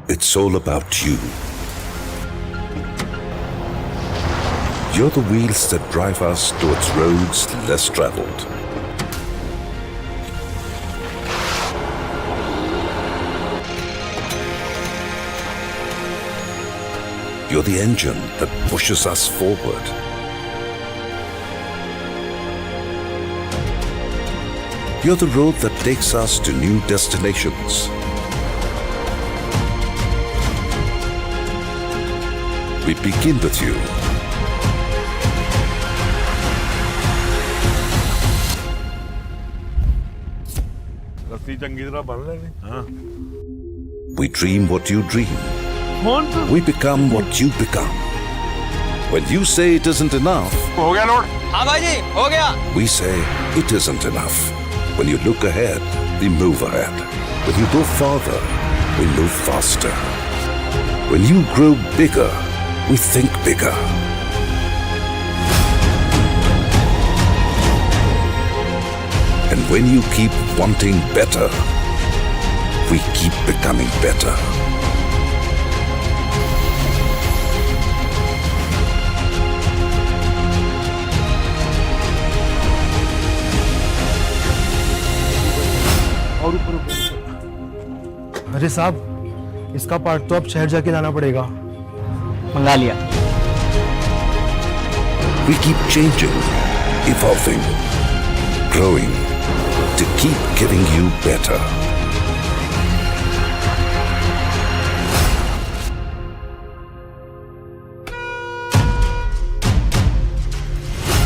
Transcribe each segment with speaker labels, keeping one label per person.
Speaker 1: it's all about you. You're the wheels that drive us towards roads less traveled. You're the engine that pushes us forward. You're the road that takes us to new destinations. We begin with you. We dream what you dream. We become what you become. When you say it isn't enough, we say it isn't enough. When you look ahead, we move ahead. When you go farther, we move faster. When you grow bigger, we think bigger. And when you keep wanting better, we keep becoming better.
Speaker 2: अरे साहब, इसका part तो अब शहर जाके लाना पड़ेगा।
Speaker 3: मंगा लिया।
Speaker 1: We keep changing, evolving, growing to keep giving you better.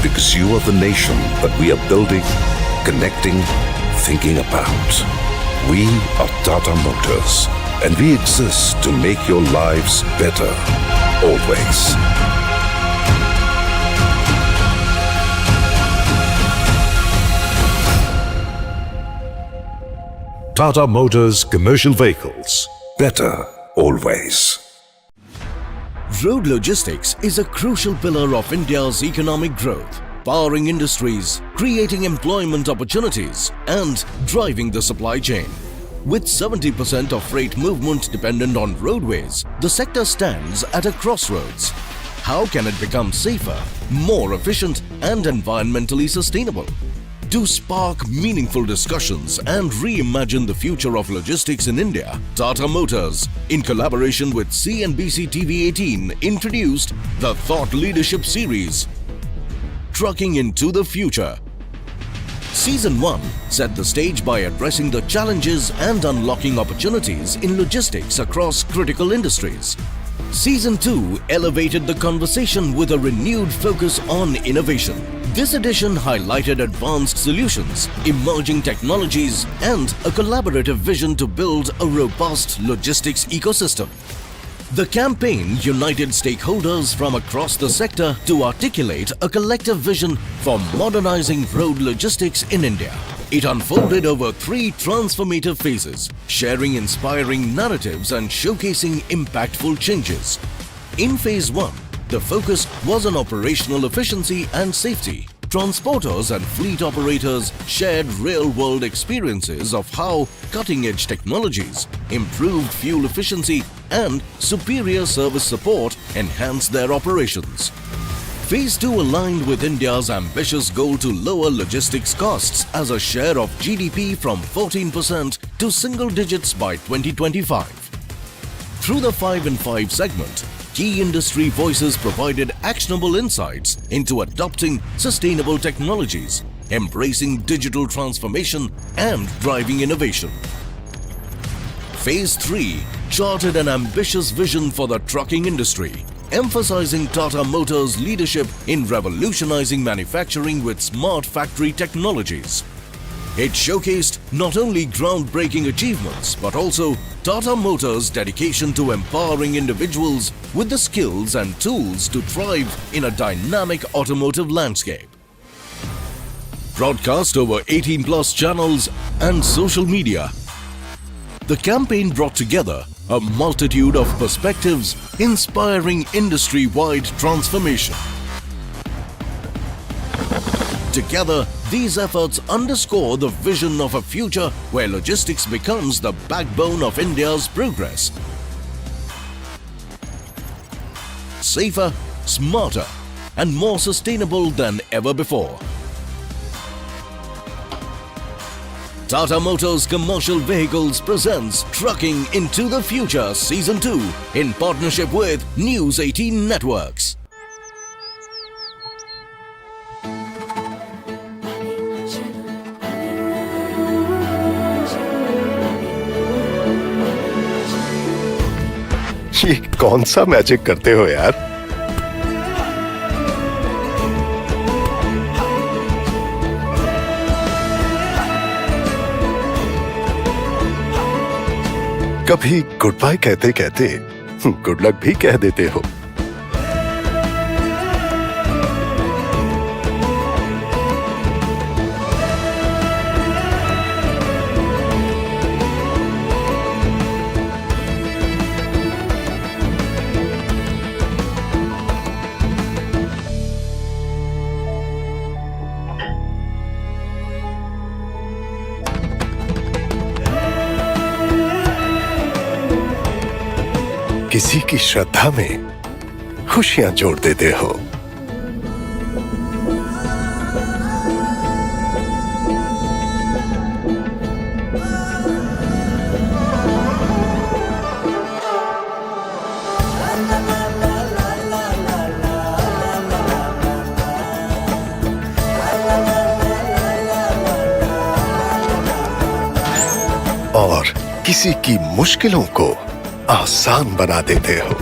Speaker 1: Because you are the nation that we are building, connecting, thinking about. We are Tata Motors, and we exist to make your lives better, always.
Speaker 4: Tata Motors Commercial Vehicles.
Speaker 1: Better, always.
Speaker 5: Road logistics is a crucial pillar of India's economic growth, powering industries, creating employment opportunities, and driving the supply chain. With 70% of freight movement dependent on roadways, the sector stands at a crossroads. How can it become safer, more efficient, and environmentally sustainable? To spark meaningful discussions and reimagine the future of logistics in India, Tata Motors, in collaboration with CNBC TV18, introduced the Thought Leadership Series, Trucking into the Future. Season 1 set the stage by addressing the challenges and unlocking opportunities in logistics across critical industries. Season 2 elevated the conversation with a renewed focus on innovation. This edition highlighted advanced solutions, emerging technologies, and a collaborative vision to build a robust logistics ecosystem. The campaign united stakeholders from across the sector to articulate a collective vision for modernizing road logistics in India. It unfolded over 3 transformative phases, sharing inspiring narratives and showcasing impactful changes. In Phase 1, the focus was on operational efficiency and safety. Transporters and fleet operators shared real-world experiences of how cutting-edge technologies, improved fuel efficiency, and superior service support enhanced their operations. Phase 2 aligned with India's ambitious goal to lower logistics costs as a share of GDP from 14% to single digits by 2025. Through the 5 in 5 segment, key industry voices provided actionable insights into adopting sustainable technologies, embracing digital transformation, and driving innovation. Phase 3 charted an ambitious vision for the trucking industry, emphasizing Tata Motors' leadership in revolutionizing manufacturing with smart factory technologies. It showcased not only groundbreaking achievements but also Tata Motors' dedication to empowering individuals with the skills and tools to thrive in a dynamic automotive landscape. Broadcast over 18+ channels and social media, the campaign brought together a multitude of perspectives, inspiring industry-wide transformation. Together, these efforts underscore the vision of a future where logistics becomes the backbone of India's progress. safer, smarter, and more sustainable than ever before. Tata Motors Commercial Vehicles presents Trucking into the Future Season 2 in partnership with News 18 Networks.
Speaker 4: ये कौन सा magic करते हो यार? कभी good bye कहते कहते good luck भी कह देते हो। किसी की श्रद्धा में खुशियां जोड़ देते हो। और किसी की मुश्किलों को आसान बना देते हो।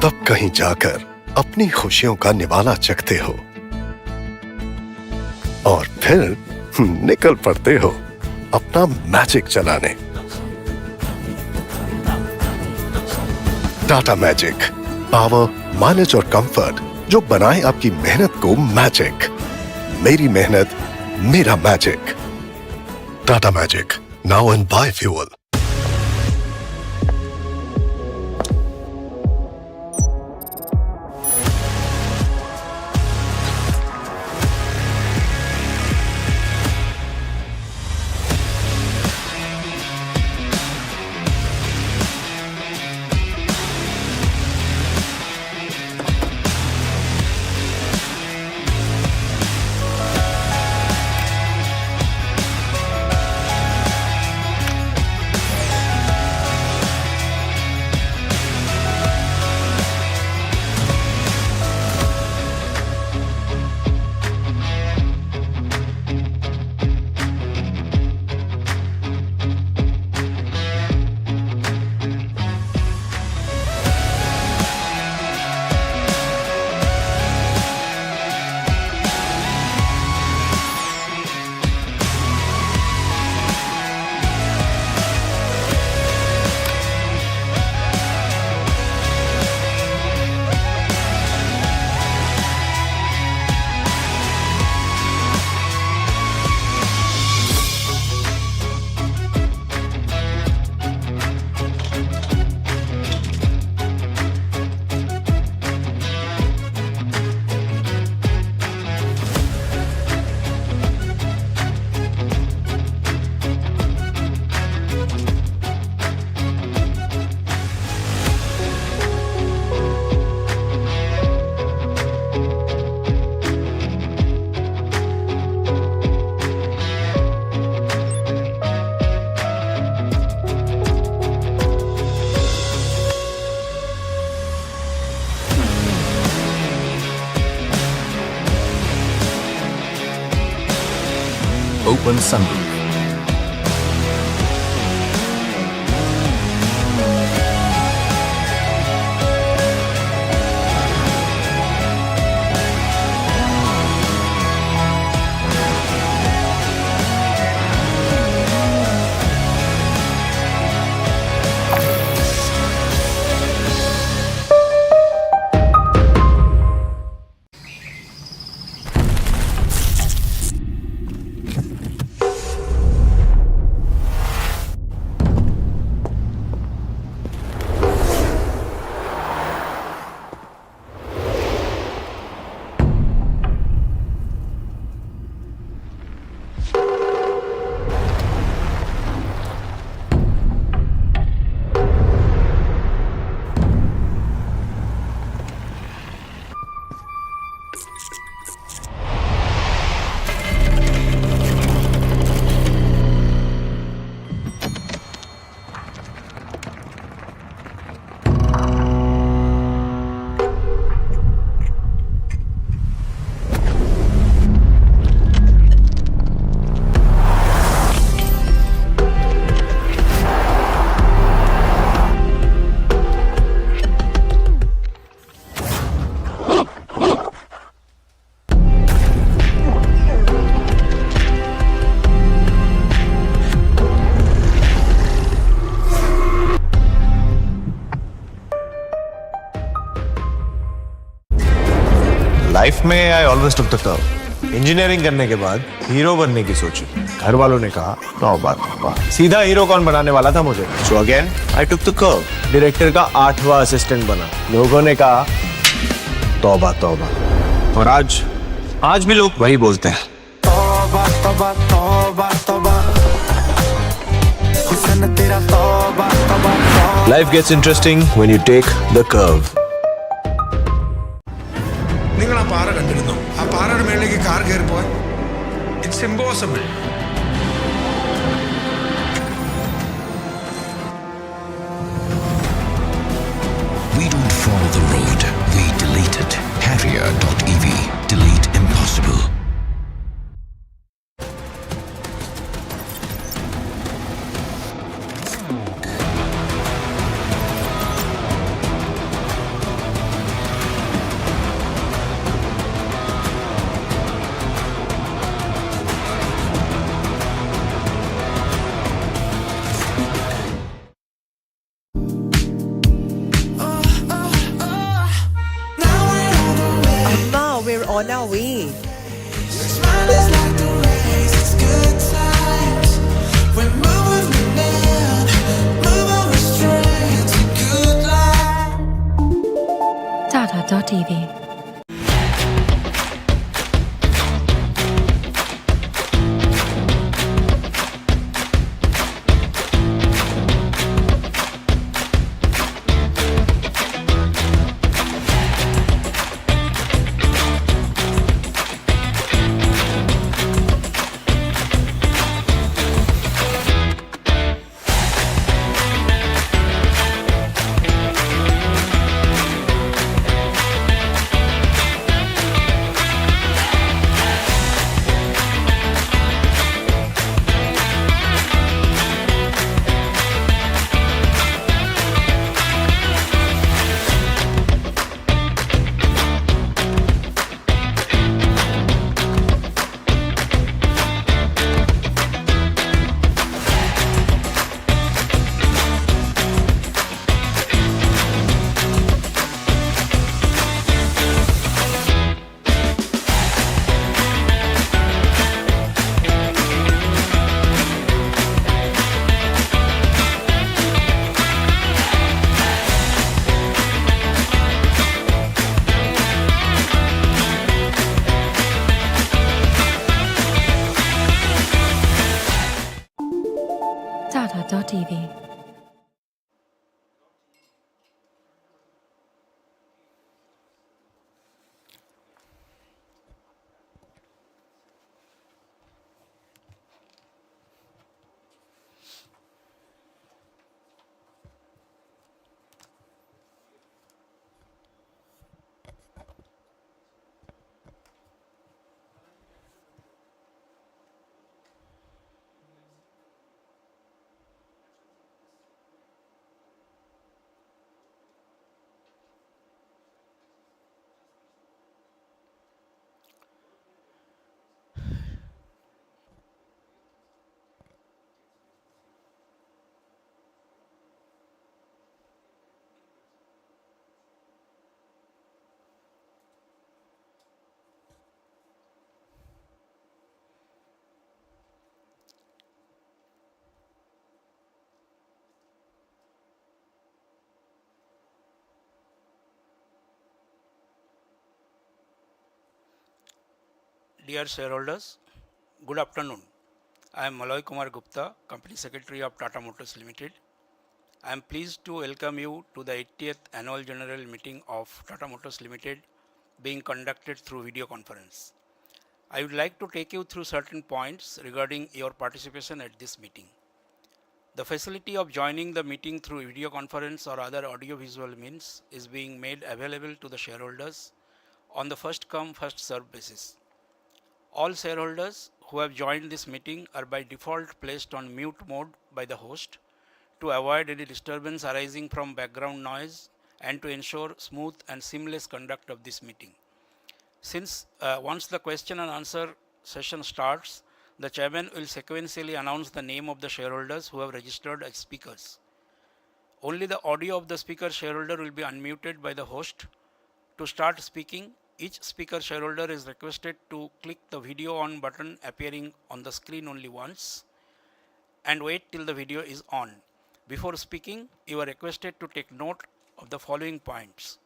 Speaker 4: तब कहीं जाकर अपनी खुशियों का निवाला चखते हो और फिर निकल पड़ते हो अपना मैजिक चलाने। टाटा मैजिक, पावर, माइलेज और कंफर्ट जो बनाए आपकी मेहनत को मैजिक। मेरी मेहनत, मेरा magic. Tata Magic, now in bi fuel.
Speaker 5: Open sunroof.
Speaker 2: Life में I always took the curve. Engineering करने के बाद हीरो बनने की सोची। घर वालों ने कहा तौबा तौबा, सीधा हीरो कौन बनाने वाला था मुझे। So again I took the curve. Director का 8वां असिस्टेंट बना। लोगों ने कहा तौबा तौबा, और आज भी लोग वही बोलते हैं।
Speaker 6: तौबा तौबा तौबा तौबा, हुस्न तेरा तौबा तौबा तौबा।
Speaker 2: Life gets interesting when you take the curve.
Speaker 7: നിങ്ങൾ ആ പാറ കണ്ടിരുന്നോ? ആ പാറയുടെ മേളിലേക്ക് കാർ കയറി പോവാൻ it's impossible.
Speaker 8: We don't follow the road, we delete it. Harrier.ev. Delete impossible.
Speaker 9: Amma, we're on our way.
Speaker 6: Smile is like the rays, it's good times. We're moving with net, moving with strength, it's a good life.
Speaker 10: Tata.tv. Tata.tv.
Speaker 11: Dear shareholders, good afternoon. I am Malloy Kumar Gupta, Company Secretary of Tata Motors Limited. I am pleased to welcome you to the 80th Annual General Meeting of Tata Motors Limited being conducted through video conference. I would like to take you through certain points regarding your participation at this meeting. The facility of joining the meeting through video conference or other audio-visual means is being made available to the shareholders on the first come first served basis. All shareholders who have joined this meeting are by default placed on mute mode by the host to avoid any disturbance arising from background noise and to ensure smooth and seamless conduct of this meeting. Since once the question and answer session starts, the chairman will sequentially announce the name of the shareholders who have registered as speakers. Only the audio of the speaker shareholder will be unmuted by the host. To start speaking, Each speaker shareholder is requested to click the video on button appearing on the screen only once and wait till the video is on. Before speaking, you are requested to take note of the following points.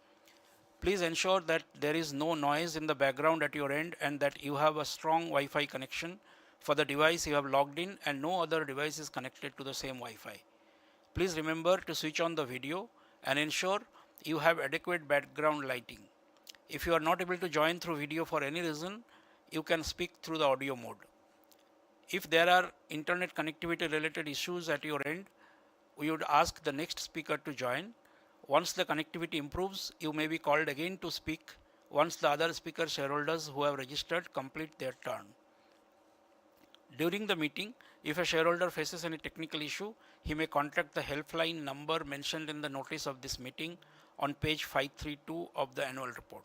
Speaker 11: Please ensure that there is no noise in the background at your end and that you have a strong Wi-Fi connection for the device you have logged in and no other device is connected to the same Wi-Fi. Please remember to switch on the video and ensure you have adequate background lighting. If you are not able to join through video for any reason, you can speak through the audio mode. If there are internet connectivity related issues at your end, we would ask the next speaker to join. Once the connectivity improves, you may be called again to speak once the other speaker shareholders who have registered complete their turn. During the meeting, if a shareholder faces any technical issue, he may contact the helpline number mentioned in the notice of this meeting on page 532 of the annual report.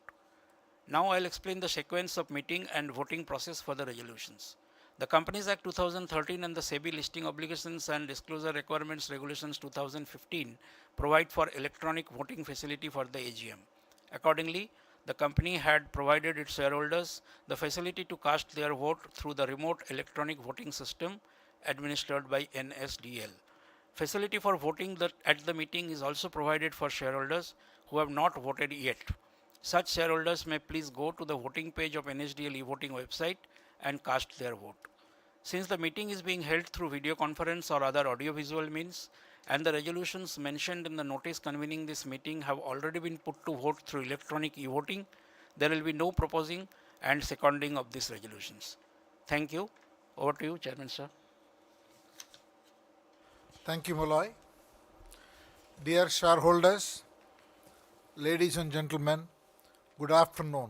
Speaker 11: Now I'll explain the sequence of meeting and voting process for the resolutions. The Companies Act 2013 and the SEBI Listing Obligations and Disclosure Requirements Regulations 2015 provide for electronic voting facility for the AGM. Accordingly, the company had provided its shareholders the facility to cast their vote through the remote electronic voting system administered by NSDL. Facility for voting at the meeting is also provided for shareholders who have not voted yet. Such shareholders may please go to the voting page of NSDL e-voting website and cast their vote. Since the meeting is being held through video conference or other audiovisual means, and the resolutions mentioned in the notice convening this meeting have already been put to vote through electronic e-voting, there will be no proposing and seconding of these resolutions. Thank you. Over to you, Chairman Sir.
Speaker 7: Thank you, Malloy. Dear shareholders, ladies and gentlemen, good afternoon.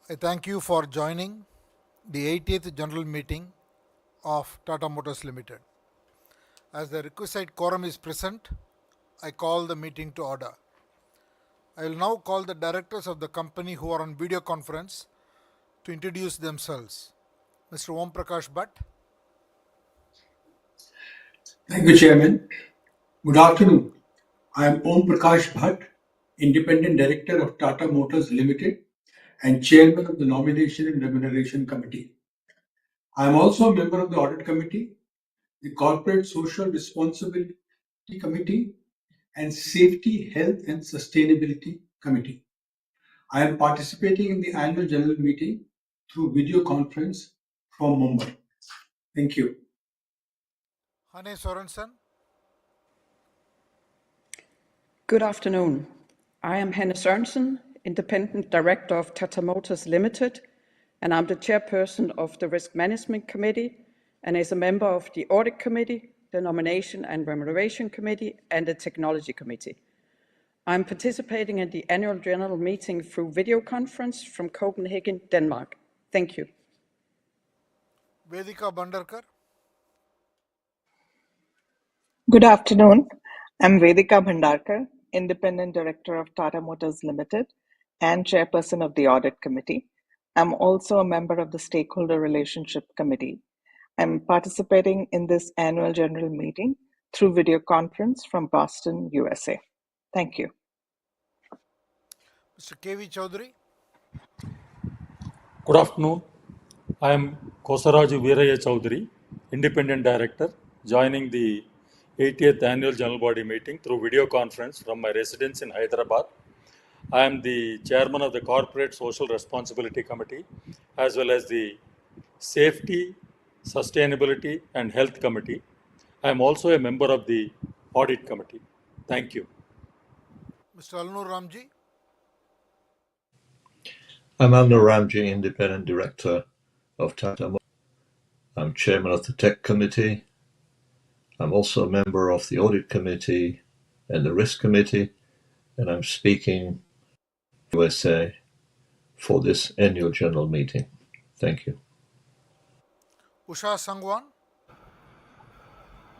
Speaker 7: I thank you for joining the 80th General Meeting of Tata Motors Limited. As the requisite quorum is present, I call the meeting to order. I will now call the directors of the company who are on video conference to introduce themselves. Mr. Om Prakash Bhatt.
Speaker 12: Thank you, Chairman. Good afternoon. I am Om Prakash Bhatt, Independent Director of Tata Motors Limited and Chairman of the Nomination and Remuneration Committee. I am also a member of the Audit Committee, the Corporate Social Responsibility Committee, and Safety, Health and Sustainability Committee. I am participating in the Annual General Meeting through video conference from Mumbai. Thank you.
Speaker 7: Hane Sorensen.
Speaker 13: Good afternoon. I am Hanne Sørensen, Independent Director of Tata Motors Limited, and I'm the chairperson of the Risk Management Committee and is a member of the Audit Committee, the Nomination and Remuneration Committee, and the Technology Committee. I'm participating in the annual general meeting through video conference from Copenhagen, Denmark. Thank you.
Speaker 7: Vedika Bandarkar.
Speaker 9: Good afternoon. I'm Vedika Bhandarkar, Independent Director of Tata Motors Limited and Chairperson of the Audit Committee. I'm also a member of the Stakeholder Relationship Committee. I'm participating in this annual general meeting through video conference from Boston, USA. Thank you.
Speaker 7: Mr. K.V. Chaudhary.
Speaker 14: Good afternoon. I am Kosaraju Veeraya Chaudhary, Independent Director, joining the 80th Annual General Body Meeting through video conference from my residence in Hyderabad. I am the Chairman of the Corporate Social Responsibility Committee as well as the Safety, Sustainability and Health Committee. I am also a member of the Audit Committee. Thank you.
Speaker 7: Mr. Alnur Ramji.
Speaker 15: I'm Alnur Ramji, Independent Director of Tata Motors. I'm Chairman of the Tech Committee. I'm also a member of the Audit Committee and the Risk Committee, and I'm speaking USA for this annual general meeting. Thank you.
Speaker 7: Usha Sangwan.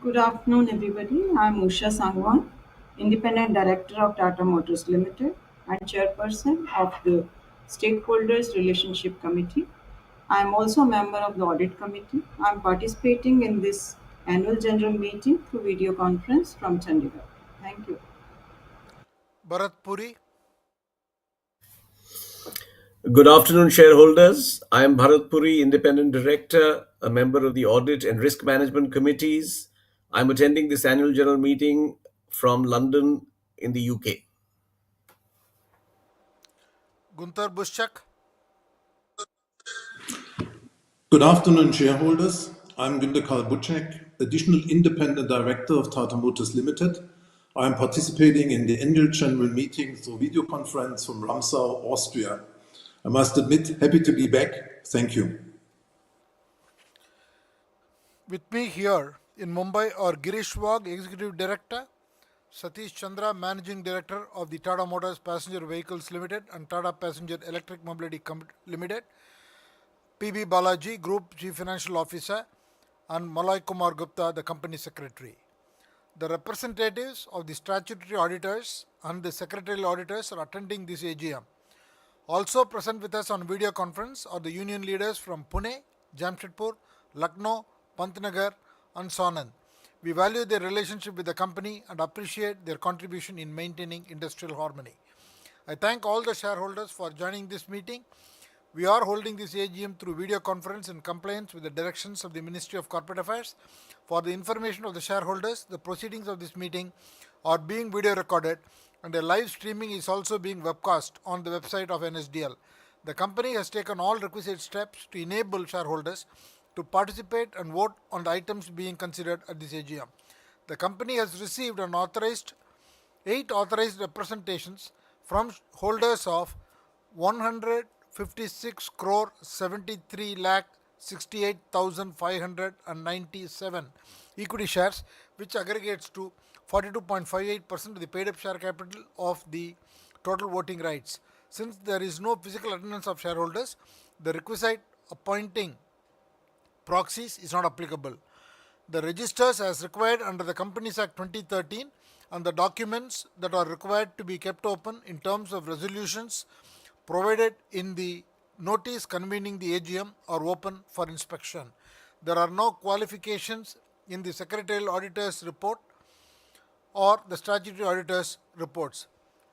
Speaker 16: Good afternoon, everybody. I'm Usha Sangwan, Independent Director of Tata Motors Limited and Chairperson of the Stakeholders Relationship Committee. I'm also a member of the Audit Committee. I'm participating in this annual general meeting through video conference from Chandigarh. Thank you.
Speaker 7: Bharat Puri.
Speaker 17: Good afternoon, shareholders. I am Bharat Puri, Independent Director, a member of the Audit and Risk Management Committees. I'm attending this annual general meeting from London in the UK.
Speaker 7: Gunter Buschak.
Speaker 18: Good afternoon, shareholders. I'm Günter Karl Butschek, Additional Independent Director of Tata Motors Limited. I am participating in the annual general meeting through video conference from Ramsau, Austria. I must admit, happy to be back. Thank you.
Speaker 7: With me here in Mumbai are Girish Wag, Executive Director, Satish Chandra, Managing Director of the Tata Motors Passenger Vehicles Limited and Tata Passenger Electric Mobility Limited, PB Balaji, Group Chief Financial Officer, and Malay Kumar Gupta, the Company Secretary. The representatives of the statutory auditors and the secretarial auditors are attending this AGM. Also present with us on video conference are the union leaders from Pune, Jamshedpur, Lucknow, Pantnagar and Sanand. We value their relationship with the company and appreciate their contribution in maintaining industrial harmony. I thank all the shareholders for joining this meeting. We are holding this AGM through video conference in compliance with the directions of the Ministry of Corporate Affairs. For the information of the shareholders, the proceedings of this meeting are being video recorded and a live streaming is also being webcast on the website of NSDL. The company has taken all requisite steps to enable shareholders to participate and vote on the items being considered at this AGM. The company has received an authorized 8 authorized representations from holders of 156 crore 73 lakh 68,597 equity shares, which aggregates to 42.58% of the paid up share capital of the total voting rights. Since there is no physical attendance of shareholders, the requisite appointing proxies is not applicable. The registers as required under the Companies Act 2013 and the documents that are required to be kept open in terms of resolutions provided in the notice convening the AGM are open for inspection. There are no qualifications in the Secretarial Auditor's report or the Statutory Auditor's reports.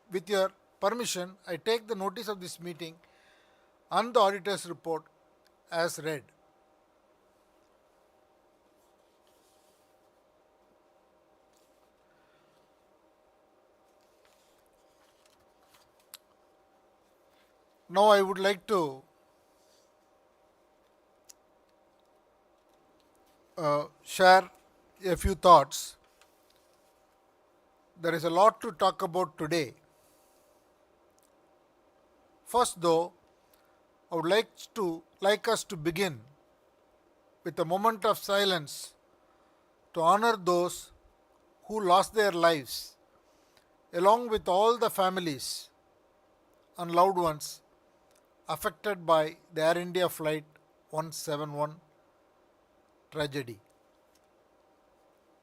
Speaker 7: With your permission, I take the notice of this meeting and the Auditor's report as read. Now I would like to share a few thoughts. There is a lot to talk about today. First, though, I would like us to begin with a moment of silence to honor those who lost their lives, along with all the families and loved ones affected by the Air India Flight 171 tragedy.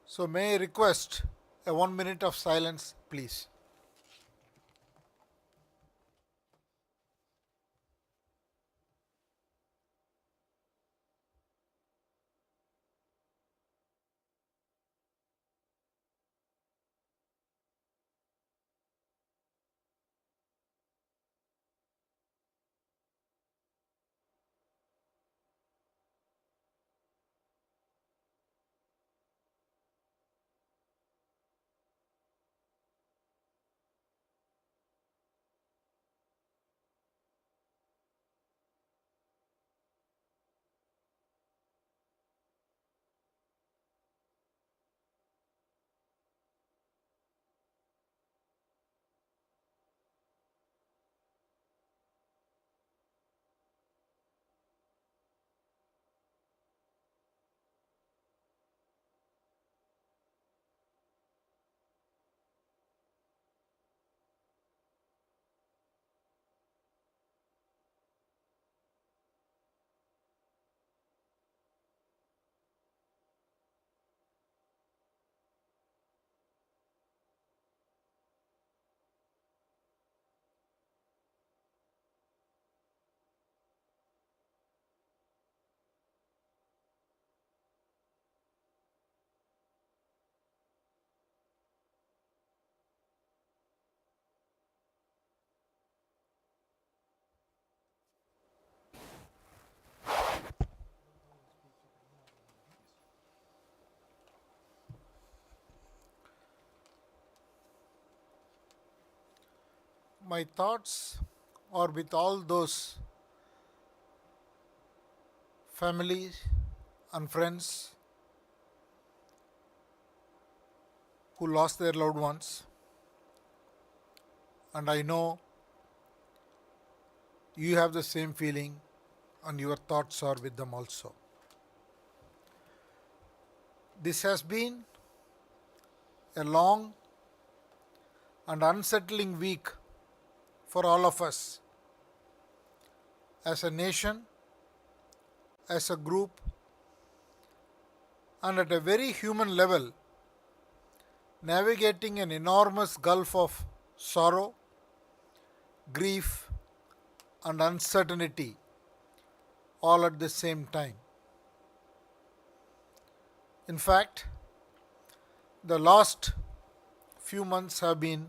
Speaker 7: So may I request a 1 minute of silence, please. My thoughts are with all those families and friends who lost their loved ones, and I know you have the same feeling and your thoughts are with them also. This has been a long and unsettling week for all of us as a nation, as a group, and at a very human level, navigating an enormous gulf of sorrow, grief, and uncertainty all at the same time. In fact, the last few months have been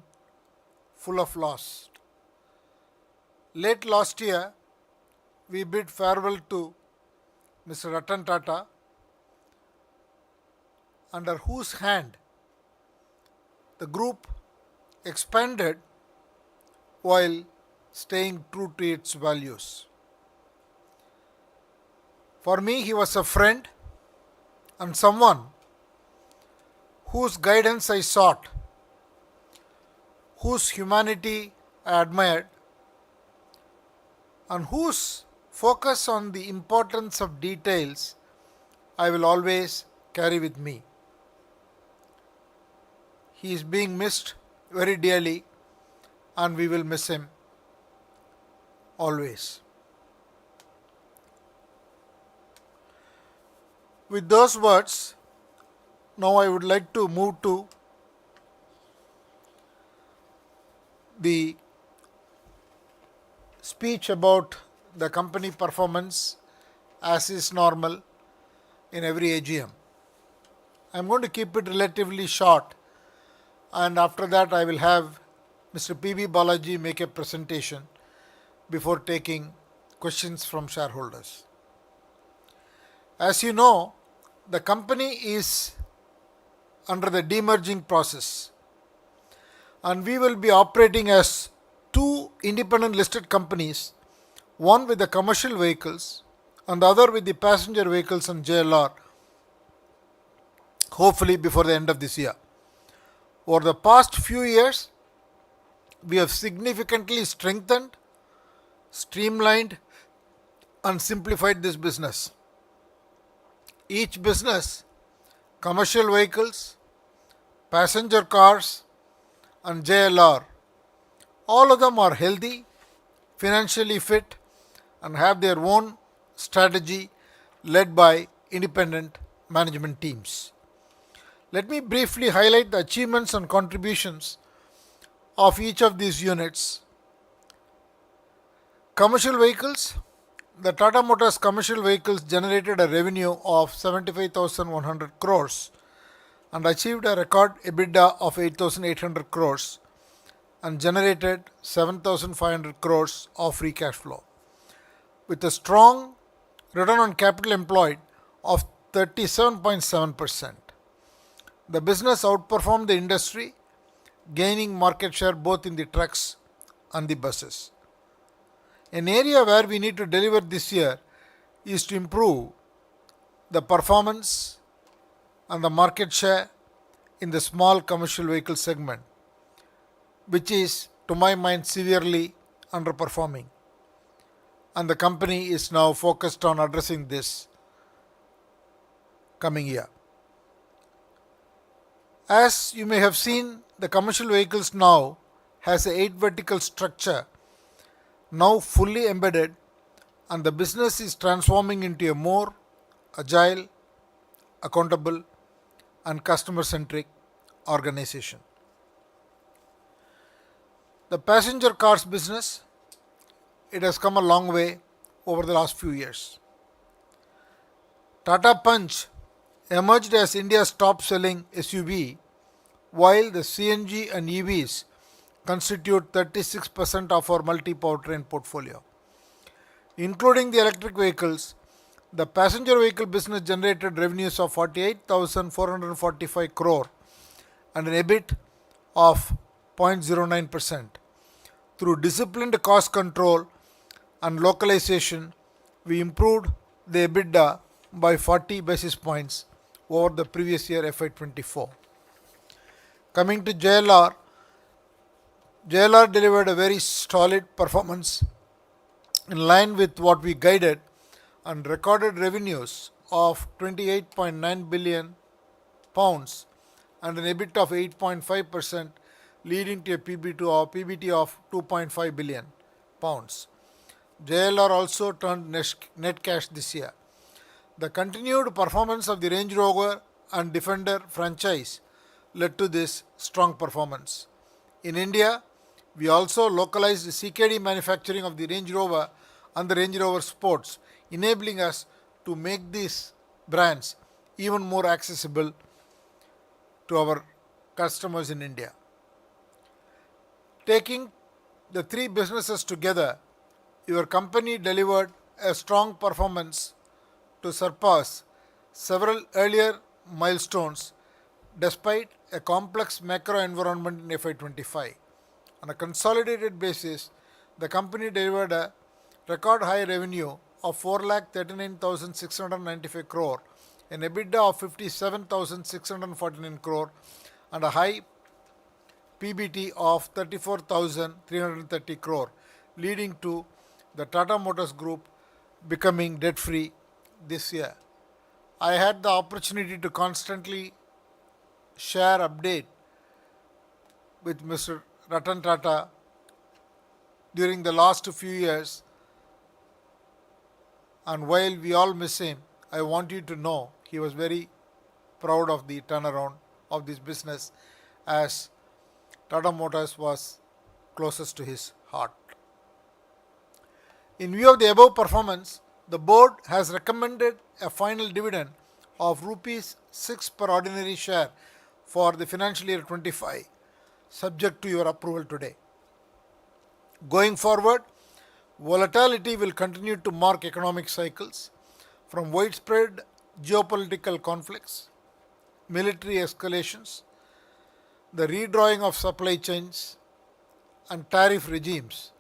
Speaker 7: full of loss. Late last year, we bid farewell to Mr. Ratan Tata, under whose hand the group expanded while staying true to its values. For me, he was a friend and someone whose guidance I sought, whose humanity I admired, and whose focus on the importance of details I will always carry with me. He is being missed very dearly, and we will miss him always. With those words, now I would like to move to the speech about the company performance as is normal in every AGM. I am going to keep it relatively short, and after that I will have Mr. P.B. Balaji make a presentation before taking questions from shareholders. As you know, the company is under the demerging process, and we will be operating as two independent listed companies, one with the commercial vehicles and the other with the passenger vehicles and JLR, hopefully before the end of this year. Over the past few years, we have significantly strengthened, streamlined, and simplified this business. Each business, commercial vehicles, passenger cars, and JLR, all of them are healthy, financially fit, and have their own strategy led by independent management teams. Let me briefly highlight the achievements and contributions of each of these units. Commercial vehicles. The Tata Motors commercial vehicles generated a revenue of 75,100 crores and achieved a record EBITDA of 8,800 crores and generated 7,500 crores of free cash flow. With a strong return on capital employed of 37.7%. The business outperformed the industry, gaining market share both in the trucks and the buses. An area where we need to deliver this year is to improve the performance and the market share in the small commercial vehicle segment, which is, to my mind, severely underperforming. And the company is now focused on addressing this coming year. As you may have seen, the commercial vehicles now has an 8 vertical structure, now fully embedded, and the business is transforming into a more agile, accountable, and customer-centric organization. The passenger cars business, it has come a long way over the last few years. Tata Punch emerged as India's top-selling SUV, while the CNG and EVs constitute 36% of our multi-powertrain portfolio. Including the electric vehicles, the passenger vehicle business generated revenues of 48,445 crore and an EBIT of 0.09% Through disciplined cost control and localization, we improved the EBITDA by 40 basis points over the previous year FY24. Coming to JLR, JLR delivered a very solid performance in line with what we guided and recorded revenues of 28.9 billion pounds and an EBIT of 8.5%, leading to a PBT of 2.5 billion pounds. JLR also turned net cash this year. The continued performance of the Range Rover and Defender franchise led to this strong performance. In India, we also localized the CKD manufacturing of the Range Rover and the Range Rover Sports, enabling us to make these brands even more accessible to our customers in India. Taking the three businesses together, your company delivered a strong performance to surpass several earlier milestones despite a complex macro environment in FY25. On a consolidated basis, the company delivered a record high revenue of 4,39,695 crore, an EBITDA of 57,649 crore, and a high PBT of 34,330 crore, leading to the Tata Motors Group becoming debt-free this year. I had the opportunity to constantly share update with Mr. Ratan Tata during the last few years, and while we all miss him, I want you to know he was very proud of the turnaround of this business, as Tata Motors was closest to his heart. In view of the above performance, the board has recommended a final dividend of rupees 6 per ordinary share for the financial year 25, subject to your approval today. Going forward, volatility will continue to mark economic cycles, from widespread geopolitical conflicts, military escalations, the redrawing of supply chains and tariff regimes,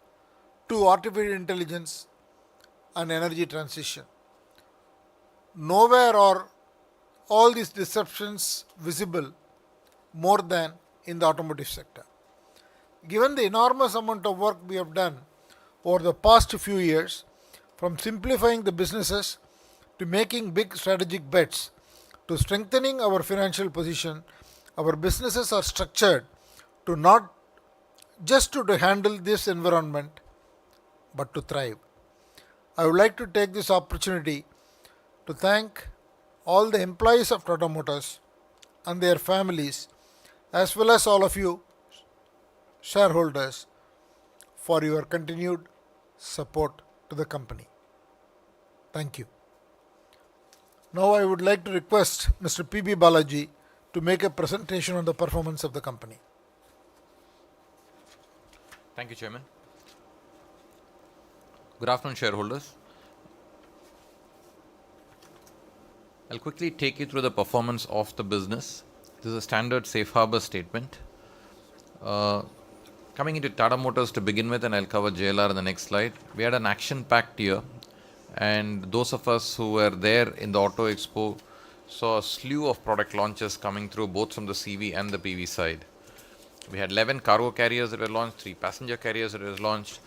Speaker 7: to artificial intelligence and energy transition. Nowhere are all these disruptions visible more than in the automotive sector. Given the enormous amount of work we have done over the past few years, from simplifying the businesses to making big strategic bets to strengthening our financial position, our businesses are structured to not just to handle this environment but to thrive. I would like to take this opportunity to thank all the employees of Tata Motors and their families, as well as all of you shareholders, for your continued support to the company. Thank you. Now I would like to request Mr. P.B. Balaji to make a presentation on the performance of the company.
Speaker 19: Thank you, Chairman. Good afternoon, shareholders. I'll quickly take you through the performance of the business. This is a standard safe harbor statement. Coming into Tata Motors to begin with, and I'll cover JLR in the next slide. We had an action-packed year, and those of us who were there in the Auto Expo saw a slew of product launches coming through both from the CV and the PV side. We had 11 cargo carriers that were launched, 3 passenger carriers that were launched,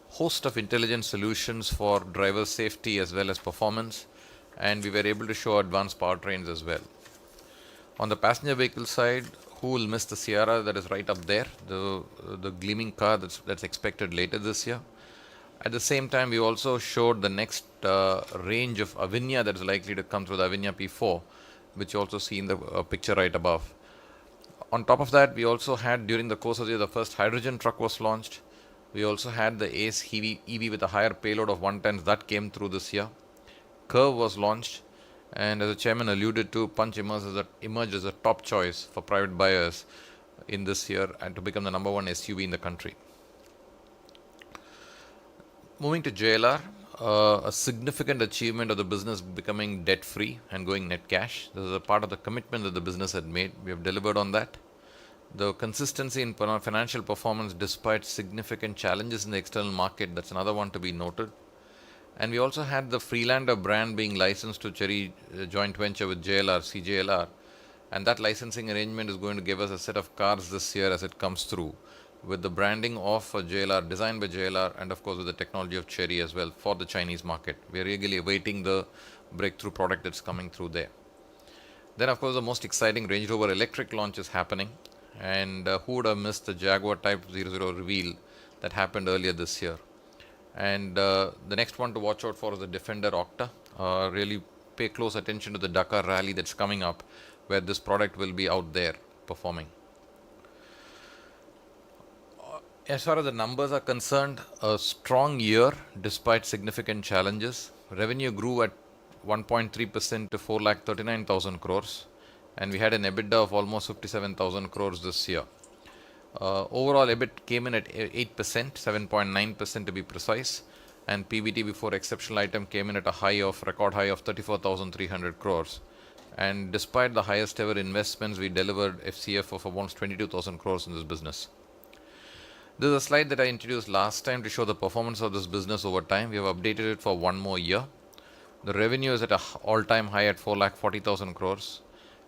Speaker 19: host of intelligent solutions for driver safety as well as performance, and we were able to show advanced powertrains as well. On the passenger vehicle side, who will miss the Sierra that is right up there, the gleaming car that's expected later this year. At the same time, we also showed the next range of Avinya that is likely to come through, the Avinya P4, which you also see in the picture right above. On top of that, we also had, during the course of the year, the first hydrogen truck was launched. We also had the Ace EV with a higher payload of 1 ton that came through this year. Curve was launched, and as the chairman alluded to, Punch emerged as a top choice for private buyers in this year and to become the number 1 SUV in the country. Moving to JLR, a significant achievement of the business becoming debt-free and going net cash. This is a part of the commitment that the business had made. We have delivered on that. The consistency in financial performance despite significant challenges in the external market, that's another one to be noted. And we also had the Freelander brand being licensed to Cherry joint venture with JLR, CJLR. And that licensing arrangement is going to give us a set of cars this year as it comes through, with the branding of JLR, designed by JLR, and of course with the technology of Cherry as well for the Chinese market. We are really awaiting the breakthrough product that's coming through there. Then, of course, the most exciting Range Rover electric launch is happening. And who would have missed the Jaguar Type 00 reveal that happened earlier this year? And the next one to watch out for is the Defender Octa. Really pay close attention to the Dakar rally that's coming up, where this product will be out there performing. As far as the numbers are concerned, a strong year despite significant challenges. Revenue grew at 1.3% to 4,39,000 crores, and we had an EBITDA of almost 57,000 crores this year. Overall, EBIT came in at 8%, 7.9% to be precise, and PBT before exceptional item came in at a record high of 34,300 crores. And despite the highest ever investments, we delivered FCF of almost 22,000 crores in this business. This is a slide that I introduced last time to show the performance of this business over time. We have updated it for one more year. The revenue is at an all-time high at 4,40,000 crores,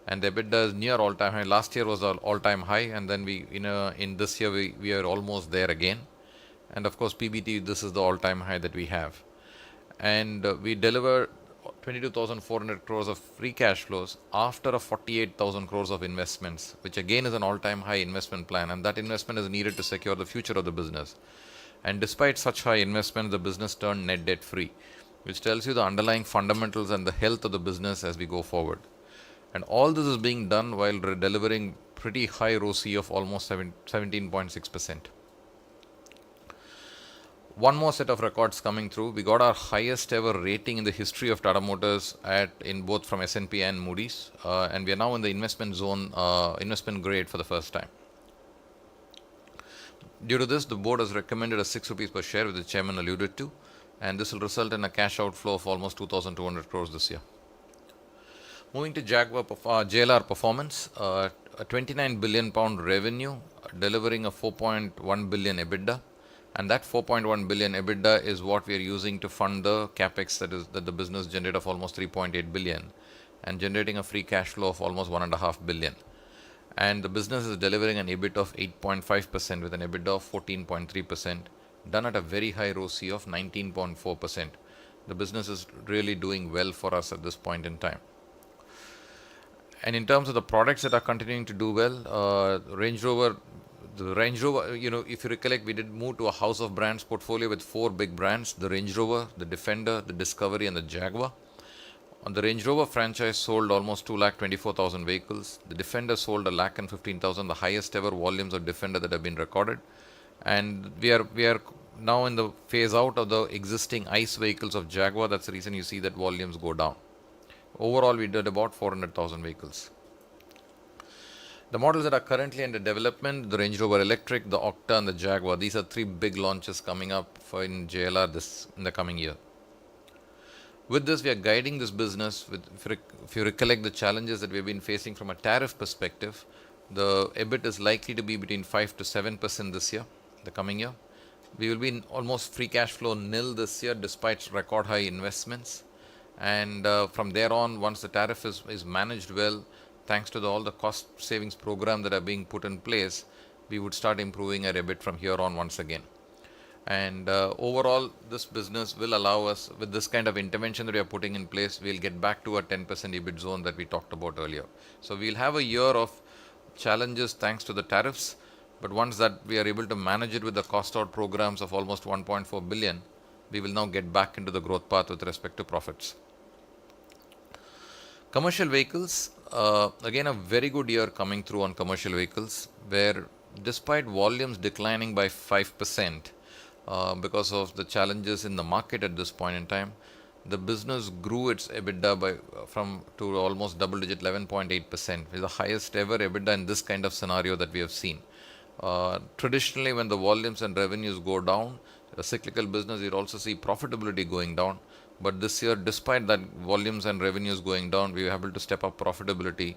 Speaker 19: and the EBITDA is near all-time high. Last year was an all-time high, and then in this year we are almost there again. And of course, PBT, this is the all-time high that we have. And we deliver 22,400 crores of free cash flows after a 48,000 crores of investments, which again is an all-time high investment plan, and that investment is needed to secure the future of the business. And despite such high investment, the business turned net debt free, which tells you the underlying fundamentals and the health of the business as we go forward. And all this is being done while delivering pretty high ROCE of almost 17.6%. One more set of records coming through. We got our highest ever rating in the history of Tata Motors in both from S&P and Moody's, and we are now in the investment zone, investment grade for the first time. Due to this, the board has recommended a 6 rupees per share, which the chairman alluded to, and this will result in a cash outflow of almost 2,200 crores this year. Moving to JLR performance, a 29 billion pound revenue, delivering a 4.1 billion EBITDA, and that 4.1 billion EBITDA is what we are using to fund the capex that the business generated of almost 3.8 billion, and generating a free cash flow of almost 1.5 billion. And the business is delivering an EBIT of 8.5% with an EBITDA of 14.3%, done at a very high ROCE of 19.4%. The business is really doing well for us at this point in time. And in terms of the products that are continuing to do well, the Range Rover, if you recollect, we did move to a house of brands portfolio with 4 big brands: the Range Rover, the Defender, the Discovery, and the Jaguar. On the Range Rover franchise, sold almost 2,24,000 vehicles. The Defender sold 1,15,000, the highest ever volumes of Defender that have been recorded. And we are now in the phase out of the existing ICE vehicles of Jaguar. That's the reason you see that volumes go down. Overall, we did about 400,000 vehicles. The models that are currently under development, the Range Rover Electric, the Octa, and the Jaguar, these are 3 big launches coming up in JLR in the coming year. With this, we are guiding this business. If you recollect the challenges that we've been facing from a tariff perspective, the EBIT is likely to be between 5 to 7% this year, the coming year. We will be in almost free cash flow nil this year despite record high investments. And from there on, once the tariff is managed well, thanks to all the cost savings program that are being put in place, we would start improving our EBIT from here on once again. And overall, this business will allow us, with this kind of intervention that we are putting in place, we'll get back to a 10% EBIT zone that we talked about earlier. So we'll have a year of challenges thanks to the tariffs, but once that we are able to manage it with the cost out programs of almost 1.4 billion, we will now get back into the growth path with respect to profits. Commercial vehicles, again a very good year coming through on commercial vehicles, where despite volumes declining by 5%, because of the challenges in the market at this point in time, the business grew its EBITDA to almost double-digit 11.8%, which is the highest ever EBITDA in this kind of scenario that we have seen. Traditionally, when the volumes and revenues go down, a cyclical business, you'll also see profitability going down. But this year, despite that volumes and revenues going down, we were able to step up profitability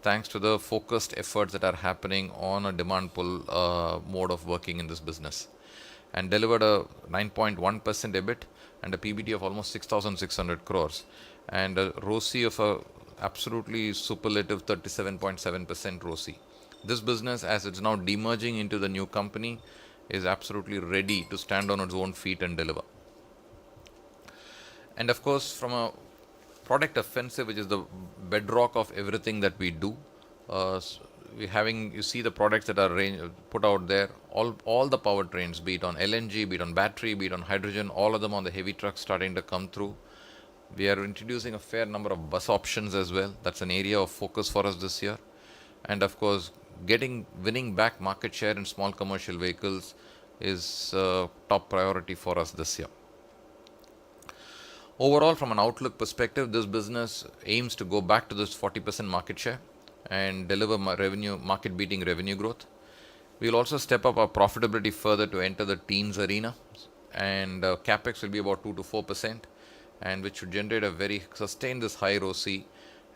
Speaker 19: thanks to the focused efforts that are happening on a demand pull mode of working in this business, and delivered a 9.1% EBIT and a PBT of almost 6,600 crores and a ROCE of a absolutely superlative 37.7% ROCE. This business, as it's now demerging into the new company, is absolutely ready to stand on its own feet and deliver. And of course, from a product offensive, which is the bedrock of everything that we do, you see the products that are put out there, all the powertrains, be it on LNG, be it on battery, be it on hydrogen, all of them on the heavy trucks starting to come through. We are introducing a fair number of bus options as well. That's an area of focus for us this year. And of course, winning back market share in small commercial vehicles is top priority for us this year. Overall, from an outlook perspective, this business aims to go back to this 40% market share and deliver market-beating revenue growth. We'll also step up our profitability further to enter the teens arena, and capex will be about 2 to 4%, and which should sustain this high ROCE.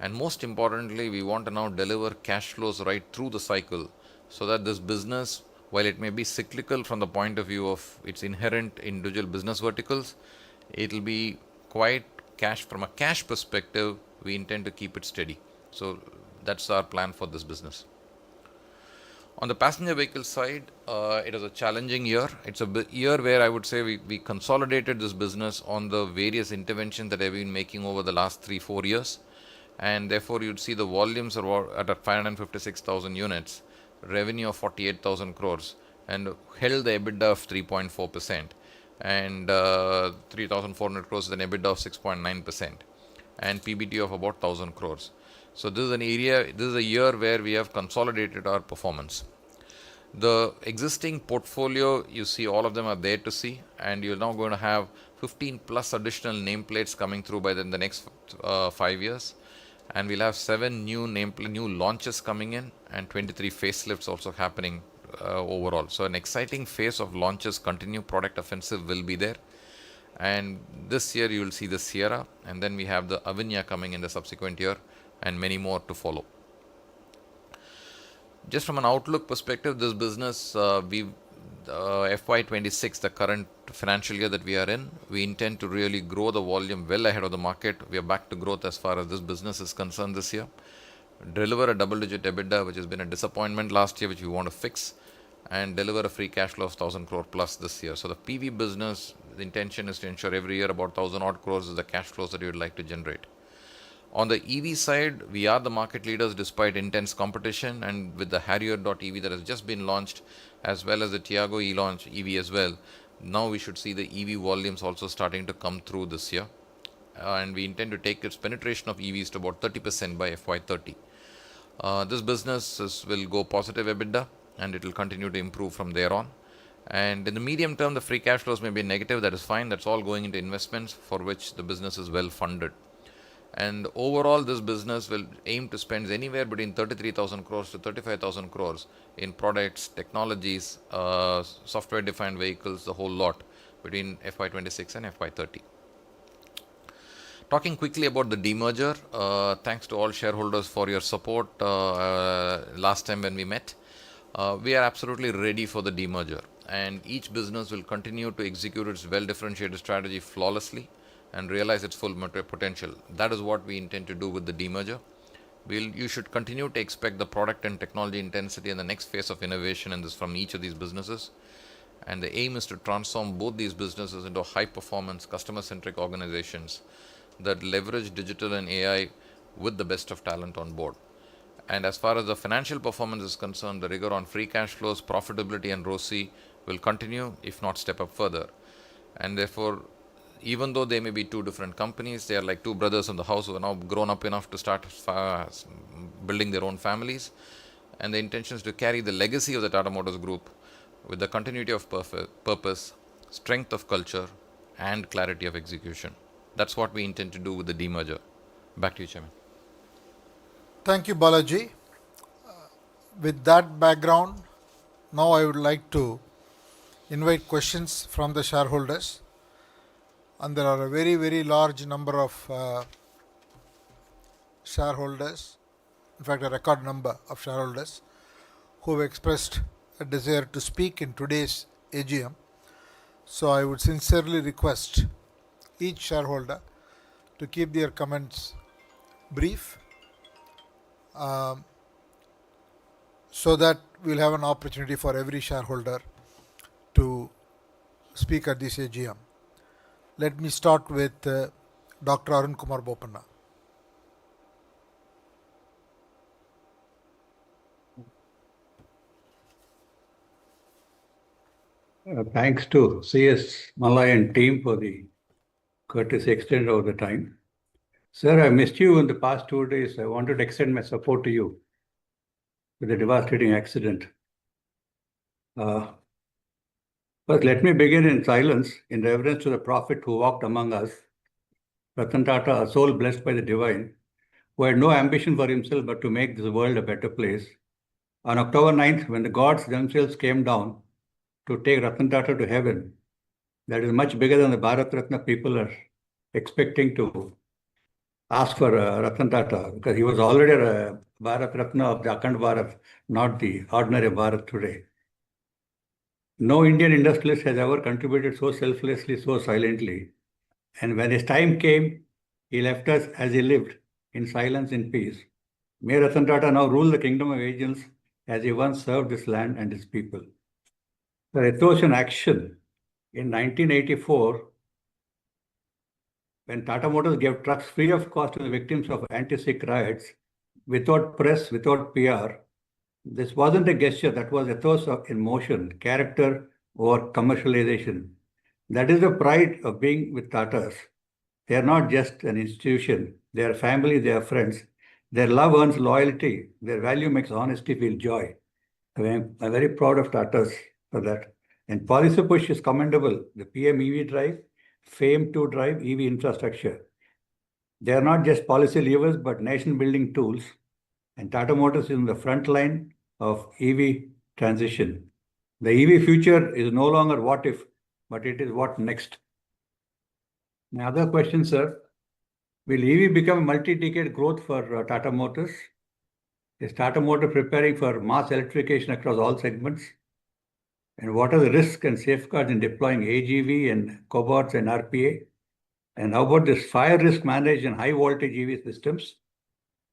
Speaker 19: And most importantly, we want to now deliver cash flows right through the cycle, so that this business, while it may be cyclical from the point of view of its inherent individual business verticals, it'll be quite from a cash perspective, we intend to keep it steady. So that's our plan for this business. On the passenger vehicle side, it was a challenging year. It's a year where I would say we consolidated this business on the various interventions that I've been making over the last 3-4 years. And therefore, you'd see the volumes are at 556,000 units, revenue of 48,000 crores, and held the EBITDA of 3.4%, and 3,400 crores with an EBITDA of 6.9%, and PBT of about 1,000 crores. So this is a year where we have consolidated our performance. The existing portfolio, you see all of them are there to see, and you're now going to have 15 plus additional nameplates coming through by the next 5 years. And we'll have 7 new launches coming in, and 23 facelifts also happening overall. So an exciting phase of launches continue. Product offensive will be there. And this year you will see the Sierra, and then we have the Avinya coming in the subsequent year, and many more to follow. Just from an outlook perspective, this business, FY26, the current financial year that we are in, we intend to really grow the volume well ahead of the market. We are back to growth as far as this business is concerned this year. Deliver a double-digit EBITDA, which has been a disappointment last year, which we want to fix, and deliver a free cash flow of 1,000 crore plus this year. So the PV business, the intention is to ensure every year about 1,000 odd crores is the cash flows that we would like to generate. On the EV side, we are the market leaders despite intense competition, and with the Harrier.EV that has just been launched, as well as the Tiago e-launch EV as well, now we should see the EV volumes also starting to come through this year. And we intend to take its penetration of EVs to about 30% by FY30. This business will go positive EBITDA, and it will continue to improve from there on. And in the medium term, the free cash flows may be negative. That is fine. That's all going into investments for which the business is well funded. And overall, this business will aim to spend anywhere between 33,000 crores to 35,000 crores in products, technologies, software-defined vehicles, the whole lot, between FY26 and FY30. Talking quickly about the demerger, thanks to all shareholders for your support last time when we met. We are absolutely ready for the demerger, and each business will continue to execute its well-differentiated strategy flawlessly and realize its full potential. That is what we intend to do with the demerger. You should continue to expect the product and technology intensity in the next phase of innovation from each of these businesses. And the aim is to transform both these businesses into high-performance, customer-centric organizations that leverage digital and AI with the best of talent on board. And as far as the financial performance is concerned, the rigor on free cash flows, profitability, and ROCE will continue, if not step up further. And therefore, even though they may be two different companies, they are like two brothers in the house who are now grown up enough to start building their own families. And the intention is to carry the legacy of the Tata Motors Group with the continuity of purpose, strength of culture, and clarity of execution. That's what we intend to do with the demerger. Back to you, Chairman.
Speaker 7: Thank you, Balaji. With that background, now I would like to invite questions from the shareholders. And there are a very, very large number of shareholders in fact, a record number of shareholders who have expressed a desire to speak in today's AGM. So I would sincerely request each shareholder to keep their comments brief, so that we'll have an opportunity for every shareholder to speak at this AGM. Let me start with Dr. Arun Kumar Bopanna.
Speaker 20: Thanks to CS Malay and team for the courtesy extended over the time. Sir, I missed you in the past 2 days. I wanted to extend my support to you with the devastating accident. But let me begin in silence in reverence to the prophet who walked among us, Ratan Tata, a soul blessed by the divine, who had no ambition for himself but to make this world a better place. On October 9th, when the gods themselves came down to take Ratan Tata to heaven, that is much bigger than the Bharat Ratna people are expecting to ask for Ratan Tata, because he was already a Bharat Ratna of the Akhand Bharat, not the ordinary Bharat today. No Indian industrialist has ever contributed so selflessly, so silently. And when his time came, he left us as he lived, in silence and peace. May Ratan Tata now rule the kingdom of angels as he once served this land and its people. The ethos in action. In 1984, when Tata Motors gave trucks free of cost to the victims of anti-Sikh riots, without press, without PR, this wasn't a gesture, that was ethos in motion, character over commercialization. That is the pride of being with Tatas. They are not just an institution, they are family, they are friends. Their love earns loyalty, their value makes honesty feel joy. I'm very proud of Tatas for that. And policy push is commendable. The PM EV drive, FAME to drive EV infrastructure. They are not just policy levers, but nation building tools. And Tata Motors is in the front line of EV transition. The EV future is no longer what if, but it is what next. My other question, sir, will EV become a multi-decade growth for Tata Motors? Is Tata Motors preparing for mass electrification across all segments? And what are the risks and safeguards in deploying AGV and cobots and RPA? And how about this fire risk managed in high voltage EV systems?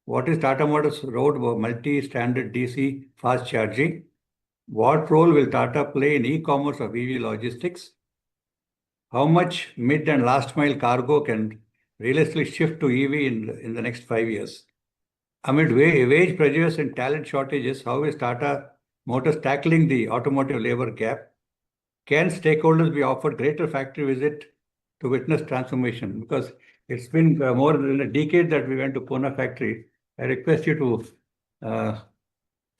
Speaker 20: What is Tata Motors' road multi-standard DC fast charging? What role will Tata play in e-commerce of EV logistics? How much mid and last mile cargo can realistically shift to EV in the next 5 years? Amid wage pressures and talent shortages, how is Tata Motors tackling the automotive labor gap? Can stakeholders be offered greater factory visit to witness transformation? Because it's been more than a decade that we went to Pune factory. I request you to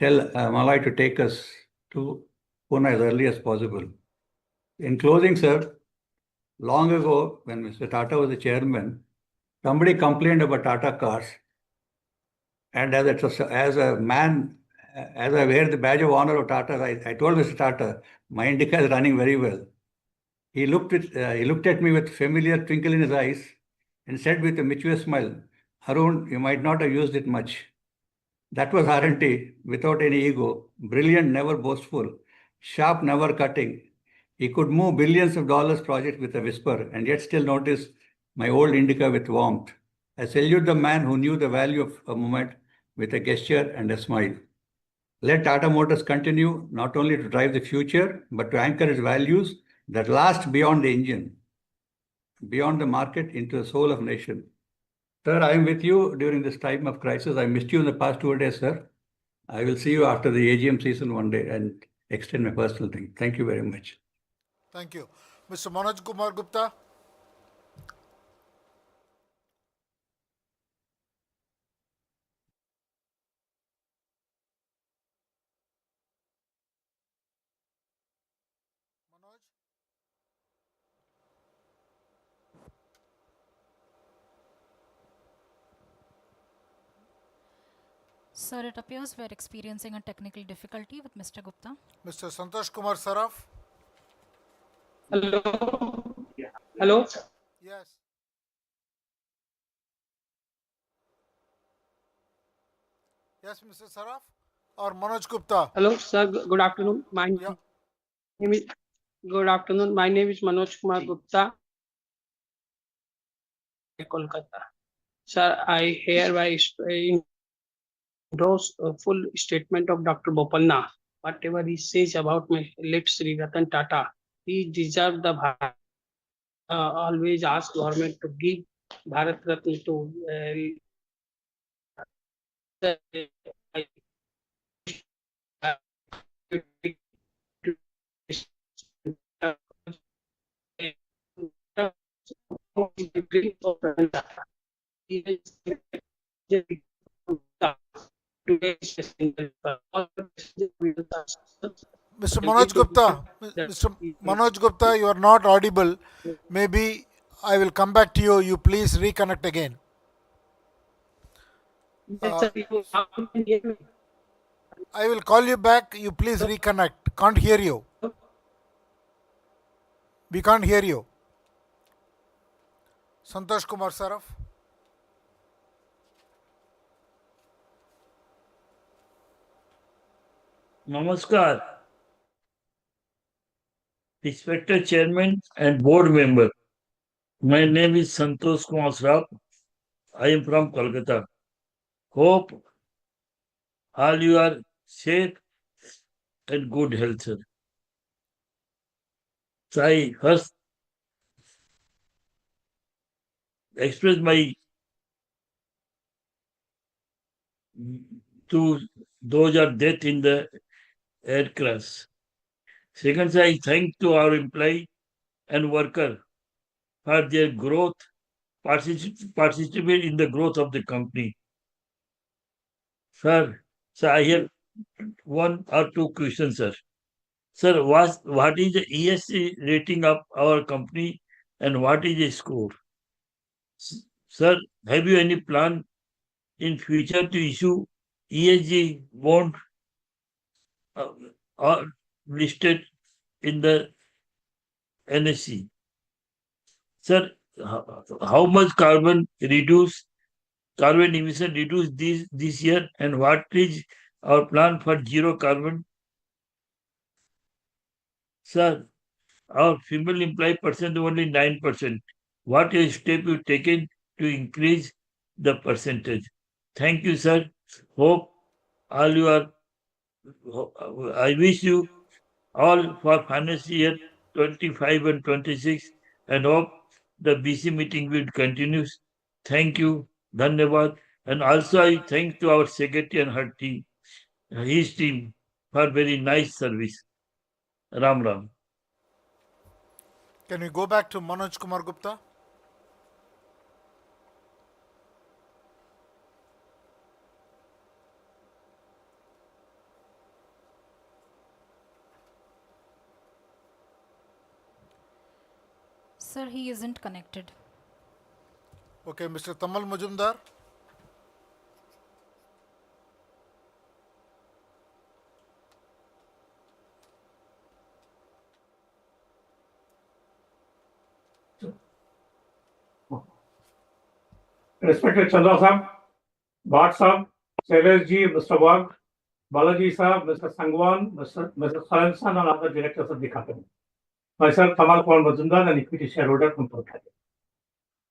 Speaker 20: tell Malay to take us to Pune as early as possible. In closing, sir, long ago, when Mr. Tata was the chairman, somebody complained about Tata cars. And as a man, as I wear the badge of honor of Tata, I told Mr. Tata, my Indica is running very well. He looked at me with familiar twinkle in his eyes and said with a mature smile, Arun, you might not have used it much. That was R&T, without any ego, brilliant, never boastful, sharp, never cutting. He could move billions of dollars projects with a whisper and yet still notice my old Indica with warmth. I salute the man who knew the value of a moment with a gesture and a smile. Let Tata Motors continue not only to drive the future, but to anchor its values that last beyond the engine, beyond the market, into the soul of nation. Sir, I am with you during this time of crisis. I missed you in the past 2 days, sir. I will see you after the AGM season one day and extend my personal thing. Thank you very much.
Speaker 7: Thank you. Mr. Manoj Kumar Gupta.
Speaker 21: Sir, it appears we are experiencing a technical difficulty with Mr. Gupta.
Speaker 7: Mr. Santosh Kumar Saraf.
Speaker 22: Hello. Hello.
Speaker 7: Yes, Mr. Saraf or Manoj Gupta.
Speaker 22: Hello, sir. Good afternoon. Name is Good afternoon. My name is Manoj Kumar Gupta, Kolkata. Sir, I hereby endorse a full statement of Dr. Bopanna. Whatever he says about my late Sri Ratan Tata, he deserves the Bharat. Always ask government to give Bharat Ratna to
Speaker 7: Mr. Manoj Gupta, Mr. Manoj Gupta, you are not audible. Maybe I will come back to you. You please reconnect again. I will call you back. You please reconnect. Can't hear you. We can't hear you. Santosh Kumar Saraf.
Speaker 1: Namaskar, respected chairman and board member. My name is Santosh Kumar Sraf. I am from Kolkata. Hope all you are safe and good health, sir. So I first express my to those are dead in the air crash. Second, I thank to our employee and worker for their growth, participate in the growth of the company. Sir, so I have one or two questions, sir. Sir, what is the ESG rating of our company and what is the score? Sir, have you any plan in future to issue ESG bond or listed in the NSE? Sir, how much carbon emission reduced this year and what is our plan for zero carbon? Sir, our female employee percent only 9%. What is step you taken to increase the percentage? Thank you, sir. Hope all you are. I wish you all for financial year 25 and 26 and hope the BC meeting will continue. Thank you. Dhanyavad. And also I thank to our secretary and her team, his team for very nice service. Ram Ram.
Speaker 7: Can we go back to Manoj Kumar Gupta?
Speaker 21: Sir, he isn't connected.
Speaker 7: Okay, Mr. Tamal Majumdar.
Speaker 12: Respected Chandra Sahab, Bhatt Sahab, Shailesh ji, Mr. Wag, Balaji Sahab, Mr. Sangwan, Mr. Saransan, and other directors of the company. Myself, Tamal Kumar Majumdar, an equity shareholder from Kolkata.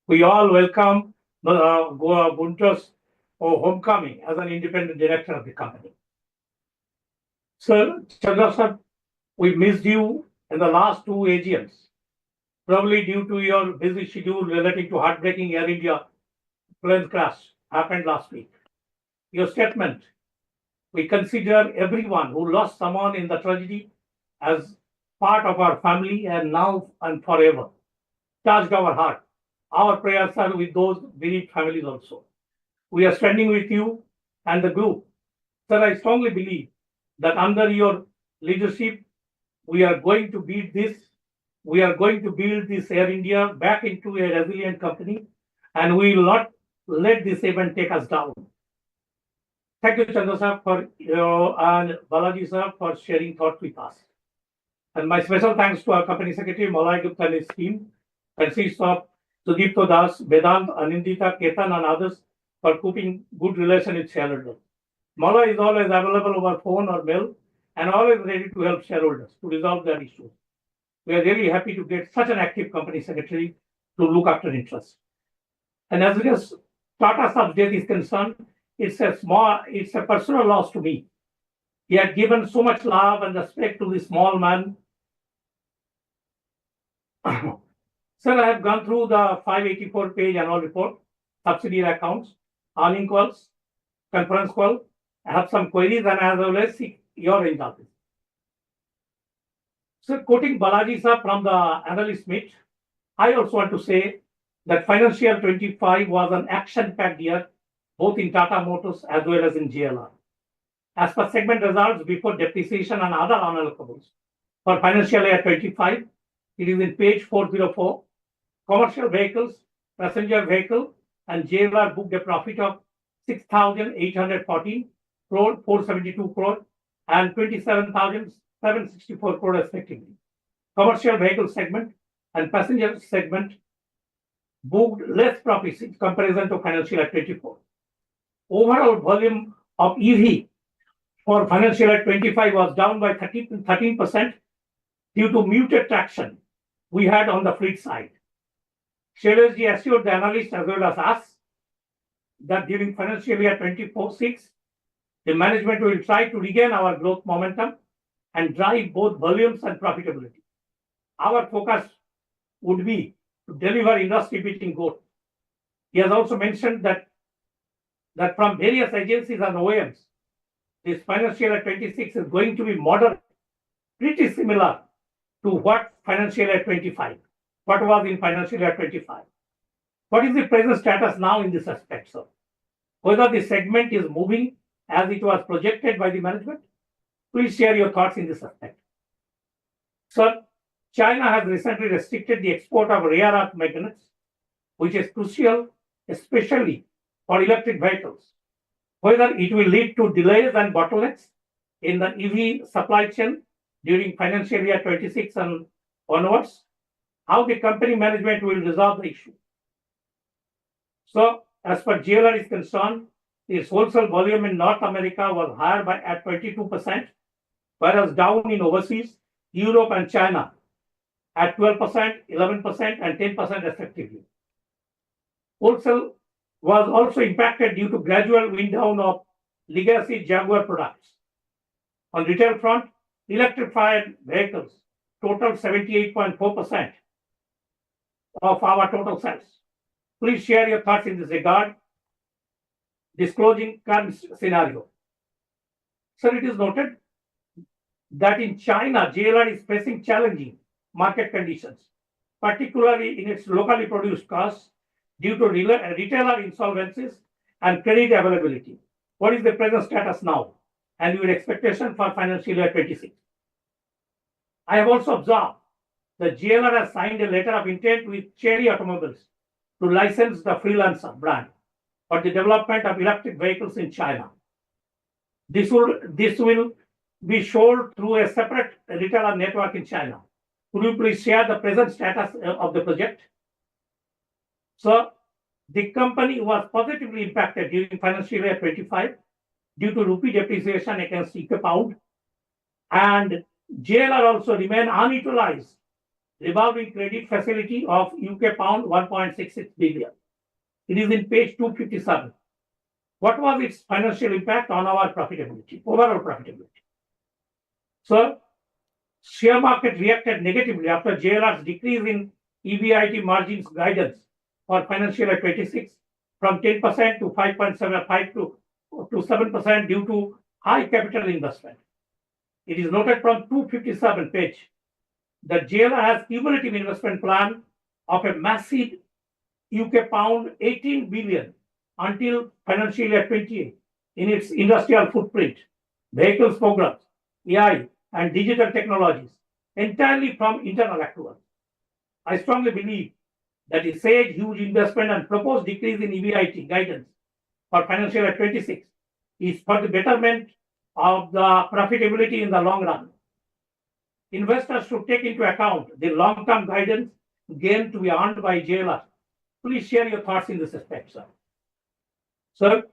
Speaker 12: We all welcome Bunta's homecoming as an independent director of the company. Sir, Chandra Sahab, we missed you in the last two AGMs, probably due to your busy schedule relating to heartbreaking Air India plane crash happened last week. Your statement, we consider everyone who lost someone in the tragedy as part of our family and now and forever, touched our heart. Our prayers are with those bereaved families also. We are standing with you and the group. Sir, I strongly believe that under your leadership, we are going to beat this. We are going to build this Air India back into a resilient company, and we will not let this event take us down. Thank you, Chandra sir, and Balaji sir for sharing thoughts with us. And my special thanks to our company secretary, Malay Gupta and his team, consists of Sudipto Das, Vedant, Anindita, Ketan, and others for keeping good relation with shareholders.
Speaker 3: Mala is always available over phone or mail and always ready to help shareholders to resolve their issues. We are really happy to get such an active company secretary to look after interests. And as far as Tata Sub's death is concerned, it's a personal loss to me. He had given so much love and respect to this small man. Sir, I have gone through the 584-page annual report, subsidiary accounts, earning calls, conference call. I have some queries and as well as seek your indulgence. So, quoting Balaji sir from the analyst meet, I also want to say that financial 25 was an action-packed year, both in Tata Motors as well as in JLR. As per segment results before depreciation and other unallocables, for financial year 25, it is in page 404. Commercial vehicles, passenger vehicle, and JLR booked a profit of 6,814 crore, 472 crore, and 27,764 crore respectively. Commercial vehicle segment and passenger segment booked less profits in comparison to financial year 24. Overall volume of EV for financial year 25 was down by 13% due to muted traction we had on the fleet side. Shareholders assured the analysts as well as us that during financial year 24-6, the management will try to regain our growth momentum and drive both volumes and profitability. Our focus would be to deliver industry-beating growth. He has also mentioned that from various agencies and OEMs, this financial year 26 is going to be moderate, pretty similar to what financial year 25, what was in financial year 25. What is the present status now in this aspect, sir? Whether the segment is moving as it was projected by the management? Please share your thoughts in this aspect. Sir, China has recently restricted the export of rare earth magnets, which is crucial, especially for electric vehicles. Whether it will lead to delays and bottlenecks in the EV supply chain during financial year 26 and onwards, how the company management will resolve the issue. So, as per JLR is concerned, its wholesale volume in North America was higher by at 22%, whereas down in overseas, Europe and China at 12%, 11%, and 10% respectively. Wholesale was also impacted due to gradual wind down of legacy Jaguar products. On retail front, electrified vehicles total 78.4% of our total sales. Please share your thoughts in this regard, disclosing current scenario. Sir, it is noted that in China, JLR is facing challenging market conditions, particularly in its locally produced cars due to retailer insolvencies and credit availability. What is the present status now and your expectation for financial year 26? I have also observed that JLR has signed a letter of intent with Chery Automobiles to license the Freelancer brand for the development of electric vehicles in China. This will be sold through a separate retailer network in China. Could you please share the present status of the project? So, the company was positively impacted during financial year 25 due to rupee depreciation against UK pound, and JLR also remain unutilized revolving credit facility of UK pound 1.66 billion. It is in page 257. What was its financial impact on our profitability, overall profitability? So, share market reacted negatively after JLR's decrease in EBIT margins guidance for financial year 26 from 10% to 5.75 to 7% due to high capital investment. It is noted from 257 page that JLR has cumulative investment plan of a massive UK pound 18 billion until financial year 28 in its industrial footprint, vehicles programs, AI, and digital technologies, entirely from internal accruals. I strongly believe that the said huge investment and proposed decrease in EBIT guidance for financial year 26 is for the betterment of the profitability in the long run. Investors should take into account the long-term guidance gain to be earned by JLR. Please share your thoughts in this aspect, sir. Sir,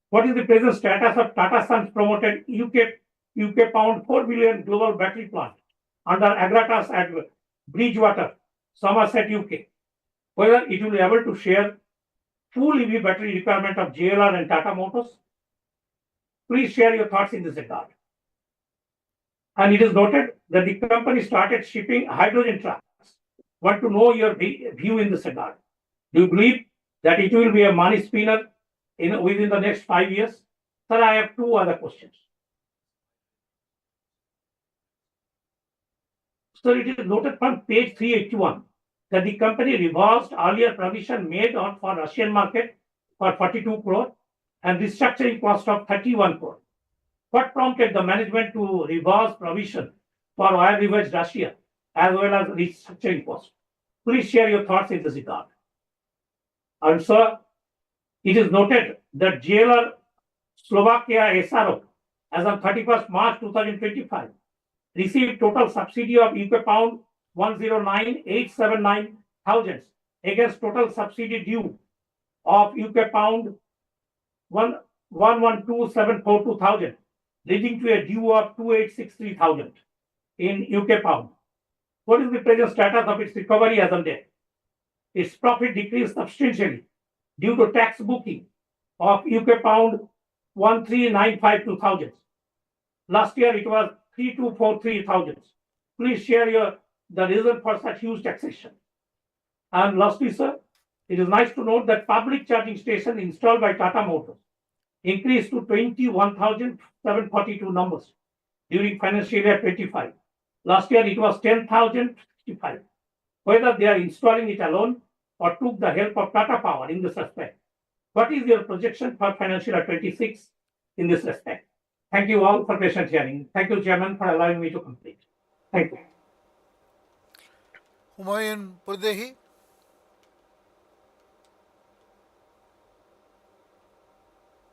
Speaker 3: What is the present status of Tata Sons promoted UK pound 4 billion global battery plant under Agratas at Bridgewater, Somerset, UK? Whether it will be able to share full EV battery requirement of JLR and Tata Motors? Please share your thoughts in this regard. And it is noted that the company started shipping hydrogen trucks. Want to know your view in this regard. Do you believe that it will be a money spinner within the next 5 years? Sir, I have two other questions. So it is noted from page 381 that the company reversed earlier provision made for Russian market for 42 crore and restructuring cost of 31 crore. What prompted the management to reverse provision for oil reverse Russia as well as restructuring cost? Please share your thoughts in this regard. And sir, it is noted that JLR Slovakia SRO as on 31st March 2025 received total subsidy of UK pound 109,879 thousands against total subsidy due of UK pound 112,742 thousand, leading to a due of 2,863 thousand in UK pound. What is the present status of its recovery as on date? Its profit decreased substantially due to tax booking of UK pound 13,952 thousand. Last year it was 3,243 thousand. Please share the reason for such huge taxation. And lastly, sir, it is nice to note that public charging station installed by Tata Motors increased to 21,742 numbers during financial year 25. Last year it was 10,065. Whether they are installing it alone or took the help of Tata Power in this respect. What is your projection for financial year 26 in this respect? Thank you all for patient hearing. Thank you, Chairman, for allowing me to complete. Thank you.
Speaker 7: Humayun Purdehi.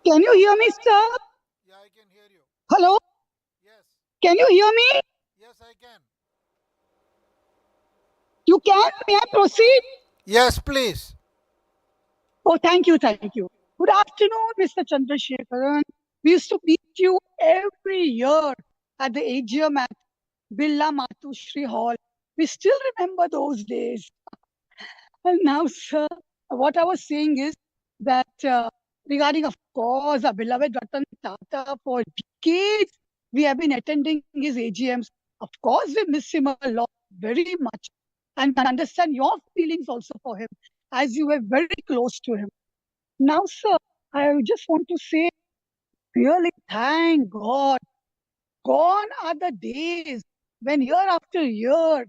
Speaker 4: Can you hear me, sir?
Speaker 7: Yeah, I can hear you.
Speaker 4: Hello?
Speaker 7: Yes.
Speaker 4: Can you hear me?
Speaker 7: Yes, I can.
Speaker 4: You can? May I proceed?
Speaker 7: Yes, please.
Speaker 4: Oh, thank you, thank you. Good afternoon, Mr. Chandrasekharan. We used to meet you every year at the AGM at Birla Matushri Hall. We still remember those days. And now, sir, what I was saying is that regarding, of course, our beloved Ratan Tata, for decades we have been attending his AGMs. Of course, we miss him a lot, very much. And understand your feelings also for him, as you were very close to him. Now, sir, I just want to say, really, thank God. Gone are the days when year after year,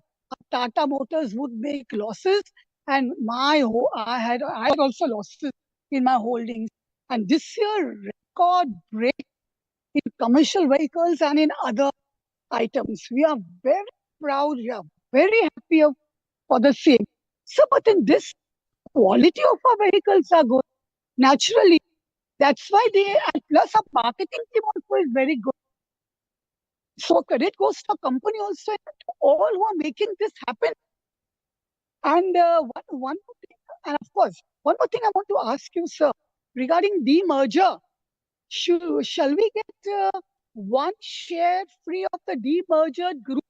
Speaker 4: Tata Motors would make losses, and I had also losses in my holdings. And this year, record break in commercial vehicles and in other items. We are very proud. We are very happy for the same. So, but in this, quality of our vehicles are good. Naturally, that's why and plus our marketing team also is very good. So credit goes to company also, and to all who are making this happen. And one more thing, and of course, one more thing I want to ask you, sir, regarding demerger. Shall we get one share free of the demerged group?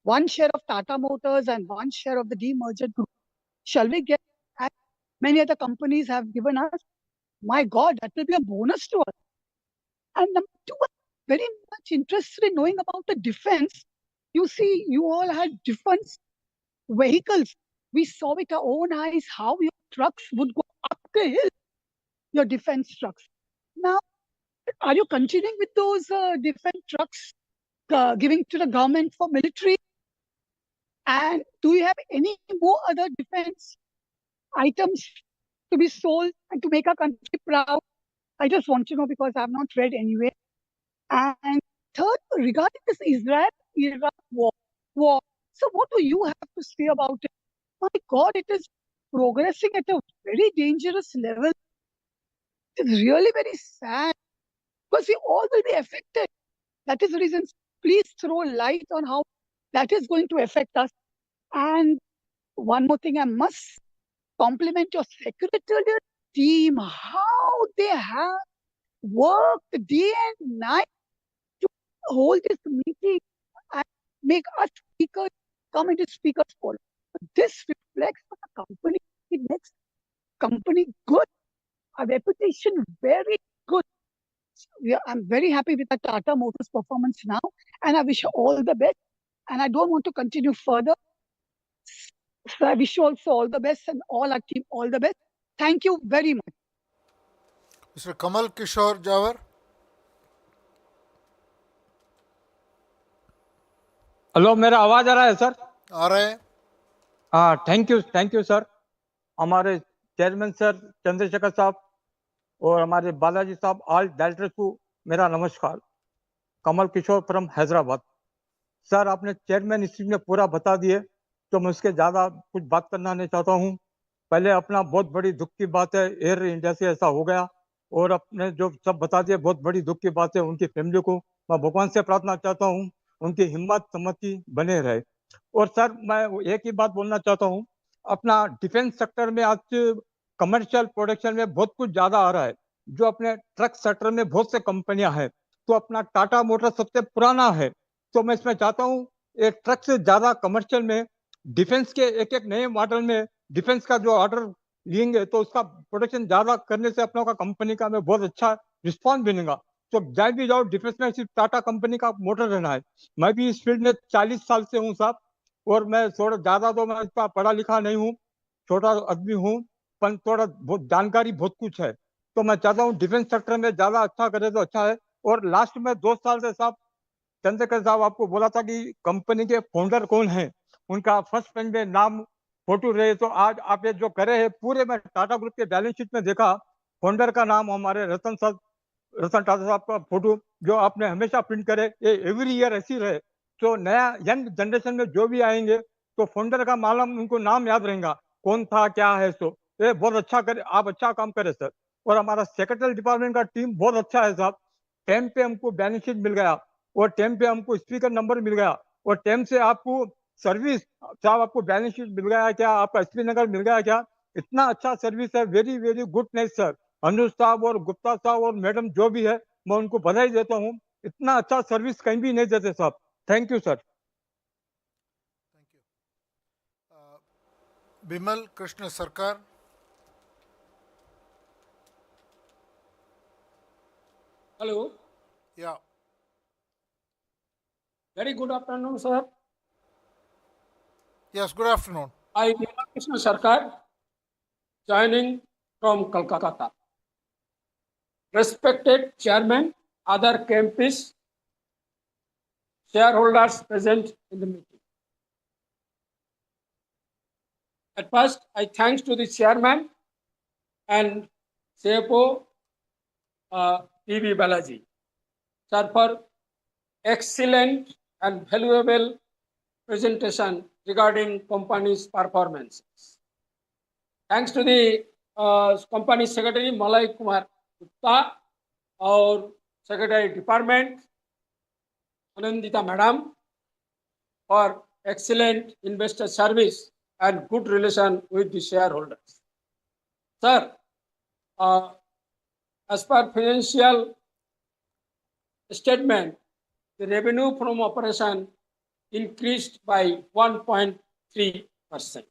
Speaker 4: One share of Tata Motors and one share of the demerged group. Shall we get, as many other companies have given us? My God, that will be a bonus to us. And number two, I'm very much interested in knowing about the defense. You see, you all had defense vehicles. We saw with our own eyes how your trucks would go up the hill, your defense trucks. Now, are you continuing with those defense trucks giving to the government for military? And do you have any more other defense items to be sold and to make our country proud? I just want to know because I have not read anywhere. And third, regarding this Israel-Iraq war, so what do you have to say about it? My God, it is progressing at a very dangerous level. It's really very sad because we all will be affected. That is the reason. Please throw light on how that is going to affect us. And one more thing, I must compliment your secretarial team. How they have worked day and night to hold this meeting and make us speakers come into speakers forum. This reflects on the company. It makes company good, a reputation very good. I'm very happy with the Tata Motors performance now, and I wish you all the best. And I don't want to continue further. So I wish you also all the best and all our team all the best. Thank you very much.
Speaker 7: Mr. Kamal Kishore Jawar.
Speaker 2: Hello, मेरा आवाज आ रहा है sir?
Speaker 7: आ रहा है।
Speaker 2: हाँ, thank you sir. हमारे chairman sir Chandrashekhar साहब और हमारे बालाजी साहब, ऑल डायरेक्टर्स को मेरा नमस्कार। कमल किशोर फ्रॉम हैदराबाद। सर, आपने चेयरमैन हिस्ट्री में पूरा बता दिए, तो मैं उसके ज़्यादा कुछ बात करना नहीं चाहता हूँ। पहले अपना बहुत बड़ी दुख की बात है, एयर इंडिया से ऐसा हो गया, और अपने जो सब बता दिए बहुत बड़ी दुख की बात है। उनकी फैमिली को मैं भगवान से प्रार्थना चाहता हूँ, उनकी हिम्मत सम्मति बने रहे। और सर, मैं एक ही बात बोलना चाहता हूँ, अपना डिफेंस सेक्टर में आज कमर्शियल प्रोडक्शन में बहुत कुछ ज़्यादा आ रहा है। जो अपने ट्रक सेक्टर में बहुत से कंपनियां हैं, तो अपना टाटा मोटर सबसे पुराना है। तो मैं इसमें चाहता हूँ एक ट्रक से ज़्यादा कमर्शियल में डिफेंस के एक एक नए मॉडल में डिफेंस का जो ऑर्डर लेंगे, तो उसका प्रोडक्शन ज्यादा करने से अपनों का कंपनी का में बहुत अच्छा रिस्पॉन्स मिलेगा। तो जहाँ भी जाओ डिफेंस में सिर्फ टाटा कंपनी का मोटर रहना है। मैं भी इस फील्ड में 40 साल से हूँ साहब, और मैं थोड़ा ज्यादा तो मैं इसका पढ़ा लिखा नहीं हूँ, छोटा आदमी हूँ, पर थोड़ा बहुत जानकारी बहुत कुछ है। तो मैं चाहता हूँ डिफेंस सेक्टर में ज्यादा अच्छा करे तो अच्छा है। और लास्ट में 2 साल से साहब चंद्रशेखर साहब आपको बोला था कि कंपनी के फाउंडर कौन है, उनका फर्स्ट पेज में नाम फोटो रहे। तो आज आप ये जो करे हैं, पूरे में टाटा ग्रुप के बैलेंस शीट में देखा, फाउंडर का नाम हमारे रतन टाटा साहब का फोटो जो आपने हमेशा प्रिंट करे, ये एवरी ईयर ऐसी रहे। तो नया यंग जनरेशन में जो भी आएंगे, तो फाउंडर का मालूम उनको नाम याद रहेगा कौन था क्या है। सो ये बहुत अच्छा करे, आप अच्छा काम करे सर। और हमारा सेक्रेटरी डिपार्टमेंट का टीम बहुत अच्छा है साहब। टाइम पे हमको बैलेंस शीट मिल गया, और टाइम पे हमको स्पीकर नंबर मिल गया, और टाइम से आपको सर्विस साहब, आपको बैलेंस शीट मिल गया क्या, आपका एसपी नगर मिल गया क्या? इतना अच्छा सर्विस है, very very good night sir. Anuj साहब और गुप्ता साहब और मैडम जो भी है, मैं उनको बधाई देता हूँ। इतना अच्छा सर्विस कहीं भी नहीं देते साहब। Thank you sir.
Speaker 7: Bimal Krishna सरकार।
Speaker 22: Hello.
Speaker 7: Yeah.
Speaker 22: Very good afternoon, sir.
Speaker 7: Yes, good afternoon.
Speaker 22: I am Krishna Sarkar, joining from Kolkata. Respected Chairman, other campuses, shareholders present in the meeting. At first, I thanks to the Chairman and CFO P.V. Balaji, sir, for excellent and valuable presentation regarding company's performances. Thanks to the company secretary Malay Kumar Gupta, our secretary department Anandita Madam, for excellent investor service and good relation with the shareholders. Sir, as per financial statement, the revenue from operation increased by 1.3%.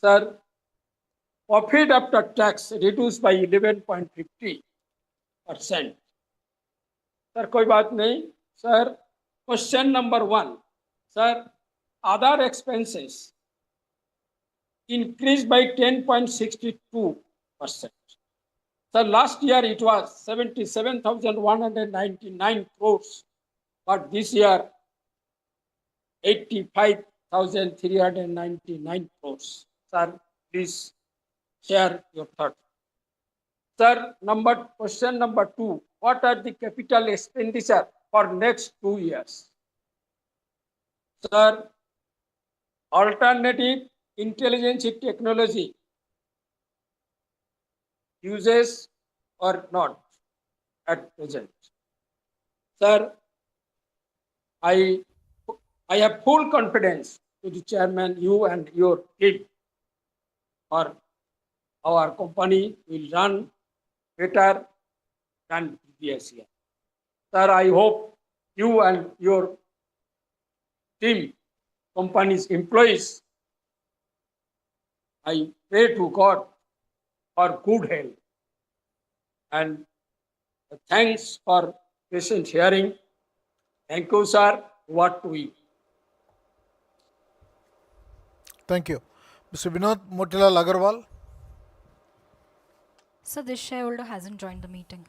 Speaker 22: Sir, profit after tax reduced by 11.50%. Sir, कोई बात नहीं. Sir, question number 1. Sir, other expenses increased by 10.62%. Sir, last year it was 77,199 crores, but this year 85,399 crores. Sir, please share your thoughts. Sir, question number 2. What are the capital expenditure for next 2 years? Sir, alternative intelligence technology uses or not at present? Sir, I have full confidence to the chairman, you and your team, or our company will run better
Speaker 5: than previous year. Sir, I hope you and your team, company's employees, I pray to God for good health. And thanks for patient hearing. Thank you, sir. What we.
Speaker 7: Thank you. Mr. Vinod Motilal Agarwal.
Speaker 21: So this shareholder hasn't joined the meeting.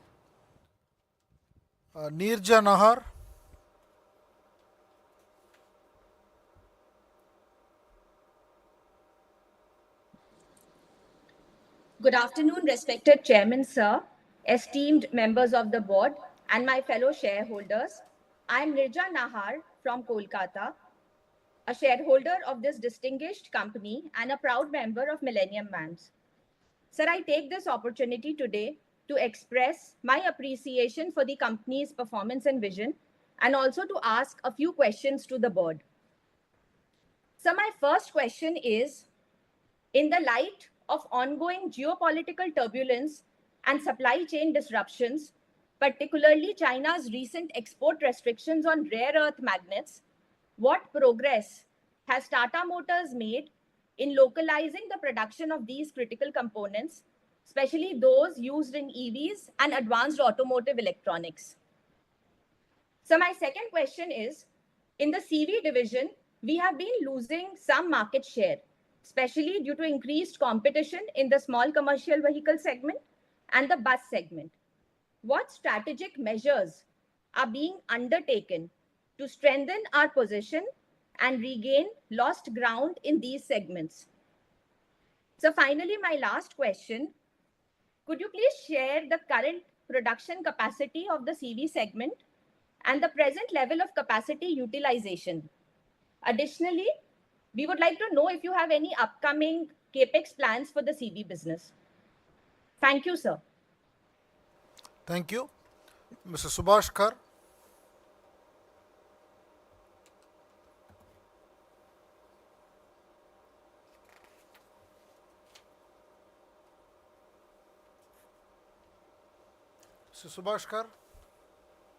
Speaker 7: Neerja Nahar.
Speaker 8: Good afternoon, respected Chairman, sir, esteemed members of the board, and my fellow shareholders. I am Nirja Nahar from Kolkata, a shareholder of this distinguished company and a proud member of Millennium Mams. Sir, I take this opportunity today to express my appreciation for the company's performance and vision, and also to ask a few questions to the board. So my first question is, in the light of ongoing geopolitical turbulence and supply chain disruptions, particularly China's recent export restrictions on rare earth magnets, what progress has Tata Motors made in localizing the production of these critical components, especially those used in EVs and advanced automotive electronics? So my second question is, in the CV division, we have been losing some market share, especially due to increased competition in the small commercial vehicle segment and the bus segment. What strategic measures are being undertaken to strengthen our position and regain lost ground in these segments? So finally, my last question, could you please share the current production capacity of the CV segment and the present level of capacity utilization? Additionally, we would like to know if you have any upcoming CapEx plans for the CV business. Thank you, sir.
Speaker 7: Thank you. Mr. Subhash Kar. Mr. Subhash Kar.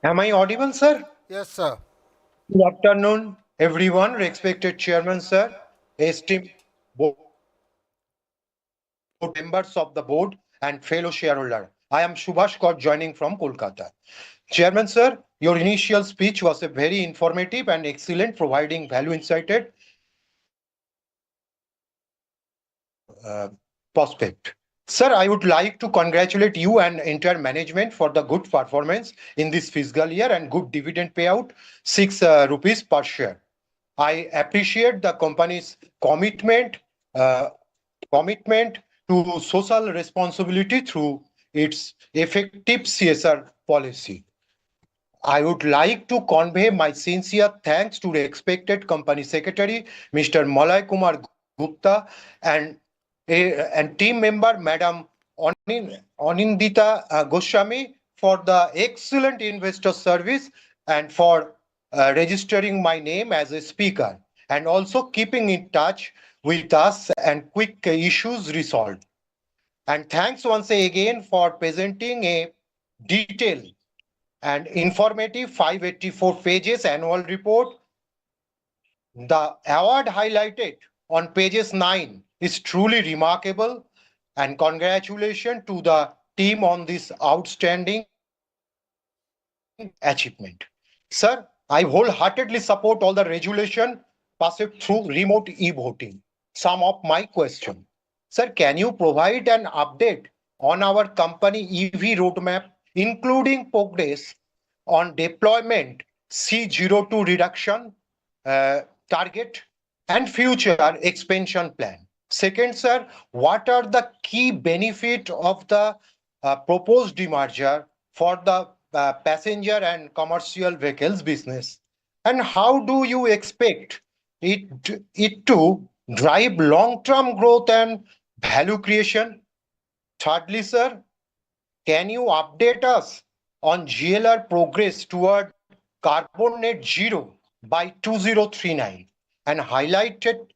Speaker 23: Am I audible, sir?
Speaker 7: Yes, sir.
Speaker 23: Good afternoon, everyone, respected Chairman, sir, esteemed board members of the board and fellow shareholder. I am Subhash Kar joining from Kolkata. Chairman, sir, your initial speech was a very informative and excellent, providing value insighted prospect. Sir, I would like to congratulate you and entire management for the good performance in this fiscal year and good dividend payout, 6 rupees per share. I appreciate the company's commitment to social responsibility through its effective CSR policy. I would like to convey my sincere thanks to the expected company secretary, Mr. Malay Kumar Gupta, and team member, Madam Anindita Goswami, for the excellent investor service and for registering my name as a speaker, and also keeping in touch with us and quick issues resolved. And thanks once again for presenting a detailed and informative 584 pages annual report. The award highlighted on pages 9 is truly remarkable, and congratulations to the team on this outstanding achievement. Sir, I wholeheartedly support all the resolution passed through remote e-voting. Some of my question. Sir, can you provide an update on our company EV roadmap, including progress on deployment, C02 reduction target, and future expansion plan? Second, sir, what are the key benefits of the proposed demerger for the passenger and commercial vehicles business? And how do you expect it to drive long-term growth and value creation? Thirdly, sir, can you update us on GLR progress toward carbon net zero by 2039 and highlighted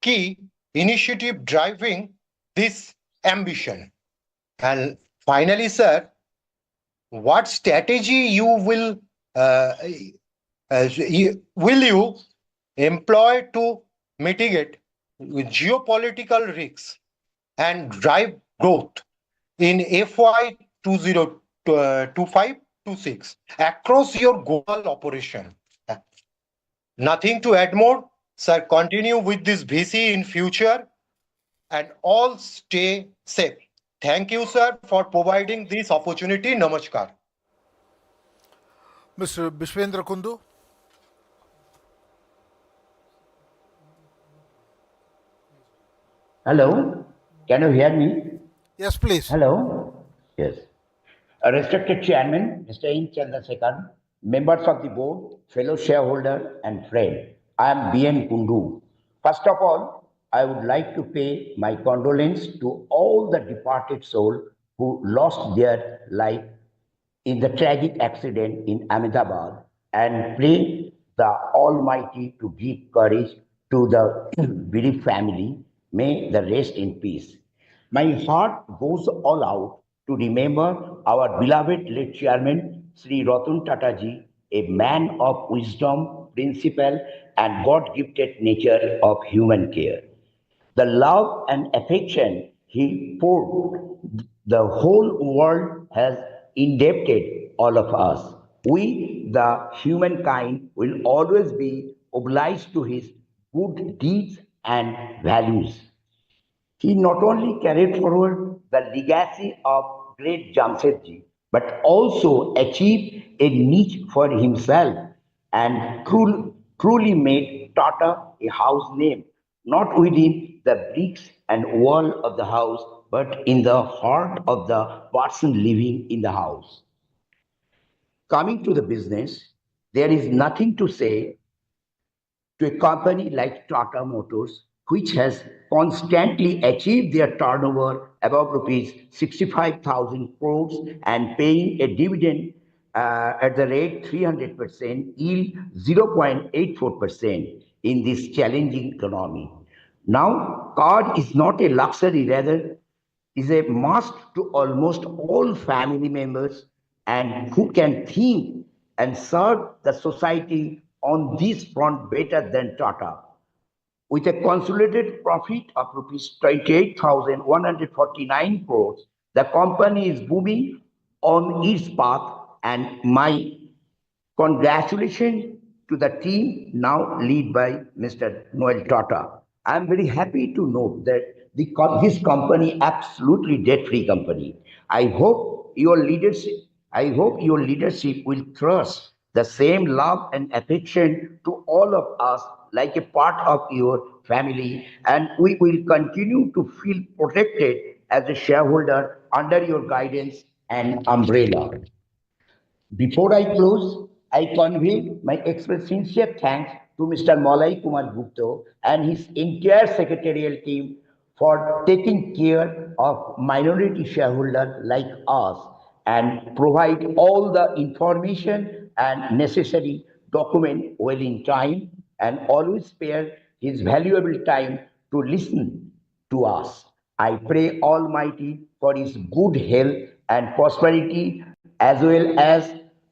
Speaker 23: key initiative driving this ambition? And finally, sir, what strategy will you employ to mitigate geopolitical risks and drive growth in FY 2025-26 across your global operation? Nothing to add more. Sir, continue with this VC in future and all stay safe. Thank you, sir, for providing this opportunity. Namaskar.
Speaker 7: Mr. Bishwendra Kundu.
Speaker 6: Hello, can you hear me?
Speaker 7: Yes, please.
Speaker 6: Hello. Yes. Respected Chairman, Mr. In Chandrasekhar, members of the board, fellow shareholder and friend, I am B.N. Kundu. First of all, I would like to pay my condolence to all the departed souls who lost their life in the tragic accident in Ahmedabad and pray the Almighty to give courage to the bereaved family. May the rest in peace. My heart goes all out to remember our beloved late chairman, Sri Ratan Tata ji, a man of wisdom, principle, and God-gifted nature of human care. The love and affection he poured, the whole world has indebted all of us. We, the humankind, will always be obliged to his good deeds and values. He not only carried forward the legacy of great Jamshedji, but also achieved a niche for himself and truly made Tata a house name, not within the bricks and wall of the house, but in the heart of the person living in the house. Coming to the business, there is nothing to say to a company like Tata Motors, which has constantly achieved their turnover above rupees 65,000 crores and paying a dividend at the rate 300%, yield 0.84% in this challenging economy. Now, car is not a luxury, rather is a must to almost all family members and who can think and serve the society on this front better than Tata. With a consolidated profit of rupees 28,149 crores, the company is moving on its path, and my congratulations to the team now led by Mr. Noel Tata. I am very happy to note that this company absolutely debt-free company. I hope your leadership will trust the same love and affection to all of us like a part of your family, and we will continue to feel protected as a shareholder under your guidance and umbrella. Before I close, I convey my express sincere thanks to Mr. Malay Kumar Gupta and his entire secretarial team for taking care of minority shareholders like us and provide all the information and necessary document well in time and always spare his valuable time to listen to us. I pray Almighty for his good health and prosperity as well as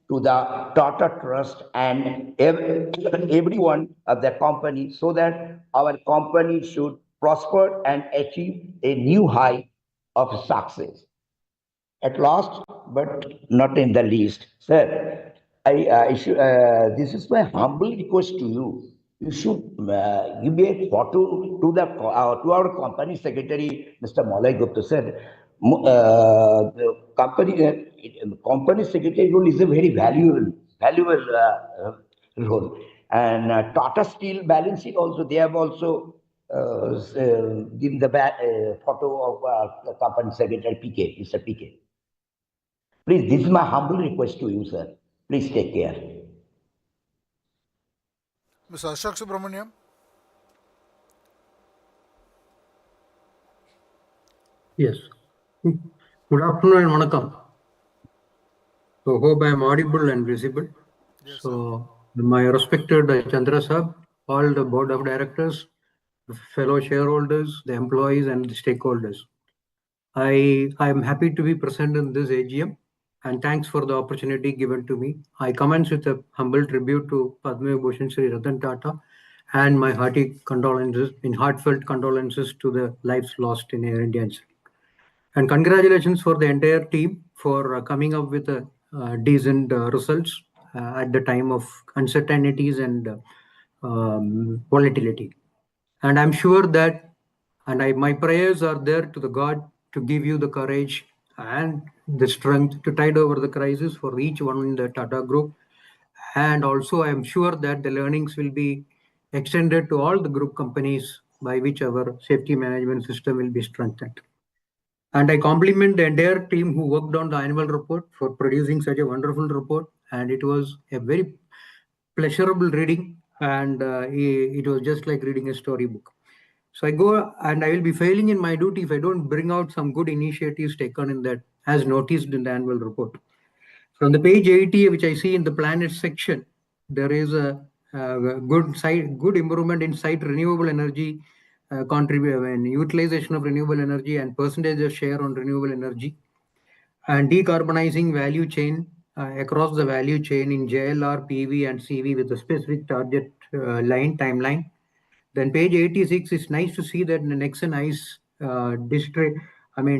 Speaker 6: to the Tata Trust and everyone of the company so that our company should prosper and achieve a new high of success. At last, but not in the least, sir, this is my humble request to you. You should give me a photo to to our company secretary, Mr. Malay Gupta, sir. The company secretary role is a very valuable role. And Tata Steel balance sheet also, they have also given the photo of the company secretary PK, Mr. PK. Please, this is my humble request to you, sir. Please take care.
Speaker 7: Mr. Ashok Subramaniam.
Speaker 10: Yes. Good afternoon and vanakkam. So, hope I am audible and visible.
Speaker 7: Yes,
Speaker 10: so, my respected Chandra Sahab, all the board of directors, fellow shareholders, the employees, and the stakeholders. I am happy to be present in this AGM and thanks for the opportunity given to me. I commence with a humble tribute to Padma Bhushan Shri Ratan Tata and my heartfelt condolences to the lives lost in Air India incident. And congratulations for the entire team for coming up with decent results at the time of uncertainties and volatility. And I'm sure that, my prayers are there to the God to give you the courage and the strength to tide over the crisis for each one in the Tata Group. And also, I'm sure that the learnings will be extended to all the group companies by which our safety management system will be strengthened. And I compliment the entire team who worked on the annual report for producing such a wonderful report. And it was a very pleasurable reading, and it was just like reading a storybook. So I go, and I will be failing in my duty if I don't bring out some good initiatives taken in that, as noticed in the annual report. From the page 80, which I see in the planet section, there is a good improvement in site renewable energy contribution, utilization of renewable energy and percentage of share on renewable energy, and decarbonizing value chain across the value chain in JLR, PV, and CV with a specific target timeline. Then page 86 is nice to see that in the Nexon ICE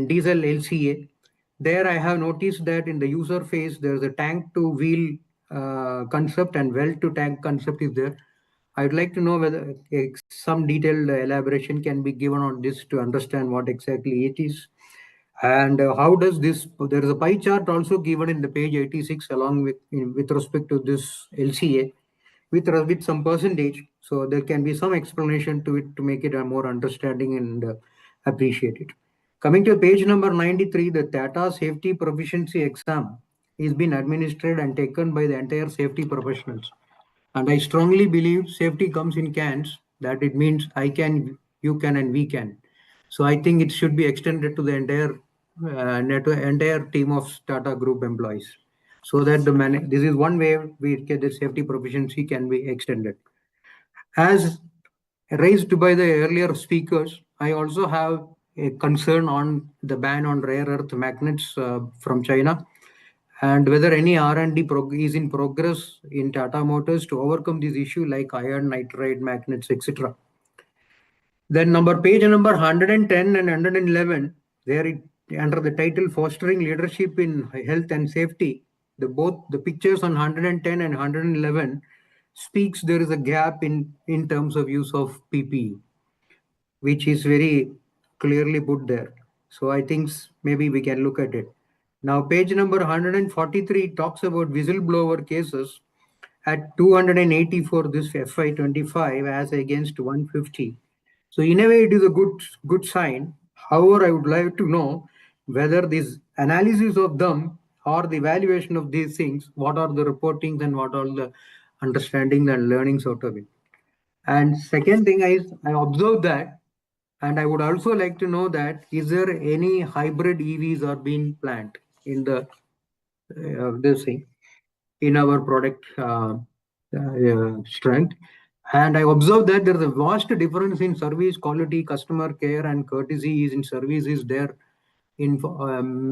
Speaker 10: diesel LCA. There I have noticed that in the user phase, there's a tank to wheel concept and well to tank concept is there. I'd like to know whether some detailed elaboration can be given on this to understand what exactly it is. And how does this, there is a pie chart also given in the page 86 along with respect to this LCA with some percentage. So there can be some explanation to it to make it a more understanding and appreciated. Coming to page number 93, the Tata Safety Proficiency Exam is being administered and taken by the entire safety professionals. And I strongly believe safety comes in cans, that it means I can, you can, and we can. So I think it should be extended to the entire team of Tata Group employees, so that this is one way we get the safety proficiency can be extended. As raised by the earlier speakers, I also have a concern on the ban on rare earth magnets from China, and whether any R&D is in progress in Tata Motors to overcome this issue, like iron nitride magnets, etc. Then page number 110 and 111, there under the title Fostering Leadership in Health and Safety, both the pictures on 110 and 111 speaks there is a gap in terms of use of PPE, which is very clearly put there. So I think maybe we can look at it. Now page number 143 talks about whistleblower cases at 280 for this FY25 as against 150. So in a way, it is a good sign. However, I would like to know whether this analysis of them or the evaluation of these things, what are the reportings and what are the understanding and learnings out of it. And second thing is, I observed that, and I would also like to know that, is there any hybrid EVs are being planned in the this thing, in our product strength. And I observed that there is a vast difference in service quality, customer care, and courtesy is in services there in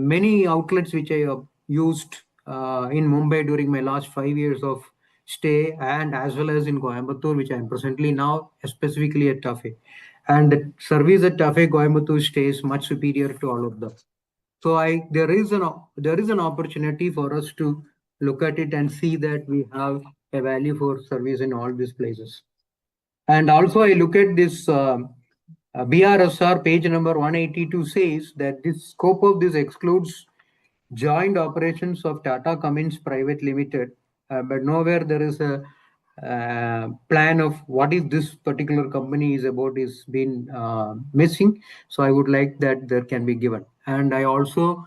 Speaker 10: many outlets which I used in Mumbai during my last 5 years of stay, and as well as in Coimbatore, which I am presently now, specifically at TAFE. And the service at TAFE Coimbatore stays much superior to all of them. So there is an opportunity for us to look at it and see that we have a value for service in all these places. And also I look at this BRSR page number 182 says that this scope of this excludes joint operations of Tata Cummins Private Limited, but nowhere there is a plan of what is this particular company is about is been missing. So I would like that there can be given. And I also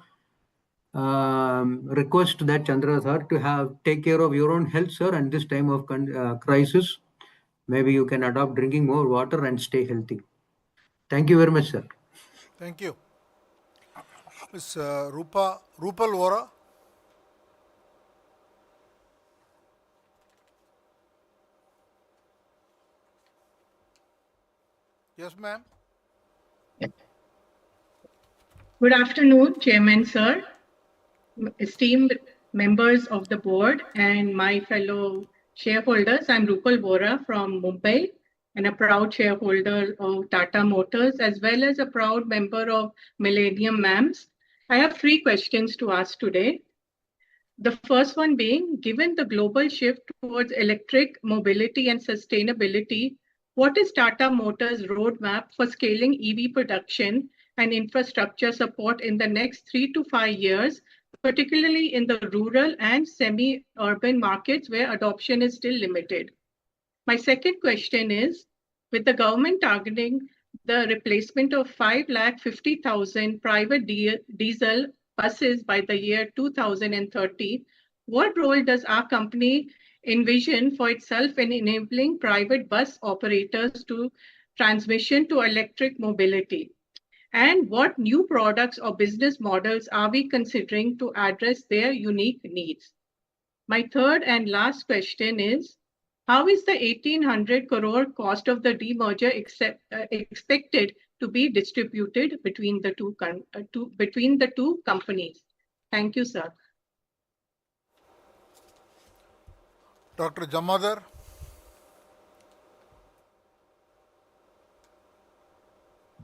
Speaker 10: request that Chandra sir to take care of your own health, sir, and this time of crisis. Maybe you can adopt drinking more water and stay healthy. Thank you very much, sir.
Speaker 7: Thank you. Ms. Rupal Vora. Yes, ma'am.
Speaker 9: Good afternoon, Chairman, sir. esteemed members of the board and my fellow shareholders. I'm Rupal Vora from Mumbai and a proud shareholder of Tata Motors as well as a proud member of Millennium MAMS. I have 3 questions to ask today. The first one being, given the global shift towards electric mobility and sustainability, what is Tata Motors' roadmap for scaling EV production and infrastructure support in the next 3 to 5 years, particularly in the rural and semi-urban markets where adoption is still limited? My second question is, with the government targeting the replacement of 550,000 private diesel buses by the year 2030, what role does our company envision for itself in enabling private bus operators to transition to electric mobility? And what new products or business models are we considering to address their unique needs? My third and last question is, how is the 1,800 crore cost of the demerger expected to be distributed between the two companies? Thank you, sir.
Speaker 7: Dr. Jamadar.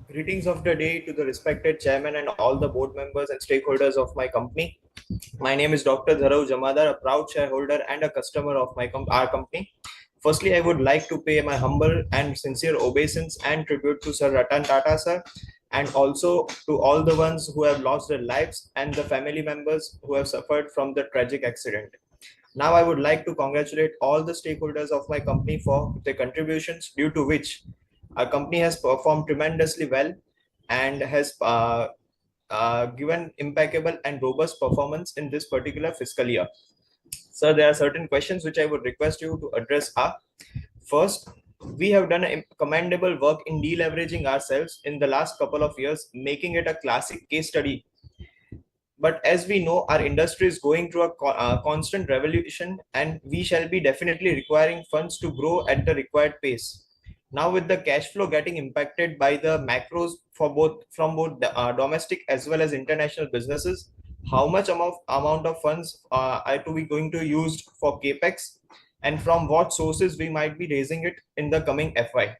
Speaker 11: Greetings of the day to the respected chairman and all the board members and stakeholders of my company. My name is Dr. Dharav Jamadar, a proud shareholder and a customer of our company. Firstly, I would like to pay my humble and sincere obeisance and tribute to Sir Ratan Tata, sir, and also to all the ones who have lost their lives and the family members who have suffered from the tragic accident. Now, I would like to congratulate all the stakeholders of my company for their contributions, due to which our company has performed tremendously well and has given impeccable and robust performance in this particular fiscal year. Sir, there are certain questions which I would request you to address. First, we have done a commendable work in deleveraging ourselves in the last couple of years, making it a classic case study. But as we know, our industry is going through a constant revolution, and we shall be definitely requiring funds to grow at the required pace. Now, with the cash flow getting impacted by the macros from both the, domestic as well as international businesses, how much amount of funds are we going to use for capex, and from what sources we might be raising it in the coming FY?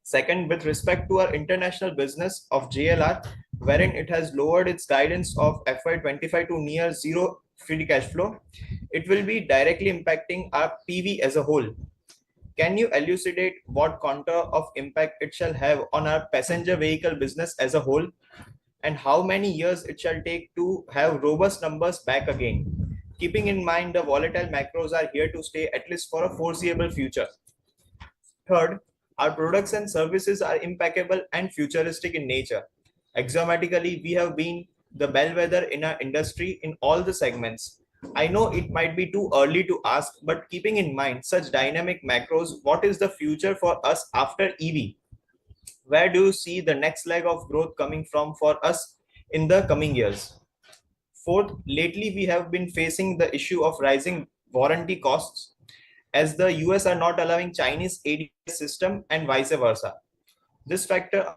Speaker 11: Second, with respect to our international business of JLR, wherein it has lowered its guidance of FY25 to near zero free cash flow, it will be directly impacting our PV as a whole. Can you elucidate what contour of impact it shall have on our passenger vehicle business as a whole, and how many years it shall take to have robust numbers back again, keeping in mind the volatile macros are here to stay at least for a foreseeable future? Third, our products and services are impeccable and futuristic in nature. Axiomatically, we have been the bellwether in our industry in all the segments. I know it might be too early to ask, but keeping in mind such dynamic macros, what is the future for us after EV? Where do you see the next leg of growth coming from for us in the coming years? Fourth, lately we have been facing the issue of rising warranty costs, as the US are not allowing Chinese ADS system and vice versa. This factor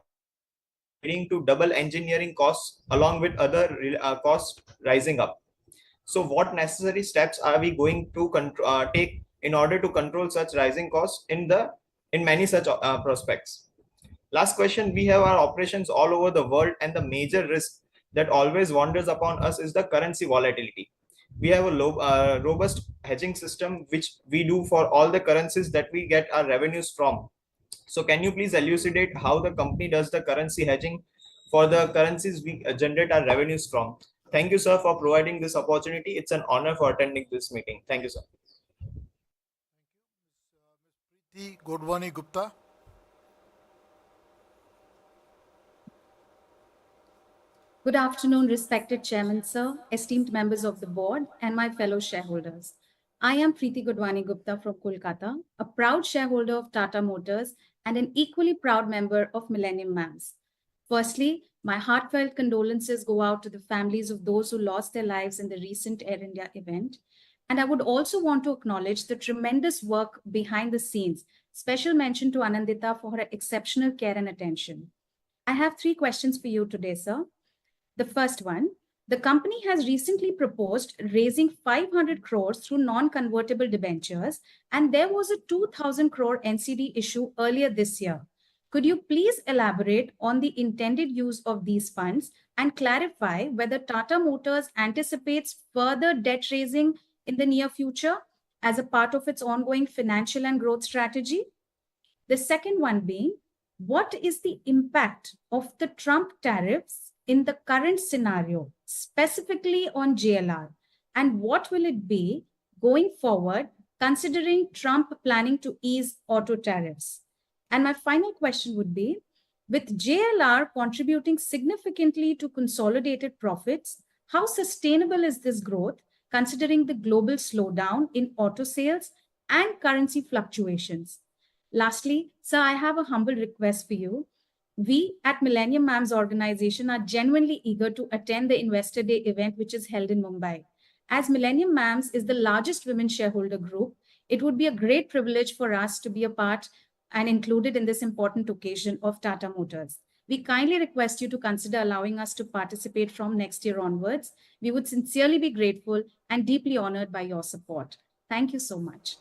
Speaker 11: leading to double engineering costs along with other costs rising up. So what necessary steps are we going to take in order to control such rising costs in many such prospects? Last question, we have our operations all over the world, and the major risk that always wanders upon us is the currency volatility. We have a robust hedging system which we do for all the currencies that we get our revenues from. So can you please elucidate how the company does the currency hedging for the currencies we generate our revenues from? Thank you, sir, for providing this opportunity. It's an honor for attending this meeting. Thank you, sir.
Speaker 7: Ms. Preeti Godwani Gupta.
Speaker 13: Good afternoon, respected Chairman, sir, esteemed members of the board, and my fellow shareholders. I am Preeti Godwani Gupta from Kolkata, a proud shareholder of Tata Motors and an equally proud member of Millennium MAMS. Firstly, my heartfelt condolences go out to the families of those who lost their lives in the recent Air India event. And I would also want to acknowledge the tremendous work behind the scenes. Special mention to Anandita for her exceptional care and attention. I have 3 questions for you today, sir. The first one, The company has recently proposed raising 500 crores through non-convertible debentures, and there was a 2,000 crore NCD issue earlier this year. Could you please elaborate on the intended use of these funds and clarify whether Tata Motors anticipates further debt raising in the near future as a part of its ongoing financial and growth strategy? The second one being, what is the impact of the Trump tariffs in the current scenario, specifically on JLR? And what will it be going forward, considering Trump planning to ease auto tariffs? And my final question would be, with JLR contributing significantly to consolidated profits, how sustainable is this growth, considering the global slowdown in auto sales and currency fluctuations? Lastly, sir, I have a humble request for you. We at Millennium Ma'am's organization are genuinely eager to attend the Investor Day event, which is held in Mumbai. As Millennium Ma'am's is the largest women shareholder group, it would be a great privilege for us to be a part and included in this important occasion of Tata Motors. We kindly request you to consider allowing us to participate from next year onwards. We would sincerely be grateful and deeply honored by your support. Thank you so much.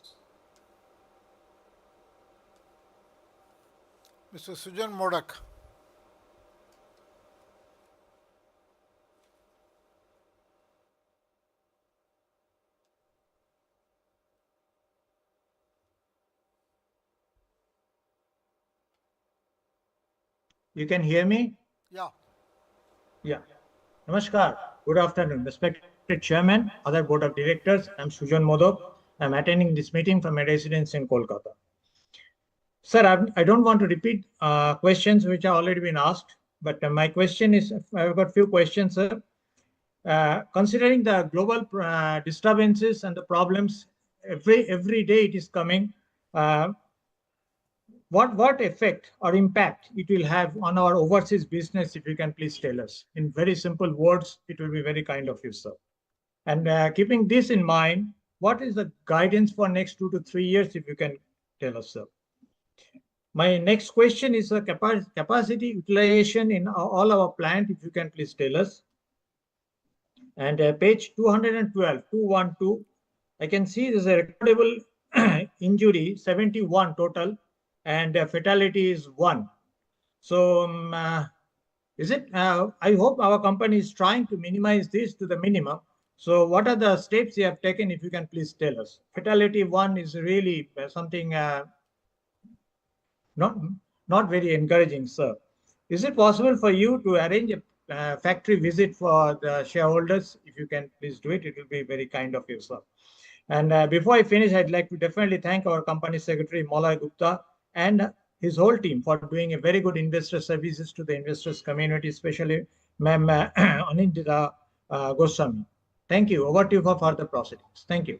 Speaker 7: Mr. Sujan Modak.
Speaker 14: You can hear me?
Speaker 7: Yeah.
Speaker 14: Yeah. Namaskar. Good afternoon. Respected Chairman, other Board of Directors, I'm Sujan Modak. I'm attending this meeting from my residence in Kolkata. Sir, I don't want to repeat questions which have already been asked, but my question is, I've got a few questions, sir. Considering the global disturbances and the problems, every day it is coming, what effect or impact it will have on our overseas business, if you can please tell us. In very simple words, it will be very kind of you, sir. And keeping this in mind, what is the guidance for next 2 to 3 years, if you can tell us, sir? My next question is the capacity utilization in all our plant, if you can please tell us. And page 212, I can see there's a recordable injury, 71 total, and fatality is 1. So is it, I hope our company is trying to minimize this to the minimum. So what are the steps you have taken, if you can please tell us? Fatality 1 is really something not very encouraging, sir. Is it possible for you to arrange a factory visit for the shareholders? If you can please do it, it will be very kind of you, sir. And before I finish, I'd like to definitely thank our company secretary, Malay Gupta, and his whole team for doing a very good investor services to the investors community, especially Ma'am Anindita Goswami. Thank you. Over to you for further proceedings. Thank you.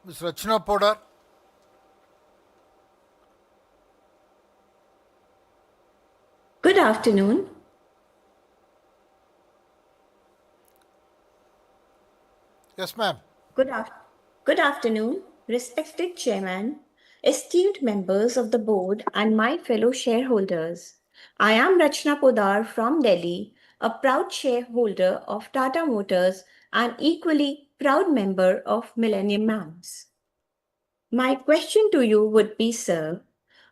Speaker 7: Ms. Rachna Podar.
Speaker 15: Good afternoon.
Speaker 7: Yes, ma'am.
Speaker 15: Good afternoon, respected Chairman, esteemed members of the board, and my fellow shareholders. I am Rachna Podar from Delhi, a proud shareholder of Tata Motors and equally proud member of Millennium Ma'am's. My question to you would be, sir,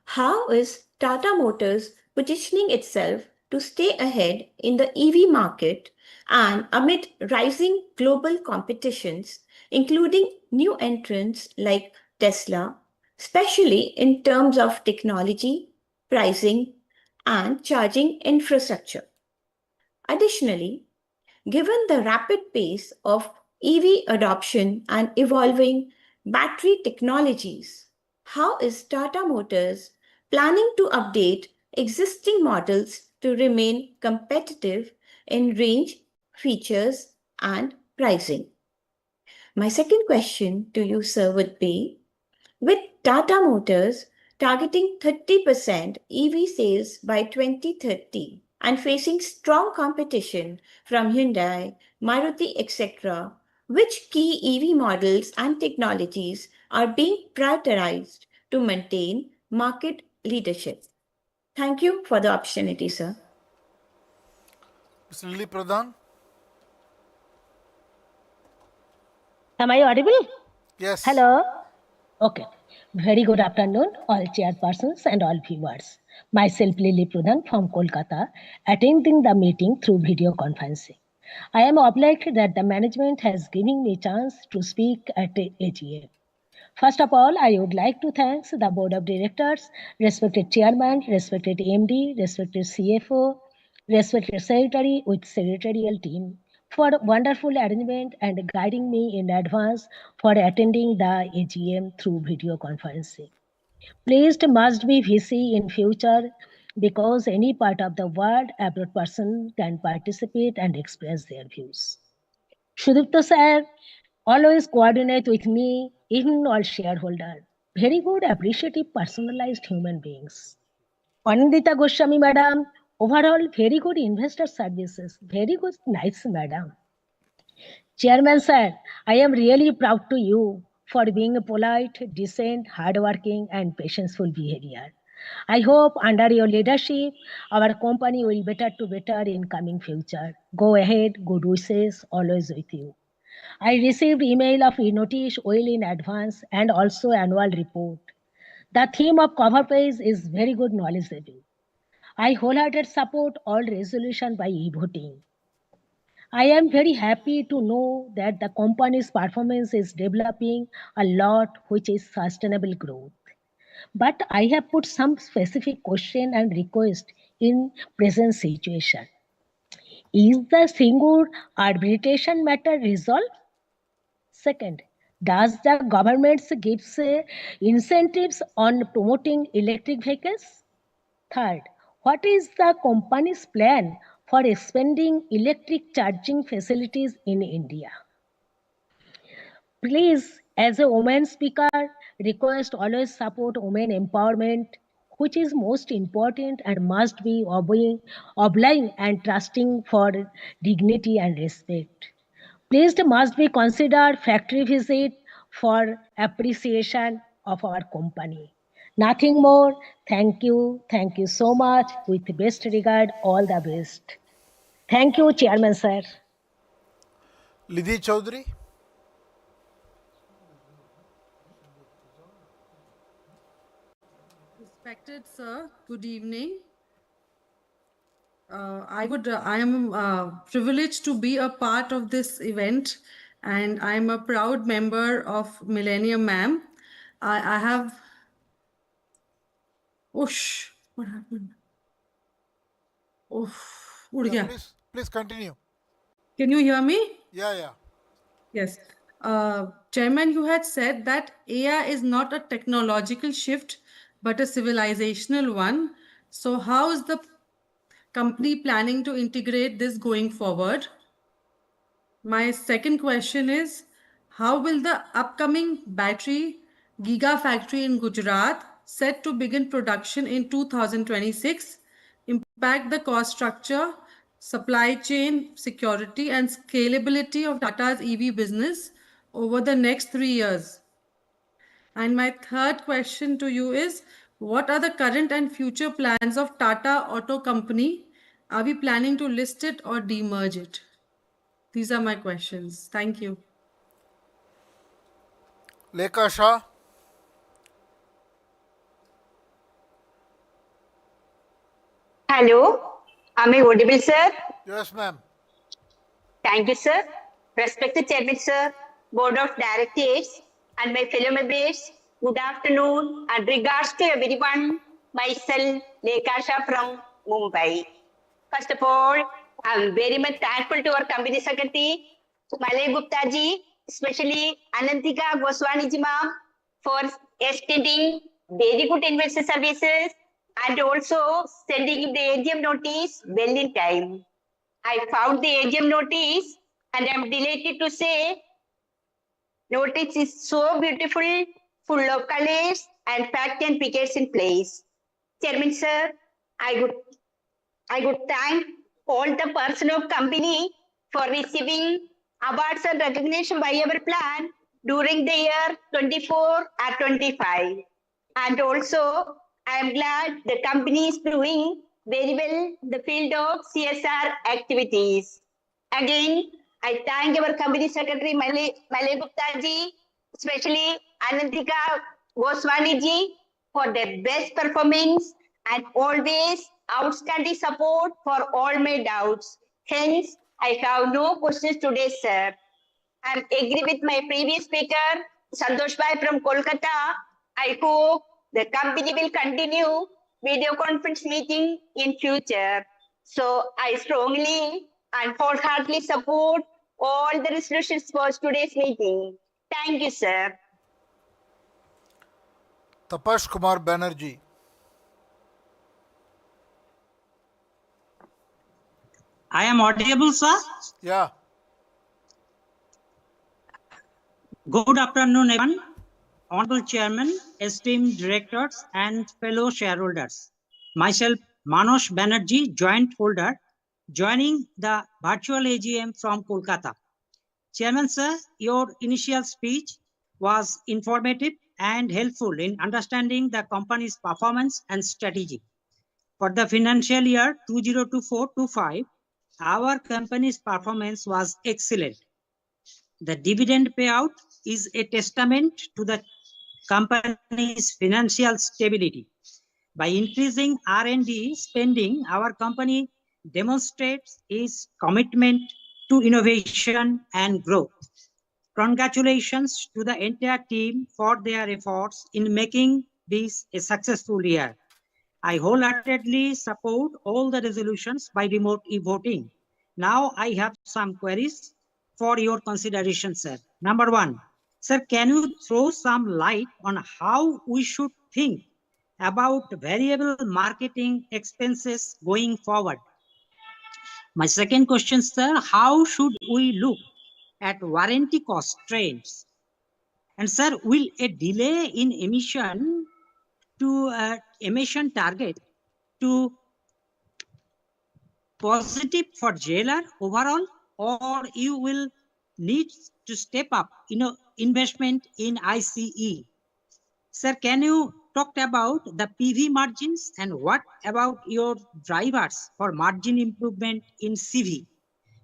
Speaker 15: how is Tata Motors positioning itself to stay ahead in the EV market and amid rising global competitions, including new entrants like Tesla, especially in terms of technology, pricing, and charging infrastructure? Additionally, given the rapid pace of EV adoption and evolving battery technologies, how is Tata Motors planning to update existing models to remain competitive in range, features, and pricing? My second question to you, sir, would be, with Tata Motors targeting 30% EV sales by 2030 and facing strong competition from Hyundai, Maruti, etc., which key EV models and technologies are being prioritized to maintain market leadership? Thank you for the opportunity, sir.
Speaker 7: Mr. Lily Pradhan?
Speaker 16: Am I audible?
Speaker 7: Yes.
Speaker 16: Hello? Okay. Very good afternoon, all chairpersons and all viewers. Myself, Lily Pradhan from Kolkata, attending the meeting through video conferencing. I am obliged that the management has given me a chance to speak at the AGM. First of all, I would like to thank the Board of Directors, respected Chairman, respected MD, respected CFO, respected Secretary with secretarial team for wonderful arrangement and guiding me in advance for attending the AGM through video conferencing. Pleased must be VC in future because any part of the world abroad person can participate and express their views. Shudipto sir, always coordinate with me, even all shareholder. Very good, appreciative, personalized human beings. Anindita Goswami madam, overall very good investor services. Very good, nice madam. Chairman sir, I am really proud to you for being a polite, decent, hardworking and patientful behavior. I hope under your leadership, our company will better to better in coming future. Go ahead, good wishes, always with you. I received email of e-notice well in advance and also annual report. The theme of cover page is very good knowledgeable. I wholehearted support all resolution by e-voting. I am very happy to know that the company's performance is developing a lot which is sustainable growth. But I have put some specific question and request in present situation. Is the single arbitration matter resolved? Second, does the government give incentives on promoting electric vehicles? Third, what is the company's plan for expanding electric charging facilities in India? Please, as a woman speaker, request always support women empowerment, which is most important and must be obeying and trusting for dignity and respect. Please must be considered factory visit for appreciation of our company. Nothing more. Thank you. Thank you so much. With best regard, all the best. Thank you, Chairman sir.
Speaker 7: Lidhi Chaudhary?
Speaker 17: Respected sir, good evening. I am privileged to be a part of this event, and I am a proud member of Millennium Ma'am. I have. Oosh, what happened? Oof, उड़ गया.
Speaker 7: Please continue.
Speaker 17: Can you hear me?
Speaker 7: Yeah.
Speaker 17: Yes. Chairman, you had said that AI is not a technological shift, but a civilizational one. So how is the company planning to integrate this going forward? My second question is, how will the upcoming battery gigafactory in Gujarat, set to begin production in 2026, impact the cost structure, supply chain security, and scalability of Tata's EV business over the next 3 years? And my third question to you is, what are the current and future plans of Tata Auto Company? Are we planning to list it or demerge it? These are my questions. Thank you.
Speaker 7: Lekha Shah?
Speaker 18: Hello, am I audible, sir?
Speaker 7: Yes, ma'am.
Speaker 18: Thank you, sir. Respected Chairman, sir, Board of Directors, and my fellow members, good afternoon and regards to everyone. Myself, Lekha Shah from Mumbai. First of all, I'm very much thankful to our company secretary, Malay Gupta ji, especially Anantika Goswami ji ma'am, for extending very good investor services and also sending the AGM notice well in time. I found the AGM notice and I'm delighted to say notice is so beautiful, full of colors and fact and figures in place. Chairman sir, I would thank all the person of company for receiving awards and recognition by our plan during the year 24 or 25. And also, I I am glad the company is doing very well in the field of CSR activities. Again, I thank our company secretary Malay Gupta ji, especially Anantika Goswami ji for their best performance and always outstanding support for all my doubts. Hence, I have no questions today, sir. I agree with my previous speaker, Santosh Bhai from Kolkata. I hope the company will continue video conference meeting in future. So I strongly and wholeheartedly support all the resolutions for today's meeting. Thank you, sir.
Speaker 7: Tapash Kumar Banerjee.
Speaker 1: I am audible, sir.
Speaker 7: Yeah.
Speaker 1: Good afternoon, everyone. Honorable Chairman, esteemed directors, and fellow shareholders. Myself, Manosh Banerjee, joint holder, joining the virtual AGM from Kolkata. Chairman, sir, your initial speech was informative and helpful in understanding the company's performance and strategy. For the financial year 2024-25, our company's performance was excellent. The dividend payout is a testament to the company's financial stability. By increasing R&D spending, our company demonstrates its commitment to innovation and growth. Congratulations to the entire team for their efforts in making this a successful year. I wholeheartedly support all the resolutions by remote e-voting. Now I have some queries for your consideration, sir. Number one, sir, can you throw some light on how we should think about variable marketing expenses going forward? My second question, sir, how should we look at warranty cost trends? And sir, will a delay in emission target to positive for JLR overall, or you will need to step up investment in ICE? Sir, can you talk about the PV margins and what about your drivers for margin improvement in CV?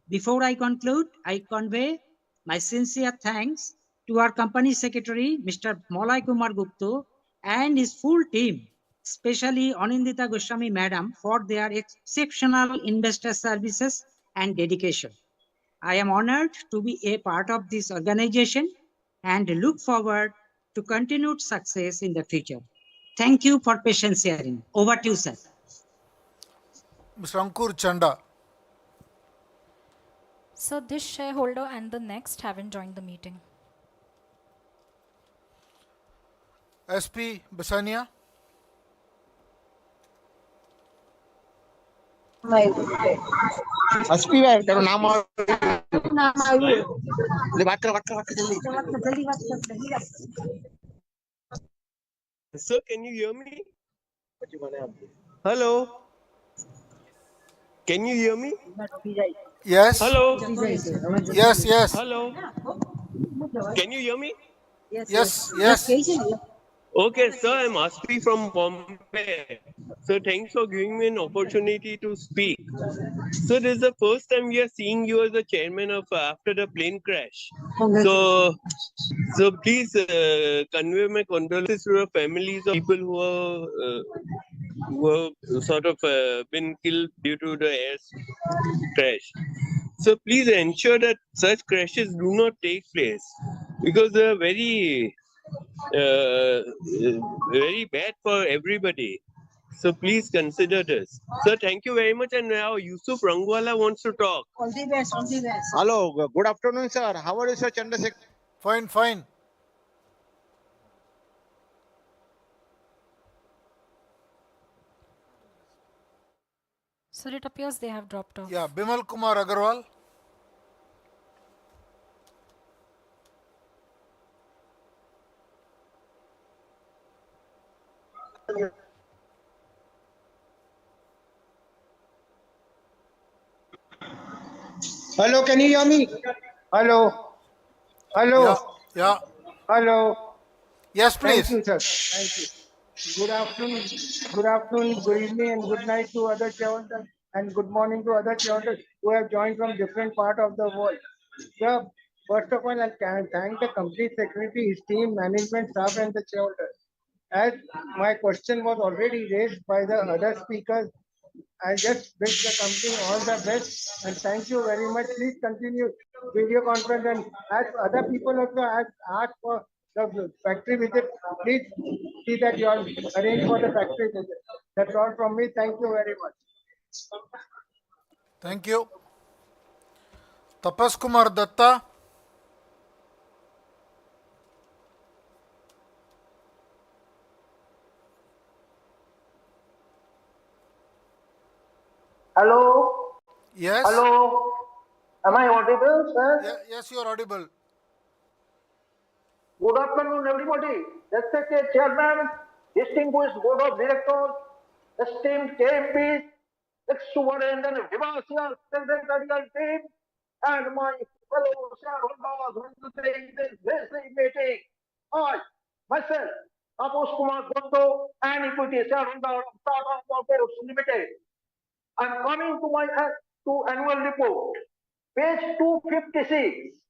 Speaker 1: Before I conclude, I convey my sincere thanks to our company secretary, Mr. Malay Kumar Gupta, and his full team, especially Anindita Goswami Madam, for their exceptional investor services and dedication. I am honored to be a part of this organization and look forward to continued success in the future. Thank you for patience hearing. Over to you, sir.
Speaker 7: Mr. Ankur Chanda.
Speaker 21: So this shareholder and the next haven't joined the meeting.
Speaker 7: SP Basania.
Speaker 19: SP है तेरा नाम बात कर जल्दी
Speaker 20: Sir, can you hear me? Hello. Can you hear me?
Speaker 7: Yes.
Speaker 20: Hello.
Speaker 7: Yes, yes.
Speaker 20: Hello. Can you hear me?
Speaker 7: Yes, yes.
Speaker 20: Okay, sir, I'm Aspi from Bombay. So thanks for giving me an opportunity to speak. So this is the first time we are seeing you as the chairman of after the plane crash. So please convey my condolences to the families of people who have sort of been killed due to the air crash. So please ensure that such crashes do not take place because they are very bad for everybody. So please consider this. Sir, thank you very much. And now Yusuf Rangwala wants to talk.
Speaker 19: All the best, all the best. Hello, good afternoon, sir. How are you, sir? Chandrasekhar?
Speaker 7: Fine, fine.
Speaker 21: So it appears they have dropped off.
Speaker 7: Yeah, Bimal Kumar Agarwal.
Speaker 19: Hello, can you hear me? Hello. Hello.
Speaker 7: Yeah.
Speaker 19: Hello.
Speaker 7: Yes,
Speaker 19: Thank
Speaker 7: please.
Speaker 19: you, sir. Thank you.
Speaker 3: Good afternoon, good evening, and good night to other shareholders, and good morning to other shareholders who have joined from different part of the world. Sir, first of all, I can thank the company secretary, his team, management, staff, and the shareholders. As my question was already raised by the other speakers, I just wish the company all the best and thank you very much. Please continue video conference and as other people also ask for the factory visit, please see that you are arranged for the factory visit. That's all from me. Thank you very much.
Speaker 7: Thank you. Tapas Kumar Datta.
Speaker 3: Hello.
Speaker 7: Yes.
Speaker 3: Hello. Am I audible, sir?
Speaker 7: Yes, you are audible.
Speaker 3: Good afternoon, everybody. Respected Chairman, distinguished Board of Directors, esteemed KMPs, exuberant and vivacious secretarial team, and my fellow shareholders who are in this busy meeting. I, myself, Tapas Kumar Gondo, an equity shareholder of Tata Motors Limited, I'm coming to my annual report, page 256.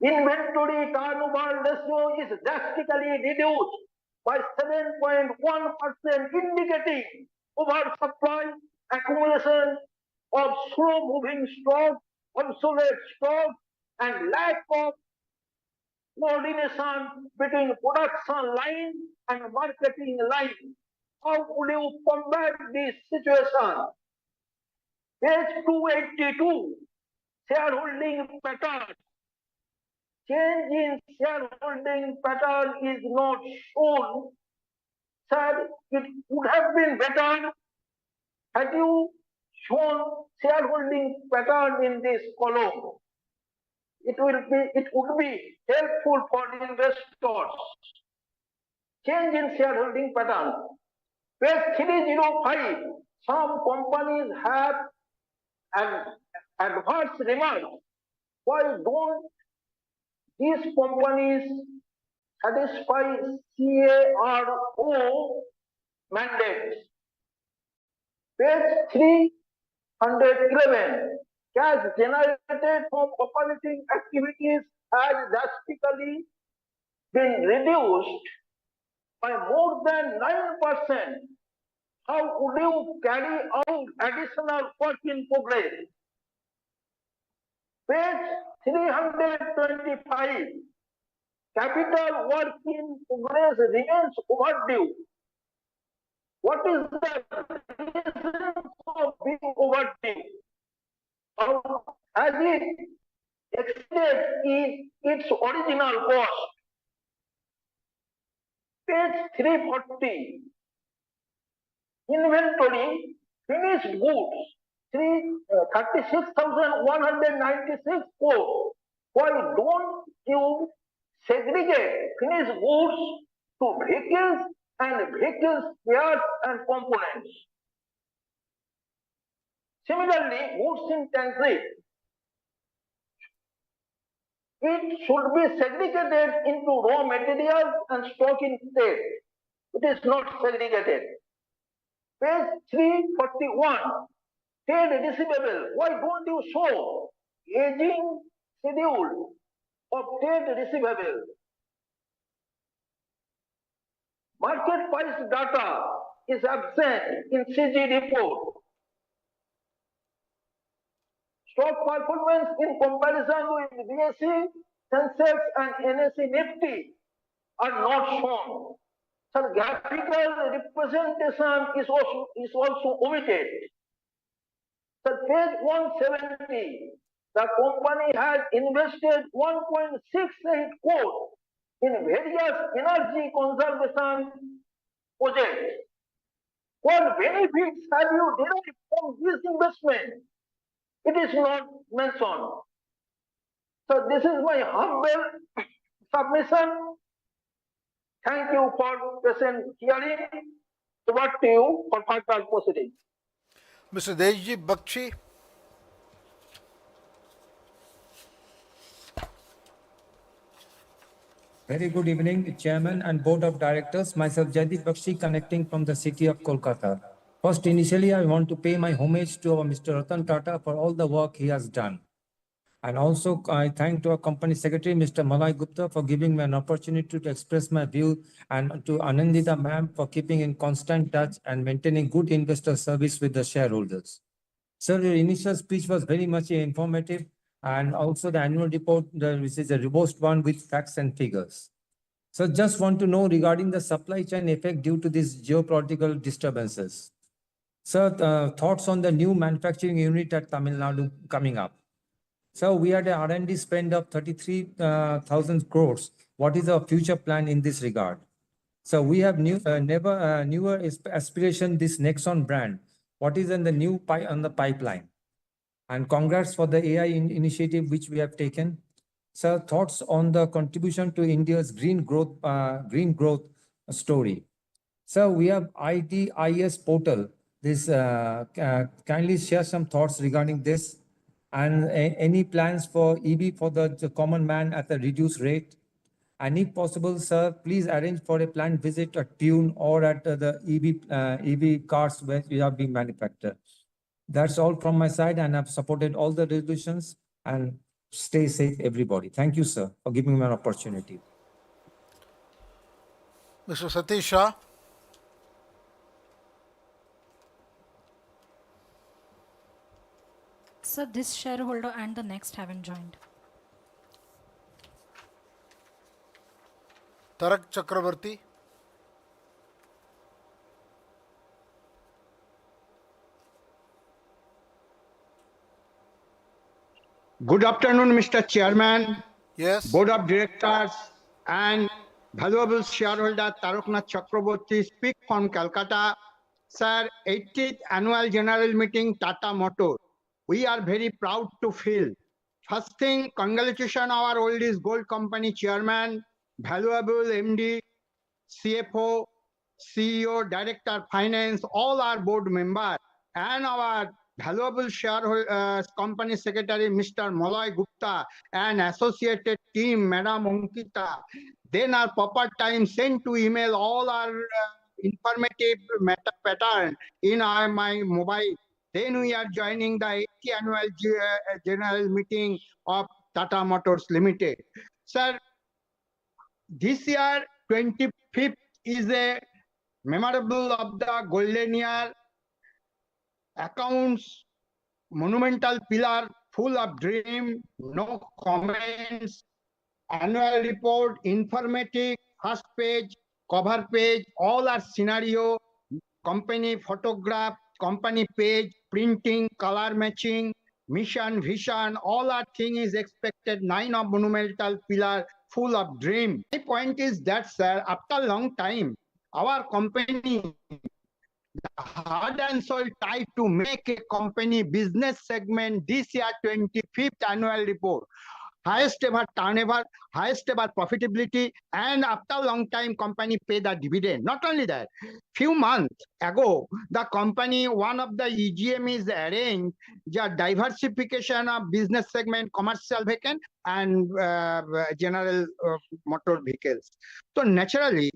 Speaker 3: Inventory turnover ratio is drastically reduced by 7.1%, indicating oversupply, accumulation of slow-moving stock, obsolete stock, and lack of coordination between production line and marketing line. How would you combat this situation? Page 282, shareholding pattern. Change in shareholding pattern is not shown. Sir, it would have been better had you shown shareholding pattern in this column. It would be helpful for investors. Change in shareholding pattern. Page 305. Some companies have an adverse remark. Why don't these companies satisfy CARO mandates? Page 311. Cash generated from operating activities has drastically been reduced by more than 9%. How would you carry out additional work in progress? Page 325. Capital work in progress remains overdue. What is the reason for being overdue? Has it exceeded its original cost? Page 340. Inventory, finished goods, 36,196 crores. Why don't you segregate finished goods to vehicles and vehicles spares and components? Similarly, goods in transit, it should be segregated into raw materials and stock in trade. It is not segregated. Page 341, trade receivable. Why don't you show aging schedule of trade receivable? Market price data is absent in CG report. Stock performance in comparison with BSE, Sensex and NSE Nifty are not shown. So graphical representation is also omitted. So page 170, the company has invested 1.68 crore in various energy conservation projects. What benefits have you derived from this investment? It is not mentioned. So this is my humble submission. Thank you for present hearing. Over to you for further proceedings.
Speaker 7: Mr. Deshji Bakshi.
Speaker 2: Very good evening, Chairman and Board of Directors. Myself, Jaideep Bakshi, connecting from the city of Kolkata. First, initially, I want to pay my homage to our Mr. Ratan Tata for all the work he has done. And also, I thank to our company secretary, Mr. Malay Gupta, for giving me an opportunity to express my view, and to Anandita ma'am for keeping in constant touch and maintaining good investor service with the shareholders. Sir, your initial speech was very much informative, and also the annual report, which is a robust one with facts and figures. So just want to know regarding the supply chain effect due to these geopolitical disturbances. Sir, thoughts on the new manufacturing unit at Tamil Nadu coming up. So we had an R&D spend of 33,000 crores. What is our future plan in this regard? So we have newer aspiration, this Nexon brand. What is in the new on the pipeline? And congrats for the AI initiative which we have taken. Sir, thoughts on the contribution to India's green growth story. Sir, we have ITIS portal. This kindly share some thoughts regarding this, and any plans for EV for the common man at a reduced rate. And if possible, sir, please arrange for a plant visit at Tune or at the EV cars where we are being manufactured. That's all from my side, and I've supported all the resolutions. And stay safe, everybody. Thank you, sir, for giving me an opportunity.
Speaker 7: Mr. Satish Shah.
Speaker 21: So this shareholder and the next haven't joined.
Speaker 7: Tarak Chakravarti.
Speaker 19: Good afternoon, Mr. Chairman,
Speaker 7: Yes.
Speaker 19: Board of Directors, and valuable shareholder Taraknath Chakraborty. Speak from Calcutta. Sir, 80th Annual General Meeting Tata Motors. We are very proud to feel. First thing, congratulations our oldies gold company chairman, valuable MD, CFO, CEO, Director Finance, all our board members, and our valuable shareholder company secretary, Mr. Malay Gupta, and associated team, Madam Ankita. Then our proper time sent to email all our informative pattern in my mobile. Then we are joining the 80th Annual General Meeting of Tata Motors Limited. Sir, this year, 25th is a memorable of the golden year. Accounts, monumental pillar, full of dream, no comments. Annual report, informative, first page, cover page, all are scenario, company photograph, company page, printing, color matching, mission, vision, all our thing is expected. 9 of monumental pillar, full of dream. My point is that, sir, after a long time, our company hard and soul tried to make a company business segment this year 25th annual report. Highest ever turnover, highest ever profitability, and after a long time, company paid the dividend. Not only that, few months ago, the company, one of the EGM is arranged the diversification of business segment, commercial vehicle and general motor vehicles. So naturally,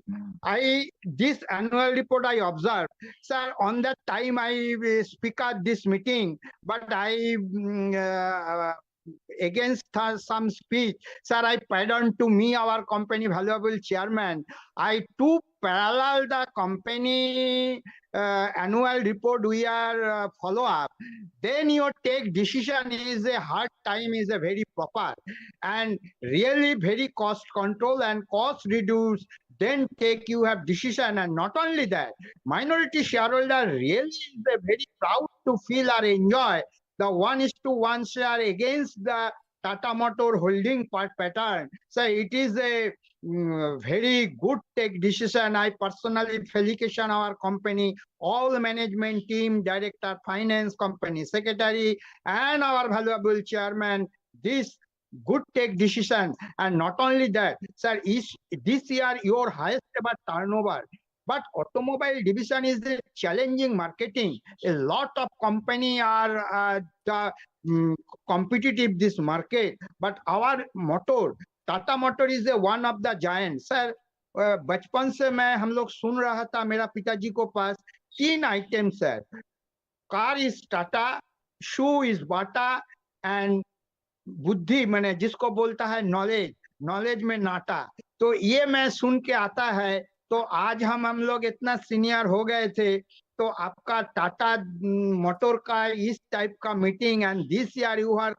Speaker 19: this annual report I observed, sir, on that time I speak at this meeting, but I against some speech, sir, I pardon to me, our company valuable chairman, I too parallel the company annual report we are follow up. Then your take decision is a hard time, is a very proper and really very cost control and cost reduce. Then take you have decision, and not only that, minority shareholder really is very proud to feel or enjoy the 1:1 share against the Tata Motor holding pattern. So it is a very good take decision. I personally felicitate our company, all the management team, director, finance, company secretary, and our valuable chairman. This good take decision. And not only that, sir, this year your highest ever turnover. But automobile division is a challenging marketing. A lot of company are competitive this market. But our motor, Tata motor is one of the giant. Sir बचपन से मैं हम लोग सुन रहा था, मेरा पिताजी को पास 3 item sir, car is Tata, shoe is Bata and बुद्धि मैंने जिसको बोलता है नॉलेज, नॉलेज में नाटा। तो ये मैं सुन के आता है। तो आज हम लोग इतना सीनियर हो गए थे, तो आपका टाटा मोटर का इस टाइप का meeting and this year you are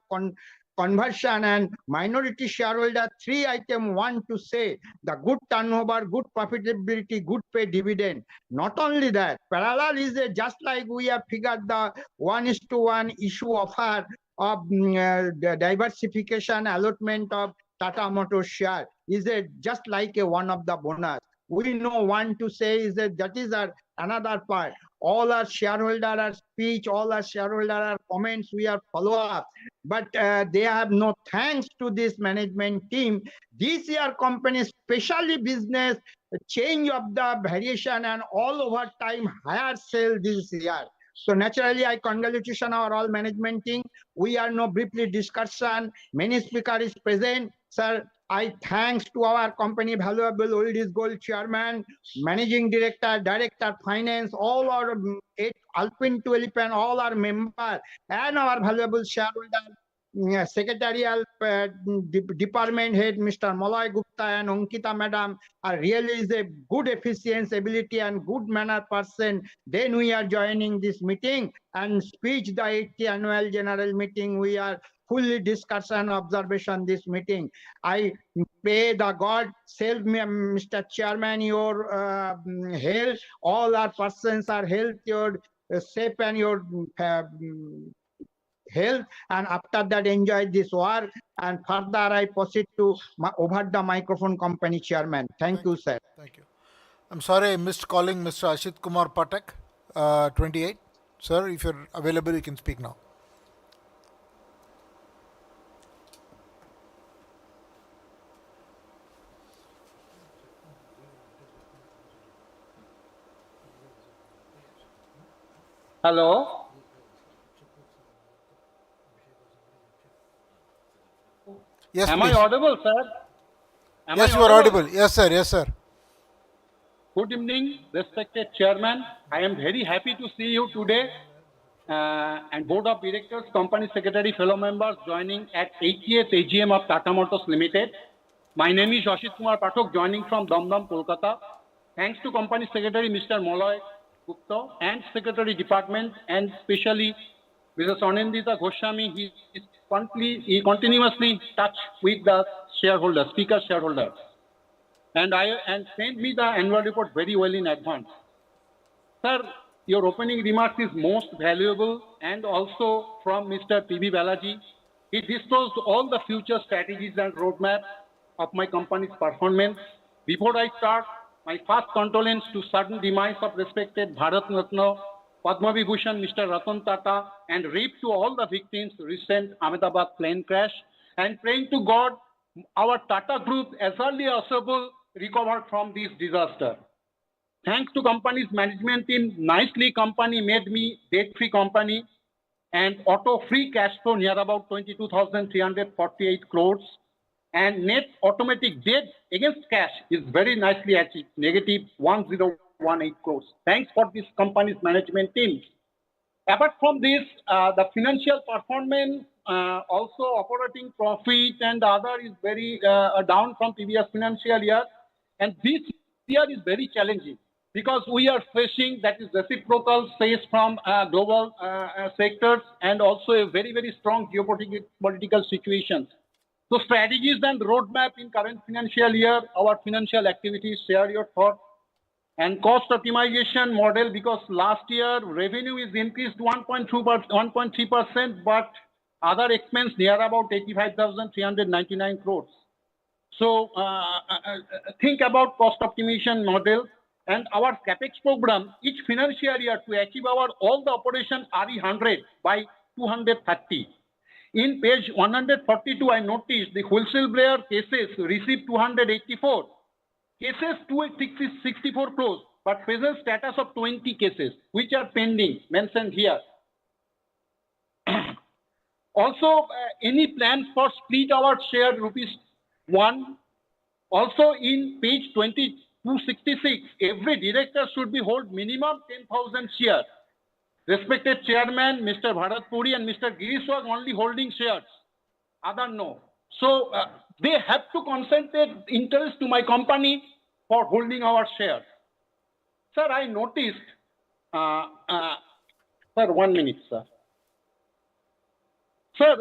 Speaker 19: conversion and minority shareholder, 3 item want to say the good turnover, good profitability, good pay dividend. Not only that, parallel is just like we have figured the 1:1 issue offer of the diversification allotment of Tata Motors share is just like a one of the bonus. We know one to say is that is another part. All our shareholder are speech, all our shareholder are comments, we are follow up. But they have no thanks to this management team. This year company, especially business, change of the variation and all over time higher sale this year. So naturally, I congratulation our all management team. We are no briefly discussion. Many speaker is present. Sir, I thanks to our company valuable old is gold chairman, managing director, director finance, all our 8 Alpine to Elephant, all our members and our valuable shareholder, secretarial department head, Mr. Malay Gupta and Ankita madam are really is a good efficiency, ability and good manner person. Then we are joining this meeting and speech the 80th annual general meeting. We are fully discussion, observation this meeting. I pray the God, self me, Mr. Chairman, your health, all our persons are health, your safe and your health, and after that enjoy this work, and further I proceed to over the microphone company chairman. Thank you, sir.
Speaker 7: Thank you. I'm sorry I missed calling Mr. Ashit Kumar Patak, 28. Sir, if you're available, you can speak now.
Speaker 4: Hello.
Speaker 7: Yes,
Speaker 4: Am
Speaker 7: please.
Speaker 4: I audible, sir?
Speaker 7: Yes, you are audible. Yes, sir. Yes, sir.
Speaker 4: Good evening, respected chairman. I am very happy to see you today, and board of directors, company secretary, fellow members joining at 80th AGM of Tata Motors Limited. My name is Ashit Kumar Pathak, joining from Damdam, Kolkata. Thanks to company secretary Mr. Malay Gupta and secretary department, and especially Mr. Sonendita Goswami. He continuously touch with the shareholder, speaker shareholder, and sent me the annual report very well in advance. Sir, your opening remarks is most valuable, and also from Mr. P.B. Balaji. He disclosed all the future strategies and roadmap of my company's performance. Before I start, my first condolence to sudden demise of respected Bharat Ratna, Padma Vibhushan, Mr. Ratan Tata, and RIP to all the victims recent Ahmedabad plane crash, and praying to God our Tata Group as early as possible recovered from this disaster. Thanks to company's management team, nicely company made me debt-free company and auto-free cash flow near about 22,348 crores, and net automatic debt against cash is very nicely achieved, negative 1018 crores. Thanks for this company's management team. Apart from this, the financial performance, also operating profit and other is very down from previous financial year, and this year is very challenging because we are facing that is reciprocal sales from global sectors, and also a very, very strong geopolitical situation. So strategies and roadmap in current financial year, our financial activities, share your thoughts. And cost optimization model, because last year revenue is increased 1.3%, but other expense near about 85,399 crores. So think about cost optimization model, and our capex program each financial year to achieve our all the operation RE100 by 230. In page 142, I noticed the wholesale player cases received 284. Cases 264 crores, but present status of 20 cases, which are pending, mentioned here. Also, any plans for split our share rupees One, also in page 2266, every director should be hold minimum 10,000 shares. Respected Chairman, Mr. Bharat Puri and Mr. Girish was only holding shares. Other no. So they have to concentrate interest to my company for holding our shares. Sir, I noticed, sir, 1 minute, sir. Sir,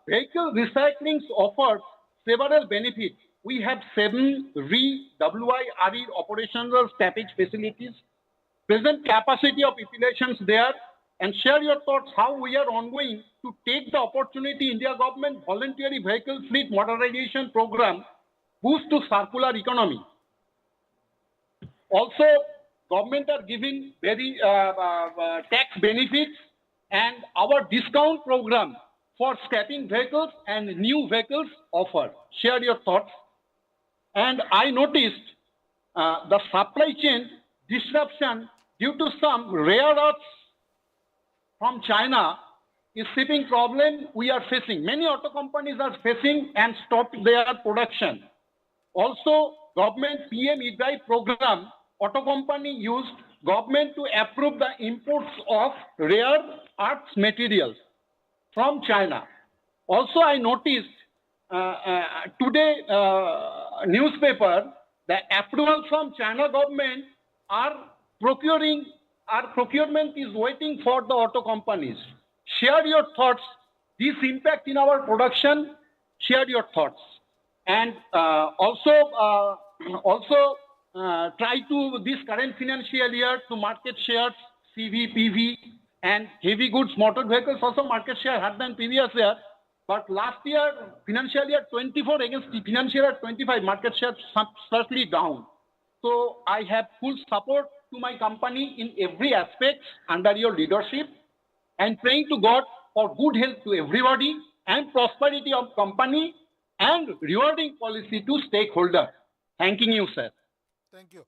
Speaker 4: vehicle recycling offers several benefits. We have 7 WIRE operational stoppage facilities, present capacity of populations there, and share your thoughts how we are ongoing to take the opportunity India government voluntary vehicle fleet modernization program boost to circular economy. Also, government are giving very tax benefits and our discount program for scrapping vehicles and new vehicles offer. Share your thoughts. And I noticed the supply chain disruption due to some rare earths from China is shipping problem we are facing. Many auto companies are facing and stopped their production. Also, government PM E-Drive program, auto company used government to approve the imports of rare earth materials from China. Also, I noticed today newspaper, the approval from China government are procuring, our procurement is waiting for the auto companies. Share your thoughts, this impact in our production, share your thoughts. And also try to this current financial year to market shares, CV, PV, and heavy goods motor vehicles also market share higher than previous year. But last year, financial year 24 against financial year 25, market share slightly down. So I have full support to my company in every aspect under your leadership, and praying to God for good health to everybody and prosperity of company and rewarding policy to stakeholder. Thanking you, sir.
Speaker 7: Thank you.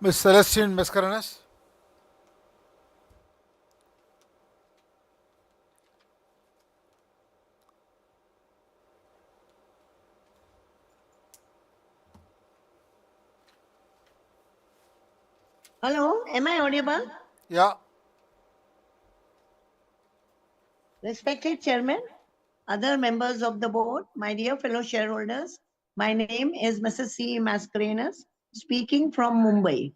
Speaker 7: Ms. Celestine Mascarenas.
Speaker 5: Hello, am I audible?
Speaker 7: Yeah.
Speaker 5: Respected Chairman, other members of the board, my dear fellow shareholders, my name is Mrs. C. Mascarenas, speaking from Mumbai.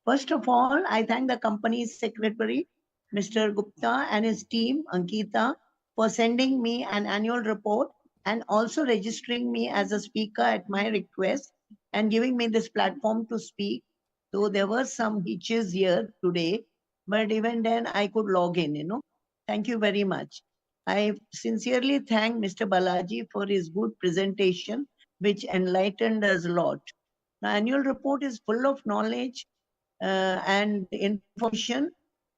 Speaker 5: First of all, I thank the company's secretary, Mr. Gupta, and his team, Ankita, for sending me an annual report and also registering me as a speaker at my request and giving me this platform to speak. Though there were some hitches here today, but even then I could log in. Thank you very much. I sincerely thank Mr. Balaji for his good presentation, which enlightened us a lot. The annual report is full of knowledge and information,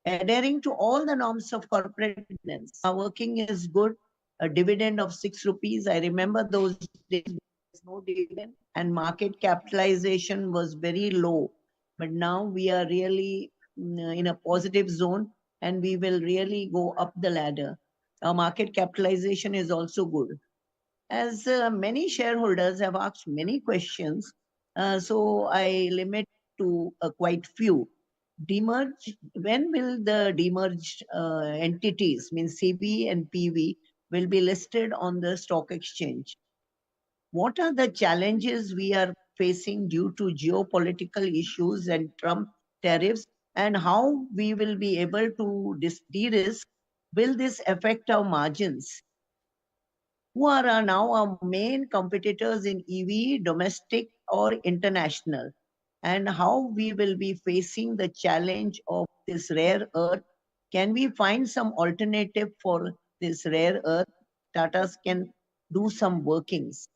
Speaker 5: adhering to all the norms of corporate governance. Our working is good. A dividend of 6 rupees. I remember those days, there's no dividend, and market capitalization was very low. But now we are really in a positive zone, and we will really go up the ladder. Our market capitalization is also good. As many shareholders have asked many questions, so I limit to quite few. Demerge, when will the demerged entities, means CV and PV, will be listed on the stock exchange? What are the challenges we are facing due to geopolitical issues and Trump tariffs, and how we will be able to de-risk? Will this affect our margins? Who are now our main competitors in EV, domestic or international? And how we will be facing the challenge of this rare earth? Can we find some alternative for this rare earth? Tatas can do some workings.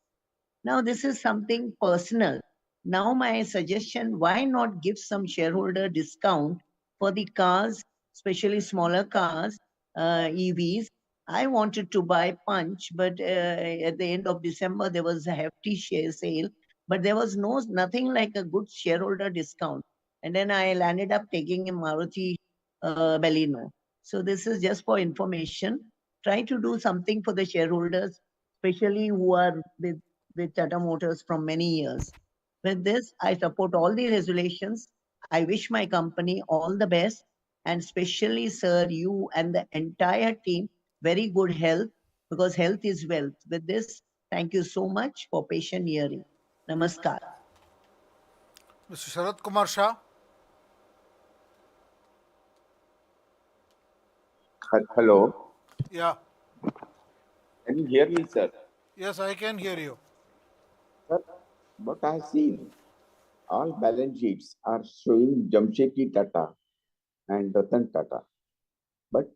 Speaker 5: Now, this is something personal. Now, my suggestion, why not give some shareholder discount for the cars, especially smaller cars, EVs? I wanted to buy Punch, but at the end of December, there was a hefty share sale, but there was nothing like a good shareholder discount. And then I landed up taking a Maruti Baleno. So this is just for information. Try to do something for the shareholders, especially who are with with Tata Motors from many years. With this, I support all the resolutions. I wish my company all the best, and especially, sir, you and the entire team, very good health, because health is wealth. With this, thank you so much for patient hearing. Namaskar.
Speaker 7: Mr. Sharad Kumar Shah.
Speaker 8: Hello.
Speaker 7: Yeah.
Speaker 8: Can you hear me, sir?
Speaker 7: Yes, I can hear you.
Speaker 8: Sir, what I have seen, all balance sheets are showing Jamshedji Tata and Ratan Tata. But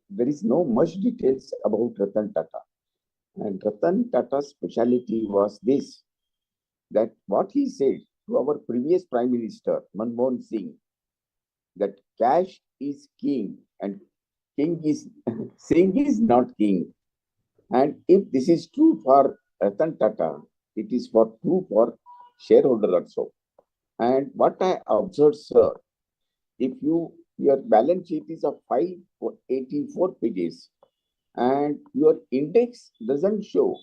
Speaker 8: there is no much details about Ratan Tata. And Ratan Tata's speciality was this, that what he said to our previous Prime Minister, Manmohan Singh, that cash is king and king is Singh is not king. And if this is true for Ratan Tata, it is true for shareholder also. And what I observed, sir, if your balance sheet is of 584 pages and your index doesn't show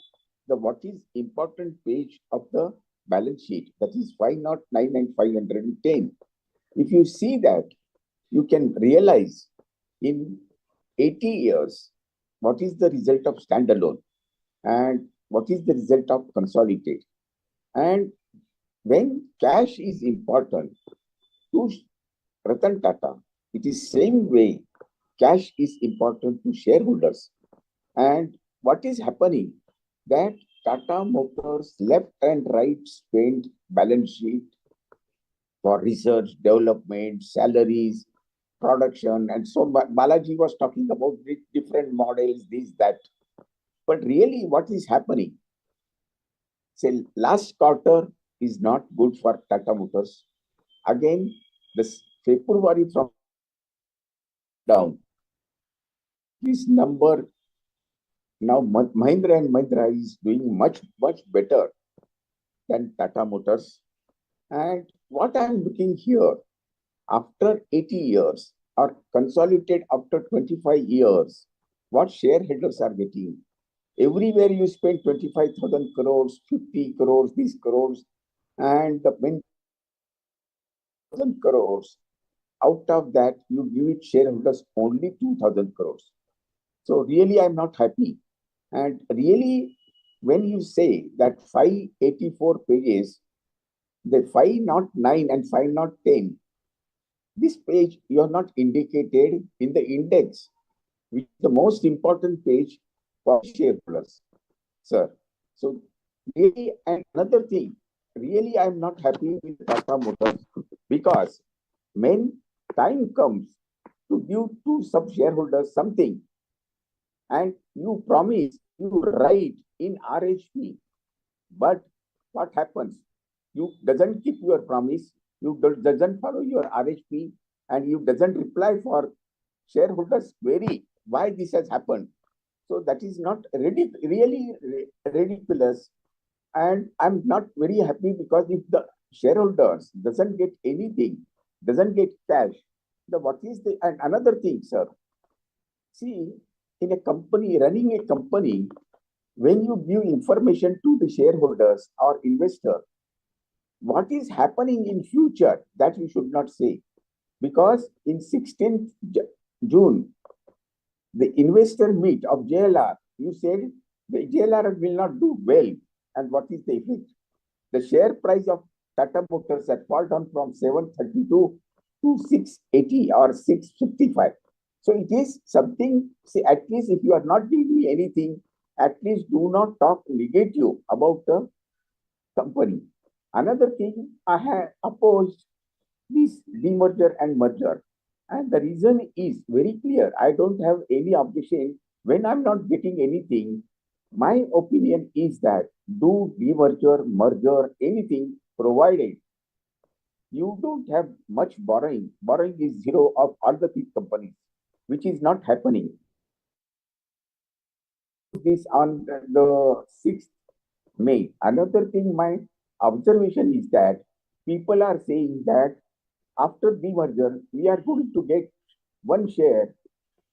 Speaker 8: what is important page of the balance sheet, that is 509 and 510. If you see that, you can realize in 80 years, what is the result of standalone and what is the result of consolidate. And when cash is important to Ratan Tata, it is same way cash is important to shareholders. And what is happening that Tata Motors left and right spend balance sheet for research, development, salaries, production, and so Balaji was talking about different models, this, that. But really, what is happening? Say, last quarter is not good for Tata Motors. Again, this February from down. This number now Mahindra and Mahindra is doing much better than Tata Motors. And what I am looking here, after 80 years or consolidated after 25 years, what shareholders are getting. Everywhere you spend 25,000 crores, 50 crores, these crores, and the 1,000 crores. Out of that, you give it shareholders only 2,000 crores. So really, I'm not happy. And really, when you say that 584 pages, the 509 and 510, this page you are not indicated in the index, which is the most important page for shareholders, sir. So really, and another thing, really, I'm not happy with Tata Motors because when time comes to give to some shareholders something, and you promise, you write in RHP, but what happens? You doesn't keep your promise, you doesn't follow your RHP, and you doesn't reply for shareholders' query why this has happened. So that is not really ridiculous, and I'm not very happy because if the shareholders doesn't get anything, doesn't get cash, the what is the and another thing, sir. See, in a company, running a company, when you give information to the shareholders or investor, what is happening in future, that you should not say. Because in 16th June, the investor meet of JLR, you said the JLR will not do well. And what is the effect? The share price of Tata Motors has fallen from 732 to 680 or 655. So it is something, say, at least if you are not giving me anything, at least do not talk negative about the company. Another thing, I have opposed this demerger and merger. And the reason is very clear. I don't have any objection when I'm not getting anything. My opinion is that do demerger, merger, anything provided you don't have much borrowing. Borrowing is zero of all the big companies, which is not happening. This on the 6th May. Another thing, my observation is that people are saying that after demerger, we are going to get one share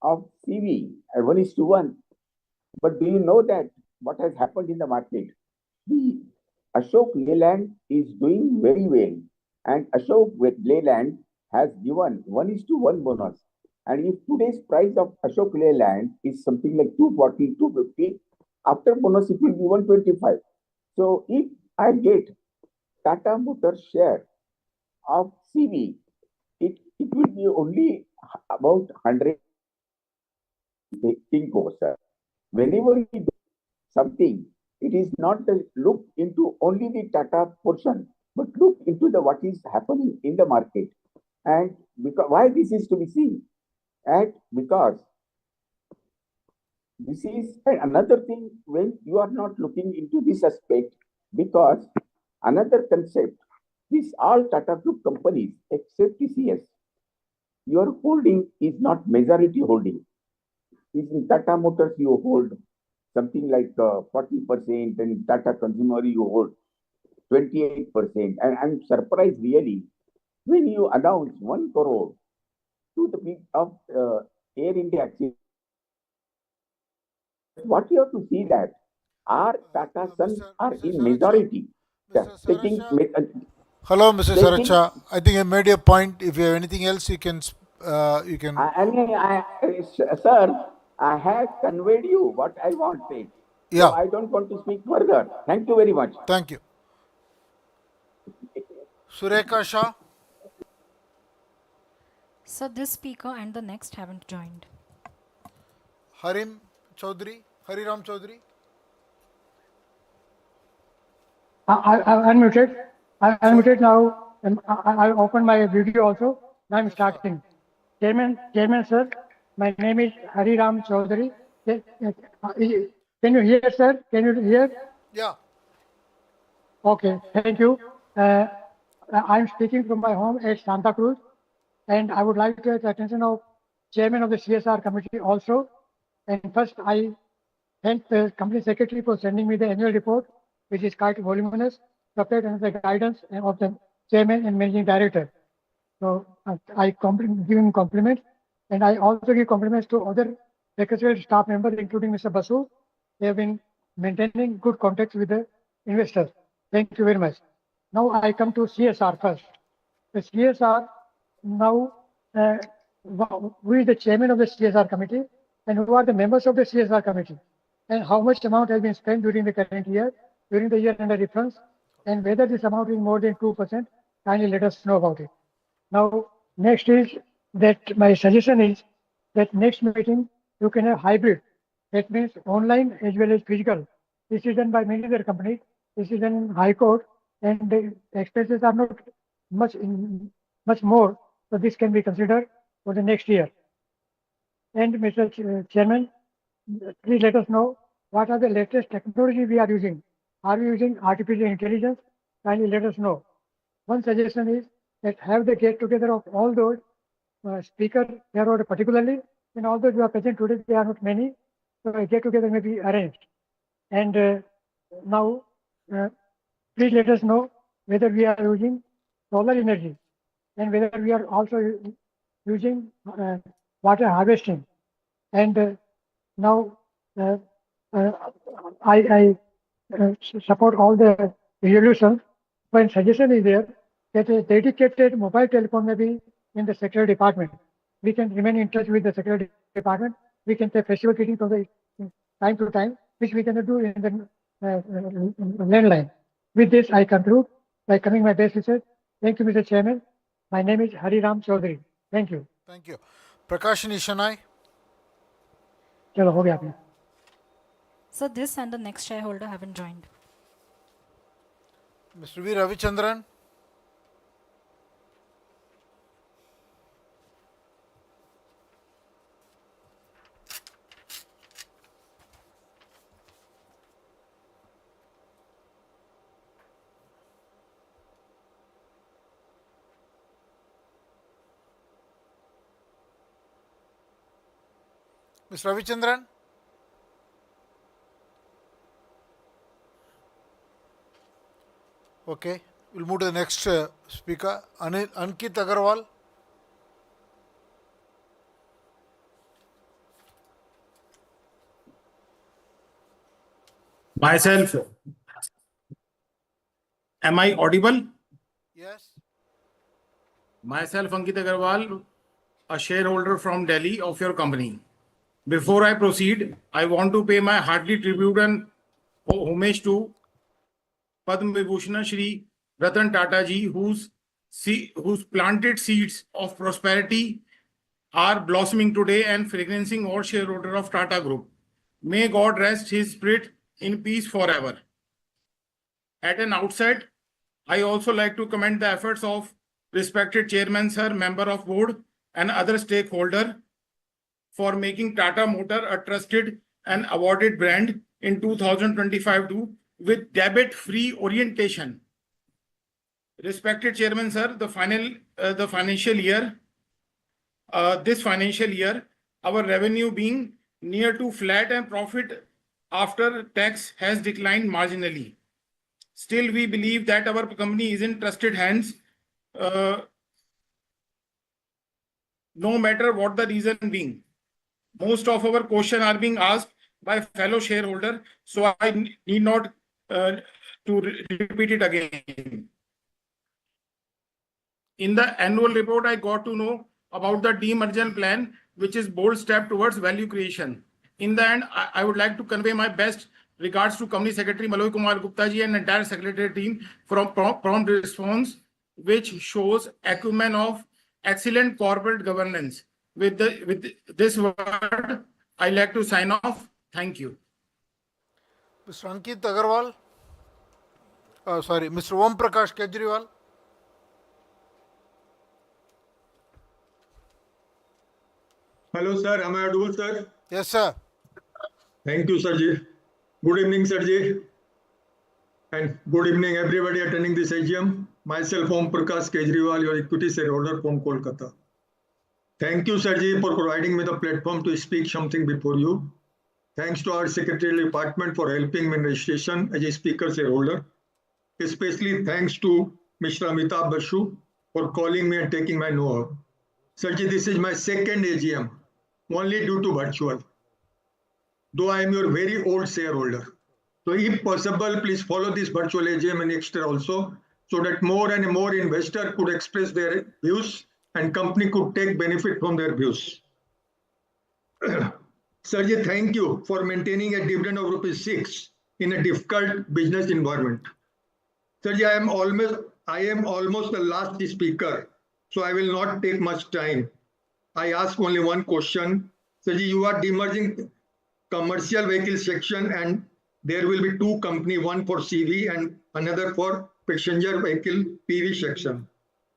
Speaker 8: of CV, 1:1. But do you know that what has happened in the market? The Ashok Leyland is doing very well, and Ashok Leyland has given 1:1 bonus. And if today's price of Ashok Leyland is something like 240, 250, after bonus it will be 125. So if I get Tata Motors share of CV, it will be only about 100 Tinko, sir. Whenever we do something, it is not the look into only the Tata portion, but look into the what is happening in the market. And because why this is to be seen? And because this is another thing when you are not looking into this aspect, because another concept, these all Tata Group companies except TCS, your holding is not majority holding. In Tata Motors, you hold something like 40%, and Tata Consumer, you hold 28%. And I'm surprised really when you announce 1 crore to the peak of Air India. What you have to see that our Tata sons are in majority. Taking,
Speaker 7: Hello, Mr.
Speaker 8: taking,
Speaker 7: Saracha. I think I made a point. If you have anything else, you can.
Speaker 8: Sir, I have conveyed you what I wanted.
Speaker 7: Yeah.
Speaker 8: So I don't want to speak further. Thank you very much.
Speaker 7: Thank you. Sureka Shah.
Speaker 21: So this speaker and the next haven't joined.
Speaker 7: Hariram Chaudhary.
Speaker 12: I unmuted. I unmuted now. And I opened my video also. Now I'm starting. Chairman, sir. My name is Hariram Chaudhary. Can you hear, sir? Can you hear?
Speaker 7: Yeah.
Speaker 12: Okay. Thank you. I'm speaking from my home at Santa Cruz, and I would like to get the attention of Chairman of the CSR committee also. And first, I thank the company secretary for sending me the annual report, which is quite voluminous, prepared under the guidance of the chairman and managing director. So I give him compliments, and I also give compliments to other secretarial staff members, including Mr. Basu. They have been maintaining good contacts with the investors. Thank you very much. Now I come to CSR first. The CSR now, who is the chairman of the CSR committee, and who are the members of the CSR committee, and how much amount has been spent during the current year, during the year under reference, and whether this amount is more than 2%, kindly let us know about it. Now, next is that my suggestion is that next meeting you can have hybrid. That means online as well as physical. This is done by many other companies. This is done in High Court, and the expenses are not much more. So this can be considered for the next year. And Mr. Chairman, please let us know what are the latest technology we are using. Are we using artificial intelligence? Kindly let us know. One suggestion is that have the get together of all those speakers here particularly, and all those who are present today, they are not many, so a get together may be arranged. And now, please let us know whether we are using solar energy and whether we are also using water harvesting. And now, I support all the resolutions. One suggestion is there that a dedicated mobile telephone may be in the secretary department. We can remain in touch with the secretary department. We can take festival greetings from the time to time, which we can do in the landline. With this, I conclude by coming my best wishes. Thank you, Mr. Chairman. My name is Hariram Chaudhary. Thank you.
Speaker 7: Thank you. Prakash Nishanai.
Speaker 12: चलो हो गया आपने.
Speaker 21: So this and the next shareholder haven't joined.
Speaker 7: Mr. V. Ravichandran. Mr. Ravichandran. Okay, we'll move to the next speaker, Ankit Agarwal.
Speaker 22: Myself,
Speaker 6: Am I audible?
Speaker 7: Yes.
Speaker 6: Myself, Ankit Agarwal, a shareholder from Delhi of your company. Before I proceed, I want to pay my hearty tribute and homage to Padma Vibhushan Shri Ratan Tata ji, whose planted seeds of prosperity are blossoming today and fragrancing all shareholder of Tata Group. May God rest his spirit in peace forever. At an outset, I also like to commend the efforts of respected chairman, sir, member of board, and other stakeholder for making Tata Motor a trusted and awarded brand in 2025 too, with debit-free orientation. Respected chairman, sir, this financial year, our revenue being near to flat and profit after tax has declined marginally. Still, we believe that our company is in trusted hands, no matter what the reason being. Most of our questions are being asked by fellow shareholder, so I need not to repeat it again. In the annual report, I got to know about the demerger plan, which is bold step towards value creation. In the end, I would like to convey my best regards to Company Secretary Maloy Kumar Gupta ji and entire secretary team from prompt response, which shows acumen of excellent corporate governance. With this word, I like to sign off. Thank you.
Speaker 7: Mr. Ankit Agarwal. Mr. Om Prakash Kejriwal.
Speaker 22: Hello, sir. Am I audible, sir?
Speaker 7: Yes, sir.
Speaker 22: Thank you, sir. Good evening, sir. And good evening, everybody attending this AGM. Myself, Om Prakash Kejriwal, your equity shareholder from Kolkata. Thank you, sir, for providing me the platform to speak something before you. Thanks to our secretarial department for helping me in registration as a speaker shareholder. Especially thanks to Mr. Amitabh Basu for calling me and taking my know-how. Sir, this is my second AGM, only due to virtual. Though I am your very old shareholder. So if possible, please follow this virtual AGM next year also, so that more and more investors could express their views and company could take benefit from their views. Sir, thank you for maintaining a dividend of ₹6 in a difficult business environment. Sir, I am almost the last speaker, so I will not take much time. I ask only one question. Sir, you are demerging commercial vehicle section and there will be two companies, one for CV and another for passenger vehicle PV section.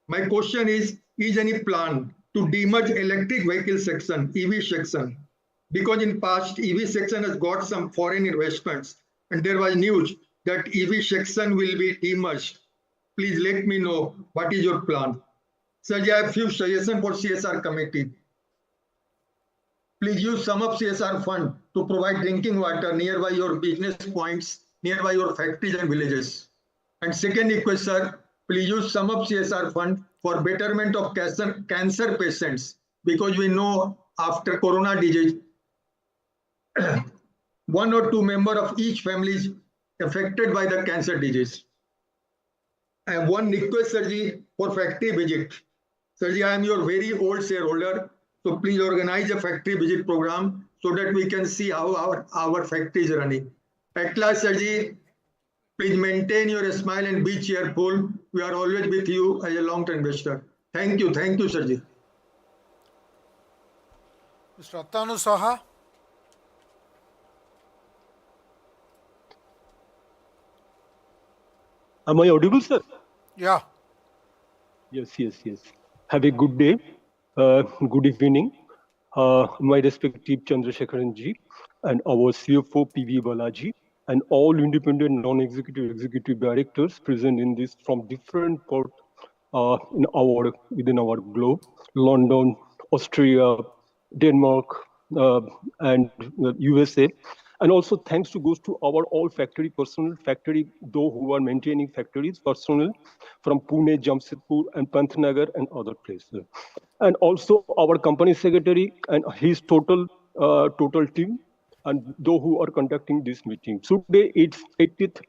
Speaker 22: My question is any plan to demerge electric vehicle section, EV section? Because in past, EV section has got some foreign investments and there was news that EV section will be demerged. Please let me know what is your plan. Sir, I have few suggestions for CSR committee. Please use some of CSR fund to provide drinking water nearby your business points, nearby your factories and villages. And second request, sir, please use some of CSR fund for betterment of cancer patients, because we know after corona disease, one or two members of each family is affected by the cancer disease. And one request, Sirji, for factory visit. Sirji, I am your very old shareholder, so please organize a factory visit program so that we can see how our factory is running. At last, Sirji, please maintain your smile and be cheerful. We are always with you as a long-term investor. Thank you, Sirji.
Speaker 7: Mr. Atanu Saha.
Speaker 23: Am I audible, sir?
Speaker 7: Yeah.
Speaker 23: Yes. Have a good day, good evening. My respective Chandrasekharan ji and our CFO PV Balaji and all independent non-executive executive directors present in this from different parts within our globe, London, Austria, Denmark, and USA. And also thanks goes to our all factory personnel, though who are maintaining factories, personnel from Pune, Jamshedpur and Pantnagar and other places. And also our company secretary and his total team, and those who are conducting this meeting. Today it's 80th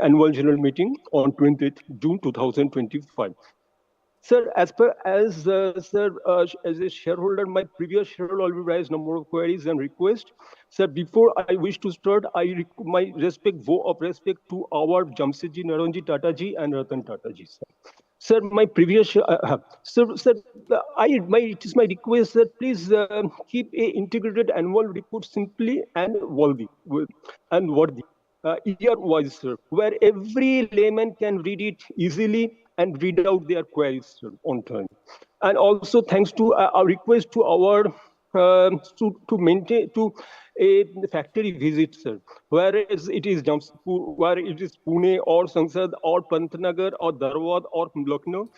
Speaker 23: annual general meeting on 20th June 2025. Sir, as a shareholder, my previous shareholder already raised number of queries and requests. Sir, before I wish to start, my vote of respect to our Jamsetji Naranji Tataji and Ratan Tataji. Sir, my previous it is my request that please keep a integrated annual report simply and worthy. Year-wise, sir, where every layman can read it easily and read out their queries, sir, on time. And also, thanks to our request to our to maintain a factory visit, sir, whereas it is Jamshedpur, where it is Pune or Sansad or Pantnagar or Dharwad or Lucknow,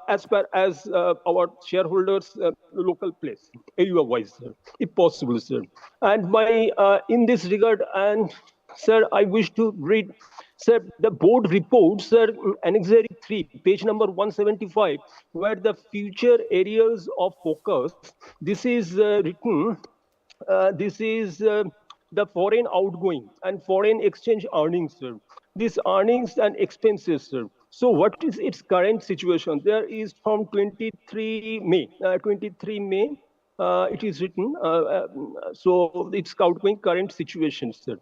Speaker 23: as far as our shareholders' local place, area-wise, sir, if possible, sir. And my in this regard, and sir, I wish to read, sir, the board reports, sir, Annexary 3, page number 175, where the future areas of focus, this is written, this is the foreign outgoing and foreign exchange earnings, sir. These earnings and expenses, sir. So what is its current situation? There is from 23 May, it is written, so it's outgoing current situation, sir.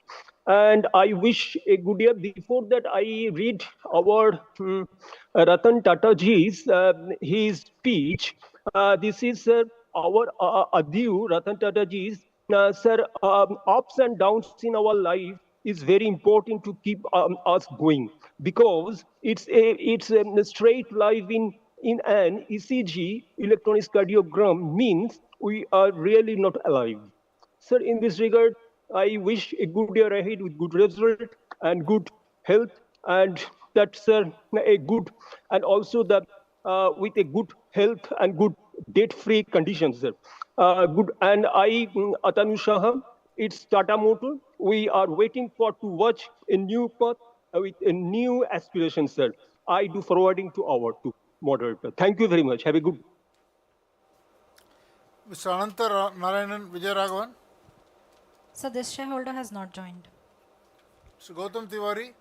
Speaker 23: And I wish a good year. Before that, I read our Ratan Tataji's his speech. This is our Adieu, Ratan Tataji's. Sir, ups and downs in our life is very important to keep us going, because it's a straight life in an ECG, electronic cardiogram, means we are really not alive. Sir, in this regard, I wish a good year ahead with good result and good health, and that's a good, and also that with a good health and good debt-free conditions, sir. Good, and Atanu Shah, it's Tata Motors. We are waiting to watch a new path with a new aspiration, sir. I do forwarding to our moderator. Thank you very much. Have a good.
Speaker 7: Mr. Ananta Narayanan Vijayaraghavan.
Speaker 21: So this shareholder has not joined.
Speaker 7: Mr. Gautam Tiwari.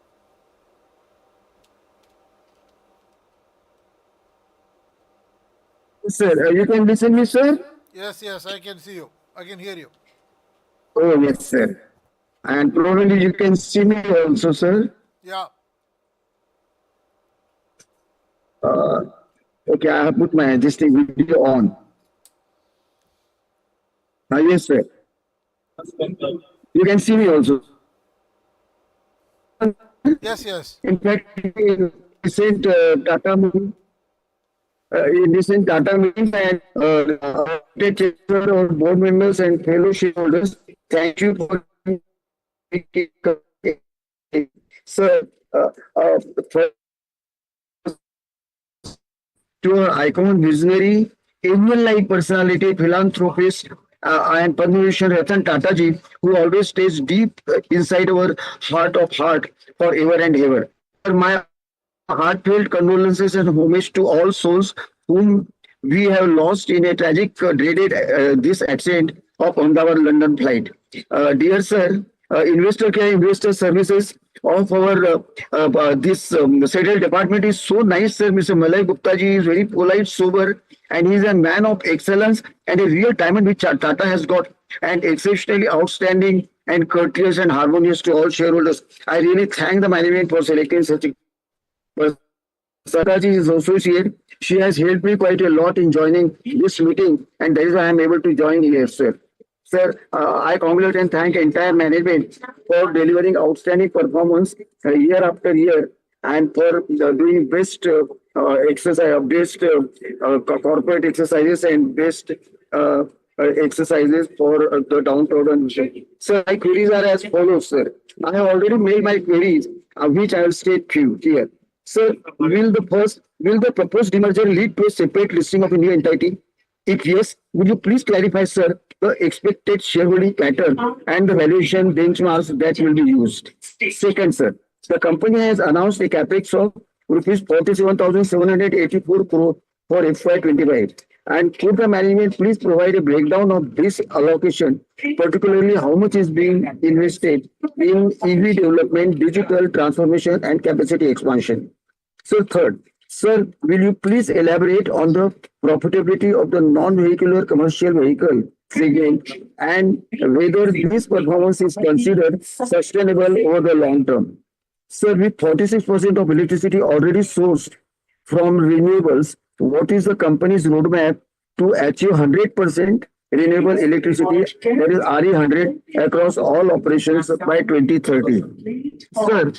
Speaker 9: Sir, you can listen me, sir?
Speaker 7: Yes, I can see you. I can hear you.
Speaker 9: Oh, yes, sir. And probably you can see me also, sir.
Speaker 7: Yeah.
Speaker 9: Okay, I have put my existing video on. Yes, sir. You can see me also.
Speaker 7: Yes.
Speaker 9: In fact, in recent Tata meeting, and our board members and fellow shareholders, thank you for sir. To our icon, visionary, alien-like personality, philanthropist, and Padma Vibhushan Ratan Tataji, who always stays deep inside our heart of heart forever and ever. My heartfelt condolences and homage to all souls whom we have lost in a tragic, dreaded this accident of Ahmedabad London flight. Dear sir, investor care, investor services of our this settled department is so nice, sir. Mr. Malay Gupta ji is very polite, sober, and he is a man of excellence and a real diamond which Tata has got, and exceptionally outstanding and courteous and harmonious to all shareholders. I really thank the management for selecting such a person. Saraji is associate. She has helped me quite a lot in joining this meeting, and that is why I am able to join here, sir. Sir, I congratulate and thank entire management for delivering outstanding performance year after year, and for doing best exercise, best corporate exercises and best exercises for the downtrodden. Sir, my queries are as follows, sir. I have already made my queries, which I will state few here. Sir, will the proposed demerger lead to a separate listing of a new entity? If yes, would you please clarify, sir, the expected shareholding pattern and the valuation benchmarks that will be used? Second, sir, the company has announced a capex of rupees 47,784 crore for FY25. And could the management please provide a breakdown of this allocation, particularly how much is being invested in EV development, digital transformation, and capacity expansion? So third, sir, will you please elaborate on the profitability of the non-vehicular commercial vehicle segment and whether this performance is considered sustainable over the long term? Sir, with 46% of electricity already sourced from renewables, what is the company's roadmap to achieve 100% renewable electricity, that is RE100, across all operations by 2030? Sir,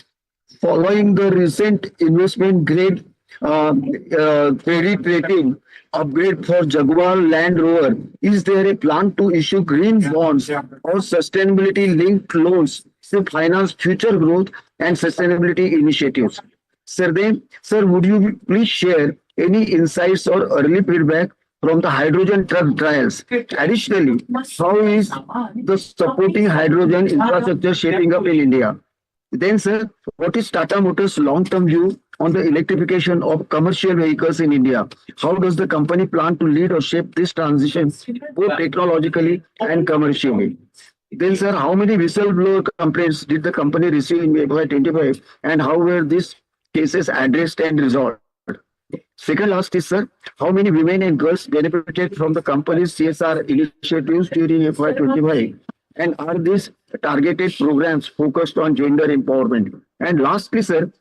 Speaker 9: following the recent investment grade credit rating upgrade for Jaguar Land Rover, is there a plan to issue green bonds or sustainability linked loans to finance future growth and sustainability initiatives? Sir, would you please share any insights or early feedback from the hydrogen truck trials? Additionally, how is the supporting hydrogen infrastructure shaping up in India? Then, sir, what is Tata Motors' long-term view on the electrification of commercial vehicles in India? How does the company plan to lead or shape this transition, both technologically and commercially? Then, sir, how many whistleblower complaints did the company receive in FY25, and how were these cases addressed and resolved? Second last is, sir, how many women and girls benefited from the company's CSR initiatives during FY25? And are these targeted programs focused on gender empowerment? And lastly, sir,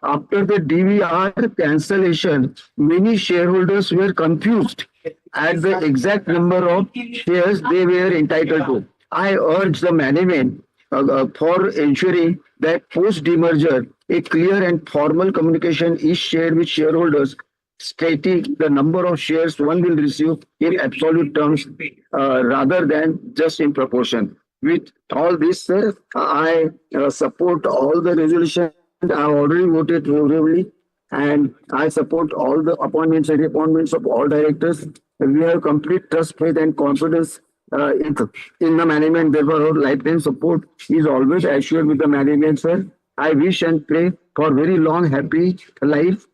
Speaker 9: after the DVR cancellation, many shareholders were confused at the exact number of shares they were entitled to. I urge the management for ensuring that post demerger, a clear and formal communication is shared with shareholders stating the number of shares one will receive in absolute terms rather than just in proportion. With all this, sir, I support all the resolutions. I already voted favorably, and I support all the appointments and reappointments of all directors. We have complete trust, faith, and confidence in the management. Therefore, our lifetime support is always assured with the management, sir. I wish and pray for very long, happy life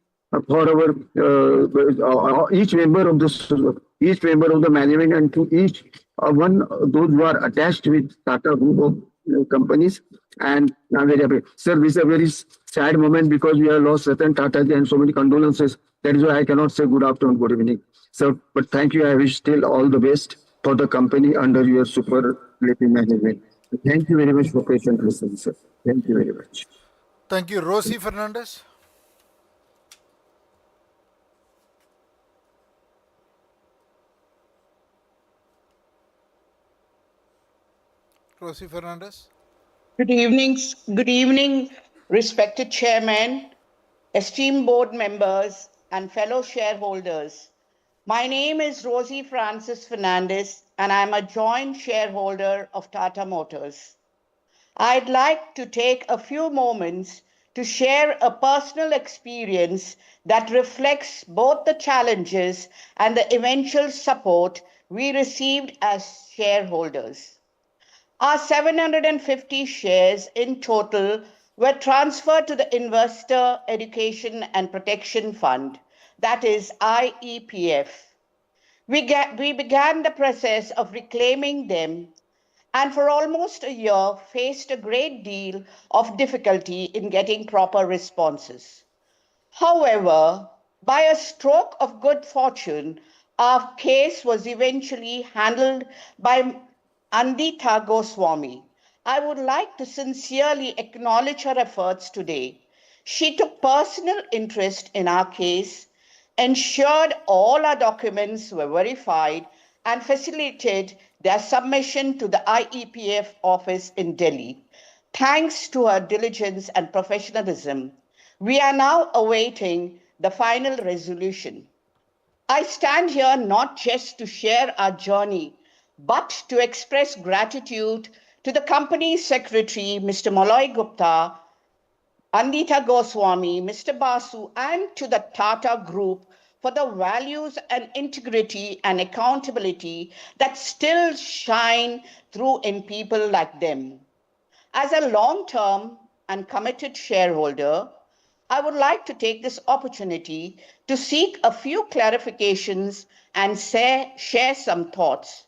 Speaker 9: for our each member of the management, and to each one those who are attached with Tata Group of companies. And I'm very happy, sir. This is a very sad moment because we have lost Ratan Tata and so many condolences. That is why I cannot say good afternoon, good evening, sir. But thank you. I wish still all the best for the company under your superlative management. Thank you very much for patient listening, sir. Thank you very much.
Speaker 7: Thank you. Rosie Fernandez. Rosie Fernandez.
Speaker 10: Good evening, respected chairman, esteemed board members, and fellow shareholders. My name is Rosie Francis Fernandez, and I'm a joint shareholder of Tata Motors. I'd like to take a few moments to share a personal experience that reflects both the challenges and the eventual support we received as shareholders. Our 750 shares in total were transferred to the Investor Education and Protection Fund, that is IEPF. We began the process of reclaiming them, and for almost a year faced a great deal of difficulty in getting proper responses. However, by a stroke of good fortune, our case was eventually handled by Andita Goswami. I would like to sincerely acknowledge her efforts today. She took personal interest in our case, ensured all our documents were verified, and facilitated their submission to the IEPF office in Delhi. Thanks to her diligence and professionalism, we are now awaiting the final resolution. I stand here not just to share our journey, but to express gratitude to the company secretary, Mr. Malloy Gupta, Andita Goswami, Mr. Basu, and to the Tata Group for the values and integrity and accountability that still shine through in people like them. As a long-term and committed shareholder, I would like to take this opportunity to seek a few clarifications and share some thoughts.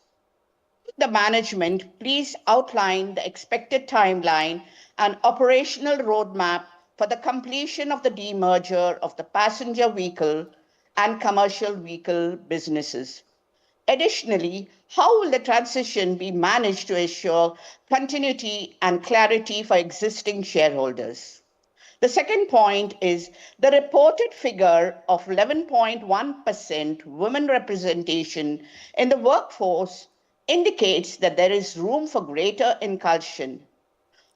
Speaker 10: The management please outline the expected timeline and operational roadmap for the completion of the demerger of the passenger vehicle and commercial vehicle businesses. Additionally, how will the transition be managed to ensure continuity and clarity for existing shareholders? The second point is the reported figure of 11.1% women representation in the workforce indicates that there is room for greater inclusion.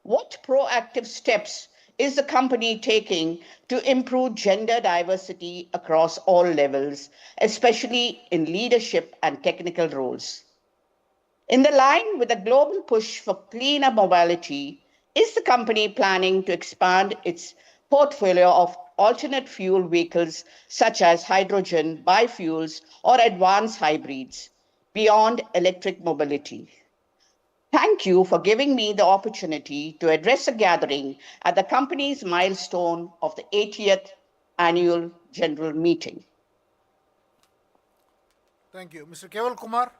Speaker 10: What proactive steps is the company taking to improve gender diversity across all levels, especially in leadership and technical roles? In the line with the global push for cleaner mobility, is the company planning to expand its portfolio of alternate fuel vehicles such as hydrogen, biofuels, or advanced hybrids beyond electric mobility? Thank you for giving me the opportunity to address a gathering at the company's milestone of the 80th annual general meeting.
Speaker 7: Thank you. Mr. Keval Kumar.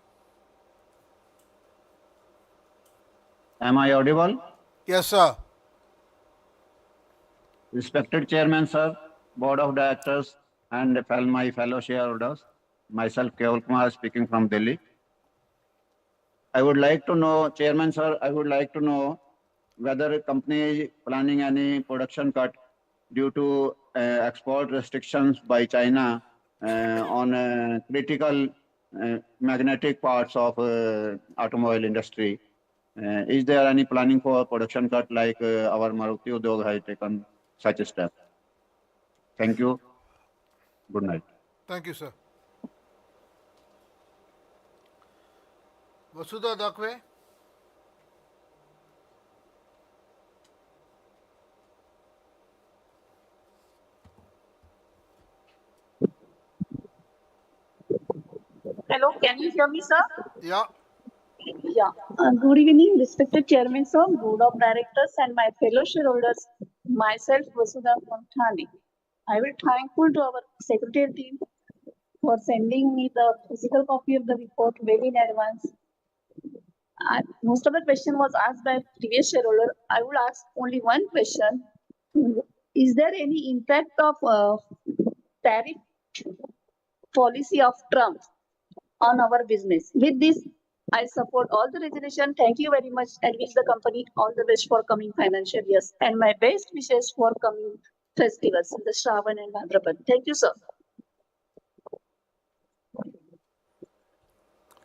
Speaker 11: Am I audible?
Speaker 7: Yes, sir.
Speaker 11: Respected Chairman, sir, Board of Directors, and my fellow shareholders, myself, Keval Kumar, speaking from Delhi. I would like to know, Chairman, sir, I would like to know whether a company is planning any production cut due to export restrictions by China on critical magnetic parts of automobile industry. Is there any planning for production cut like our Maruti Udyog has taken such a step? Thank you. Good night.
Speaker 7: Thank you, sir. Vasudha Dakwe.
Speaker 13: Hello, can you hear me, sir?
Speaker 7: Yeah.
Speaker 13: Yeah. Good evening, respected Chairman, sir, Board of Directors, and my fellow shareholders. Myself, Vasudha from Thane. I will thankful to our secretary team for sending me the physical copy of the report well in advance. Most of the question was asked by previous shareholder. I will ask only one question. Is there any impact of tariff policy of Trump on our business? With this, I support all the resolution. Thank you very much and wish the company all the best for coming financial years and my best wishes for coming festivals, the Shravan and Bhadrapad. Thank you, sir.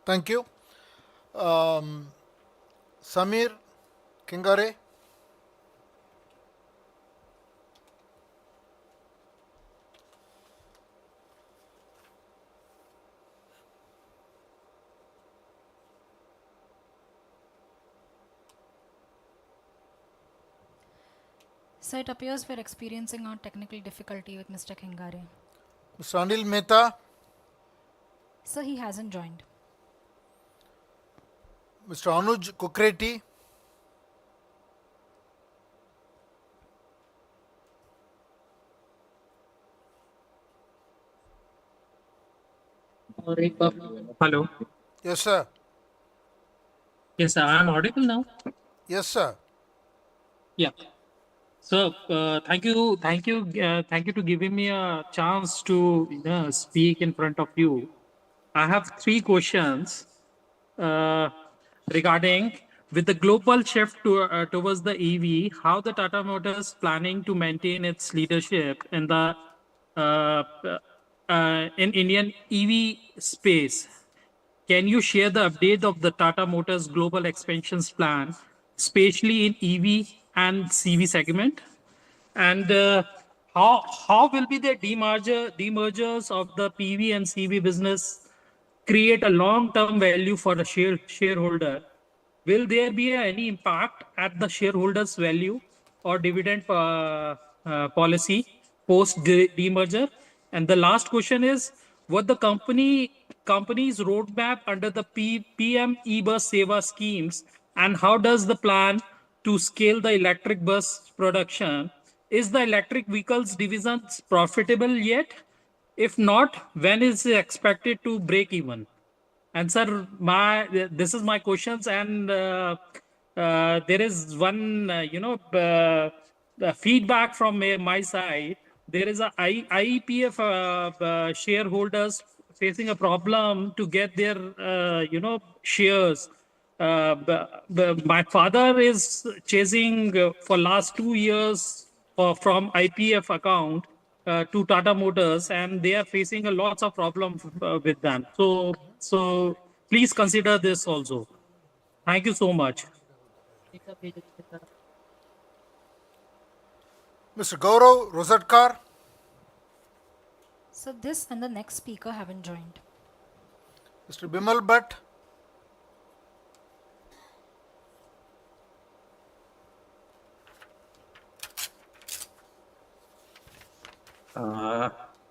Speaker 7: Thank you. Samir Kingare.
Speaker 21: So it appears we're experiencing a technical difficulty with Mr. Khingare.
Speaker 7: Mr. Anil Mehta.
Speaker 21: Sir, he hasn't joined.
Speaker 7: Mr. Anuj Kukreti.
Speaker 14: Hello.
Speaker 7: Yes, sir.
Speaker 14: Yes, sir. I am audible now.
Speaker 7: Yes, sir.
Speaker 14: Yeah. So thank you to giving me a chance to speak in front of you. I have three questions regarding with the global shift towards the EV, how the Tata Motors planning to maintain its leadership in the in Indian EV space. Can you share the update of the Tata Motors global expansions plan, especially in EV and CV segment? And how will be the demergers of the PV and CV business create a long-term value for the shareholder? Will there be any impact at the shareholders' value or dividend policy post demerger? And the last question is, what the company's roadmap under the PM e-bus Seva schemes, and how does the plan to scale the electric bus production is the electric vehicles division profitable yet? If not, when is it expected to break even? And sir, this is my questions, and there is one, feedback from my side. There is a IEPF shareholders facing a problem to get their, shares. My father is chasing for last 2 years from IPF account to Tata Motors, and they are facing a lots of problems with them. So please consider this also. Thank you so much.
Speaker 7: Mr. Gaurav Rosatkar.
Speaker 21: So this and the next speaker haven't joined.
Speaker 7: Mr. Bimal Bhatt.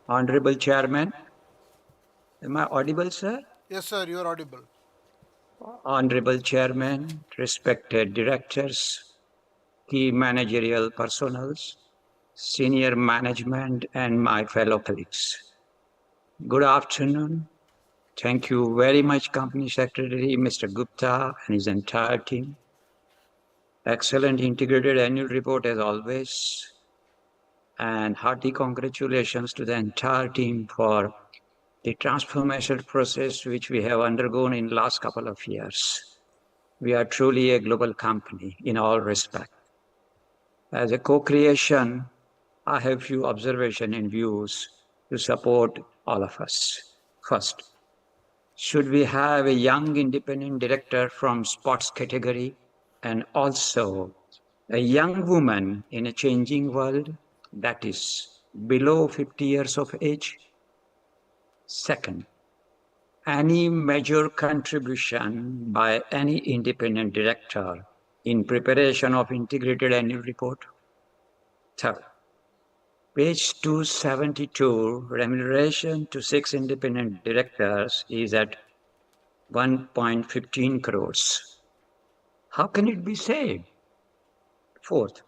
Speaker 15: Honorable Chairman, am I audible, sir?
Speaker 7: Yes, sir, you are audible.
Speaker 15: Honorable Chairman, respected directors, key managerial personnel, senior management, and my fellow colleagues. Good afternoon. Thank you very much, Company Secretary Mr. Gupta and his entire team. Excellent integrated annual report as always. And hearty congratulations to the entire team for the transformation process which we have undergone in the last couple of years. We are truly a global company in all respects. As a co-creation, I have few observations and views to support all of us. First, should we have a young independent director from sports category and also a young woman in a changing world that is below 50 years of age? Second, any major contribution by any independent director in preparation of integrated annual report? Third, page 272, remuneration to 6 independent directors is at 1.15 crores. How can it be saved? Fourth,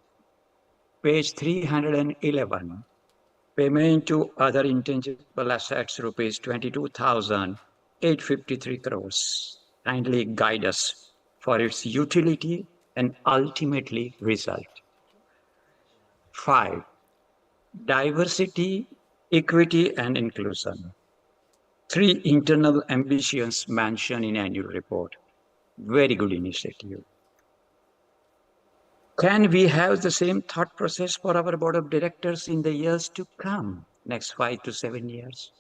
Speaker 15: page 311, payment to other intangible assets, rupees 22,853 crores. Kindly guide us for its utility and ultimately result. 5. Diversity, equity, and inclusion. 3 internal ambitions mentioned in annual report. Very good initiative. Can we have the same thought process for our board of directors in the years to come, next 5 to 7 years?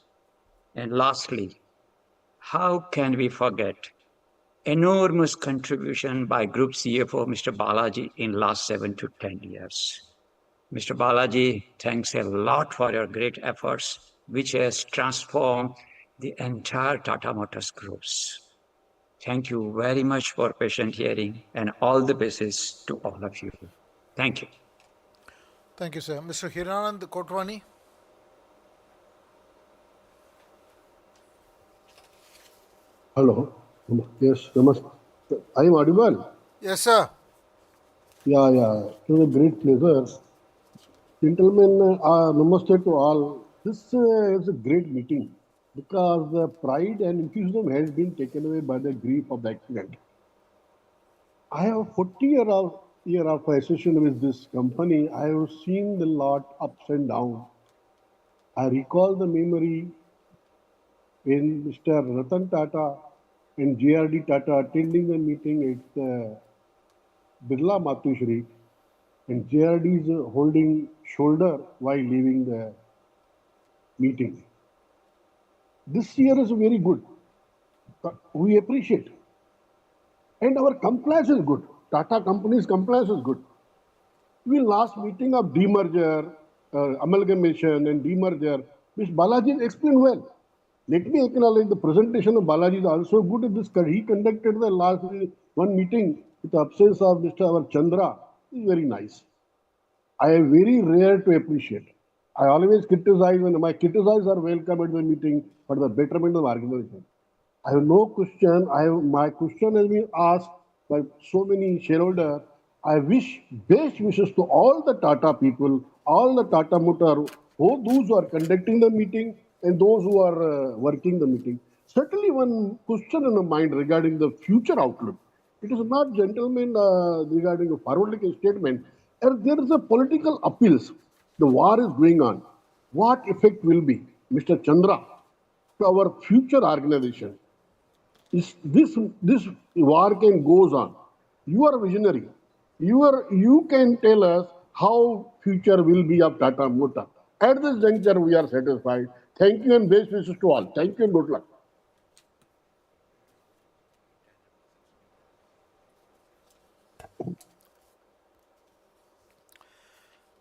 Speaker 15: And lastly, how can we forget enormous contribution by Group CFO, Mr. Balaji, in last 7 to 10 years? Mr. Balaji, thanks a lot for your great efforts, which has transformed the entire Tata Motors groups. Thank you very much for patient hearing, and all the best to all of you. Thank you.
Speaker 7: Thank you, sir. Mr. Hiranand Kotwani.
Speaker 16: Hello. Yes, namaste. I am audible?
Speaker 7: Yes, sir.
Speaker 16: Yeah. It was a great pleasure. Gentlemen, namaste to all. This is a great meeting because the pride and enthusiasm has been taken away by the grief of the accident. I have 40 year of association with this company. I have seen a lot ups and downs. I recall the memory when Mr. Ratan Tata and JRD Tata attending the meeting at Birla Matushri, and JRD is holding shoulder while leaving the meeting. This year is very good. We appreciate. And our compliance is good. Tata company's compliance is good. We last meeting of demerger, amalgamation and demerger, which Balaji explained well. Let me acknowledge the presentation of Balaji is also good. He conducted the last one meeting with the absence of Mr. Chandra. It's very nice. I am very rare to appreciate. I always criticize when my criticisms are welcome at the meeting for the betterment of the organization. I have no question. My question has been asked by so many shareholders. I wish best wishes to all the Tata people all the Tata Motor, those who are conducting the meeting and those who are working the meeting. Certainly one question in the mind regarding the future outlook. It is not, gentlemen, regarding a forward-looking statement. There is a political appeals. The war is going on. What effect will be, Mr. Chandra, to our future organization? Is this war can goes on? You are a visionary. You can tell us how future will be of Tata Motors. At this juncture, we are satisfied. Thank you and best wishes to all. Thank you and good luck.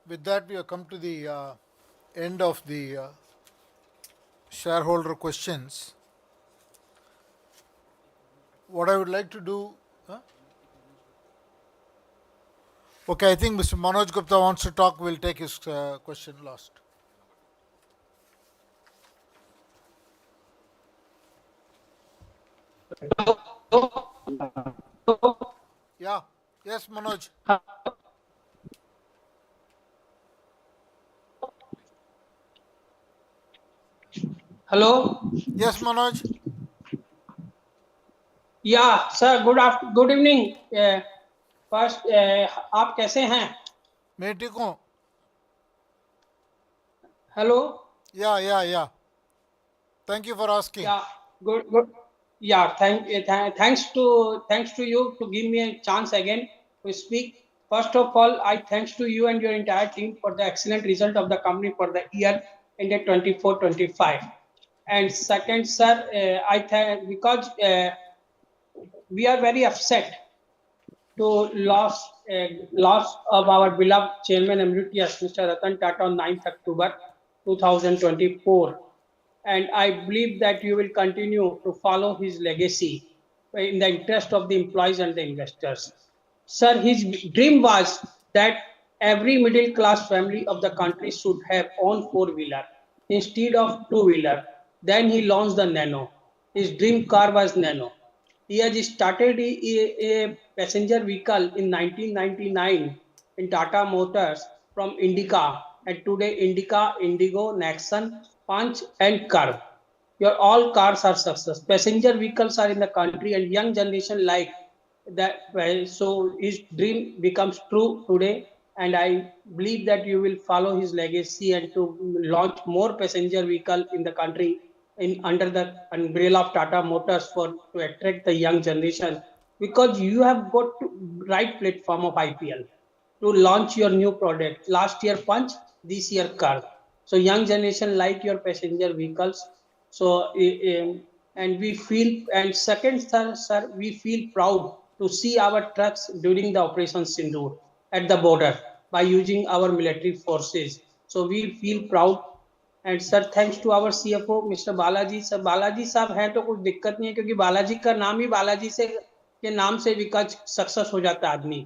Speaker 7: With that, we have come to the end of the shareholder questions. What I would like to do... Okay, I think Mr. Manoj Gupta wants to talk. We'll take his question last. Yeah. Yes, Manoj.
Speaker 1: Hello.
Speaker 7: Yes, Manoj.
Speaker 1: Yeah, sir. Good evening. First, आप कैसे हैं?
Speaker 7: मैं ठीक हूँ.
Speaker 1: Hello.
Speaker 7: Yeah. Thank you for asking.
Speaker 1: Yeah. Good. Yeah. Thanks to you to give me a chance again to speak. First of all, I thanks to you and your entire team for the excellent result of the company for the year ended 24-25. And second, sir, I thank because we are very upset to loss of our beloved chairman emeritus, Mr. Ratan Tata, on 9th October 2024. And I believe that you will continue to follow his legacy in the interest of the employees and the investors. Sir, his dream was that every middle class family of the country should have own four-wheeler instead of two-wheeler. Then he launched the Nano. His dream car was Nano. He has started a passenger vehicle in 1999 in Tata Motors from Indica, and today Indica, Indigo, Nexon, Punch and Curve. Your all cars are success. Passenger vehicles are in the country and young generation like that. So his dream becomes true today, and I believe that you will follow his legacy and to launch more passenger vehicle in the country under the umbrella of Tata Motors to attract the young generation, because you have got to right platform of IPL to launch your new product. Last year Punch, this year Car. So young generation like your passenger vehicles. So and we feel, and second, sir, we feel proud to see our trucks during the Operation Sindoor at the border by using our military forces. So we feel proud. And sir thanks to our CFO mister Balaji sir. Balaji साहब हैं तो कुछ दिक्कत नहीं है, क्योंकि बालाजी का नाम ही बालाजी से के नाम से विकास सक्सेस हो जाता है आदमी.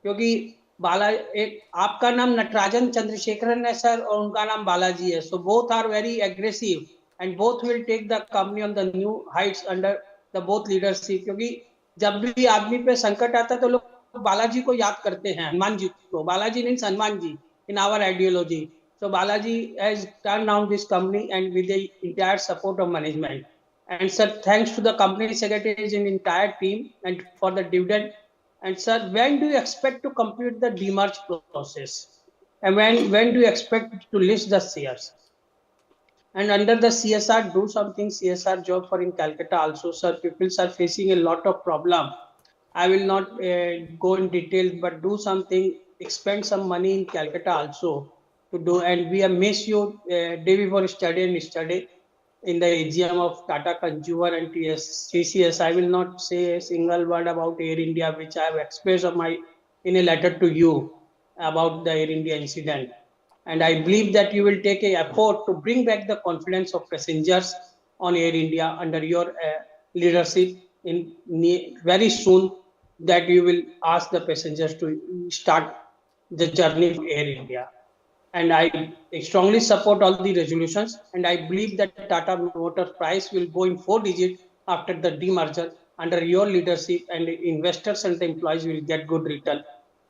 Speaker 1: क्योंकि एक आपका नाम नटराजन चंद्रशेखरन है सर, और उनका नाम बालाजी है. So both are very aggressive and both will take the company on the new heights under the both leadership. क्योंकि जब भी आदमी पे संकट आता है तो लोग बालाजी को याद करते हैं, हनुमान जी को. Balaji means Hanuman ji in our ideology. So Balaji has turned down this company and with the entire support of management. And sir, thanks to the company secretaries and entire team and for the dividend. And sir, when do you expect to complete the demerge process? And when do you expect to list the shares? And under the CSR, do something CSR job for in Calcutta also, sir. People are facing a lot of problem. I will not go in detail, but do something, expend some money in Calcutta also to do. And we have missed you day before yesterday in the AGM of Tata Consumer and TCS. I will not say a single word about Air India, which I have expressed in a letter to you about the Air India incident. And I believe that you will take an effort to bring back the confidence of passengers on Air India under your leadership very soon, that you will ask the passengers to start the journey of Air India. And I strongly support all the resolutions, and I believe that Tata Motors price will go in 4 digits after the demerger under your leadership, and investors and the employees will get good return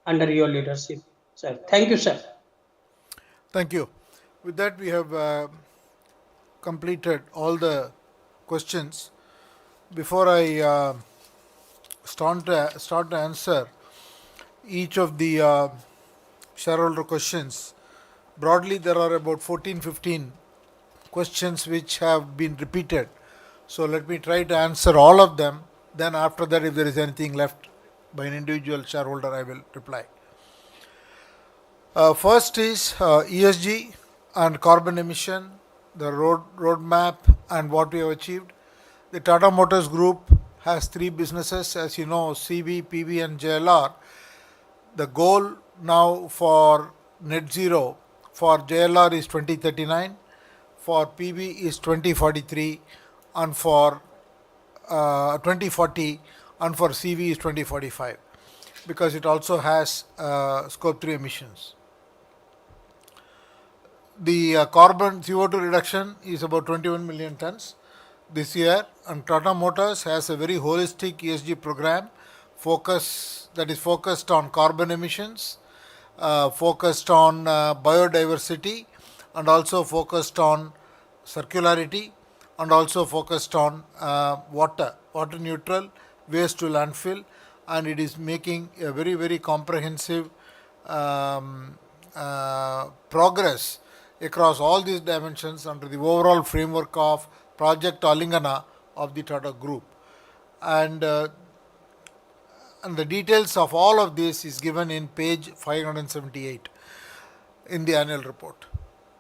Speaker 1: under your leadership. Sir, thank you, sir.
Speaker 7: Thank you. With that, we have completed all the questions. Before I start to answer each of the shareholder questions, broadly there are about 14-15 questions which have been repeated. So let me try to answer all of them. Then after that, if there is anything left by an individual shareholder, I will reply. First is ESG and carbon emission, the roadmap and what we have achieved. The Tata Motors Group has three businesses, as you know, CV, PV and JLR. The goal now for net zero for JLR is 2039, for PV is 2043, and for 2040, and for CV is 2045, because it also has scope 3 emissions. The carbon CO2 reduction is about 21 million tons this year, and Tata Motors has a very holistic ESG program that is focused on carbon emissions, focused on biodiversity, and also focused on circularity, and also focused on water neutral, waste to landfill, and it is making a very comprehensive progress across all these dimensions under the overall framework of Project Alingana of the Tata Group. And the details of all of this is given in page 578 in the annual report.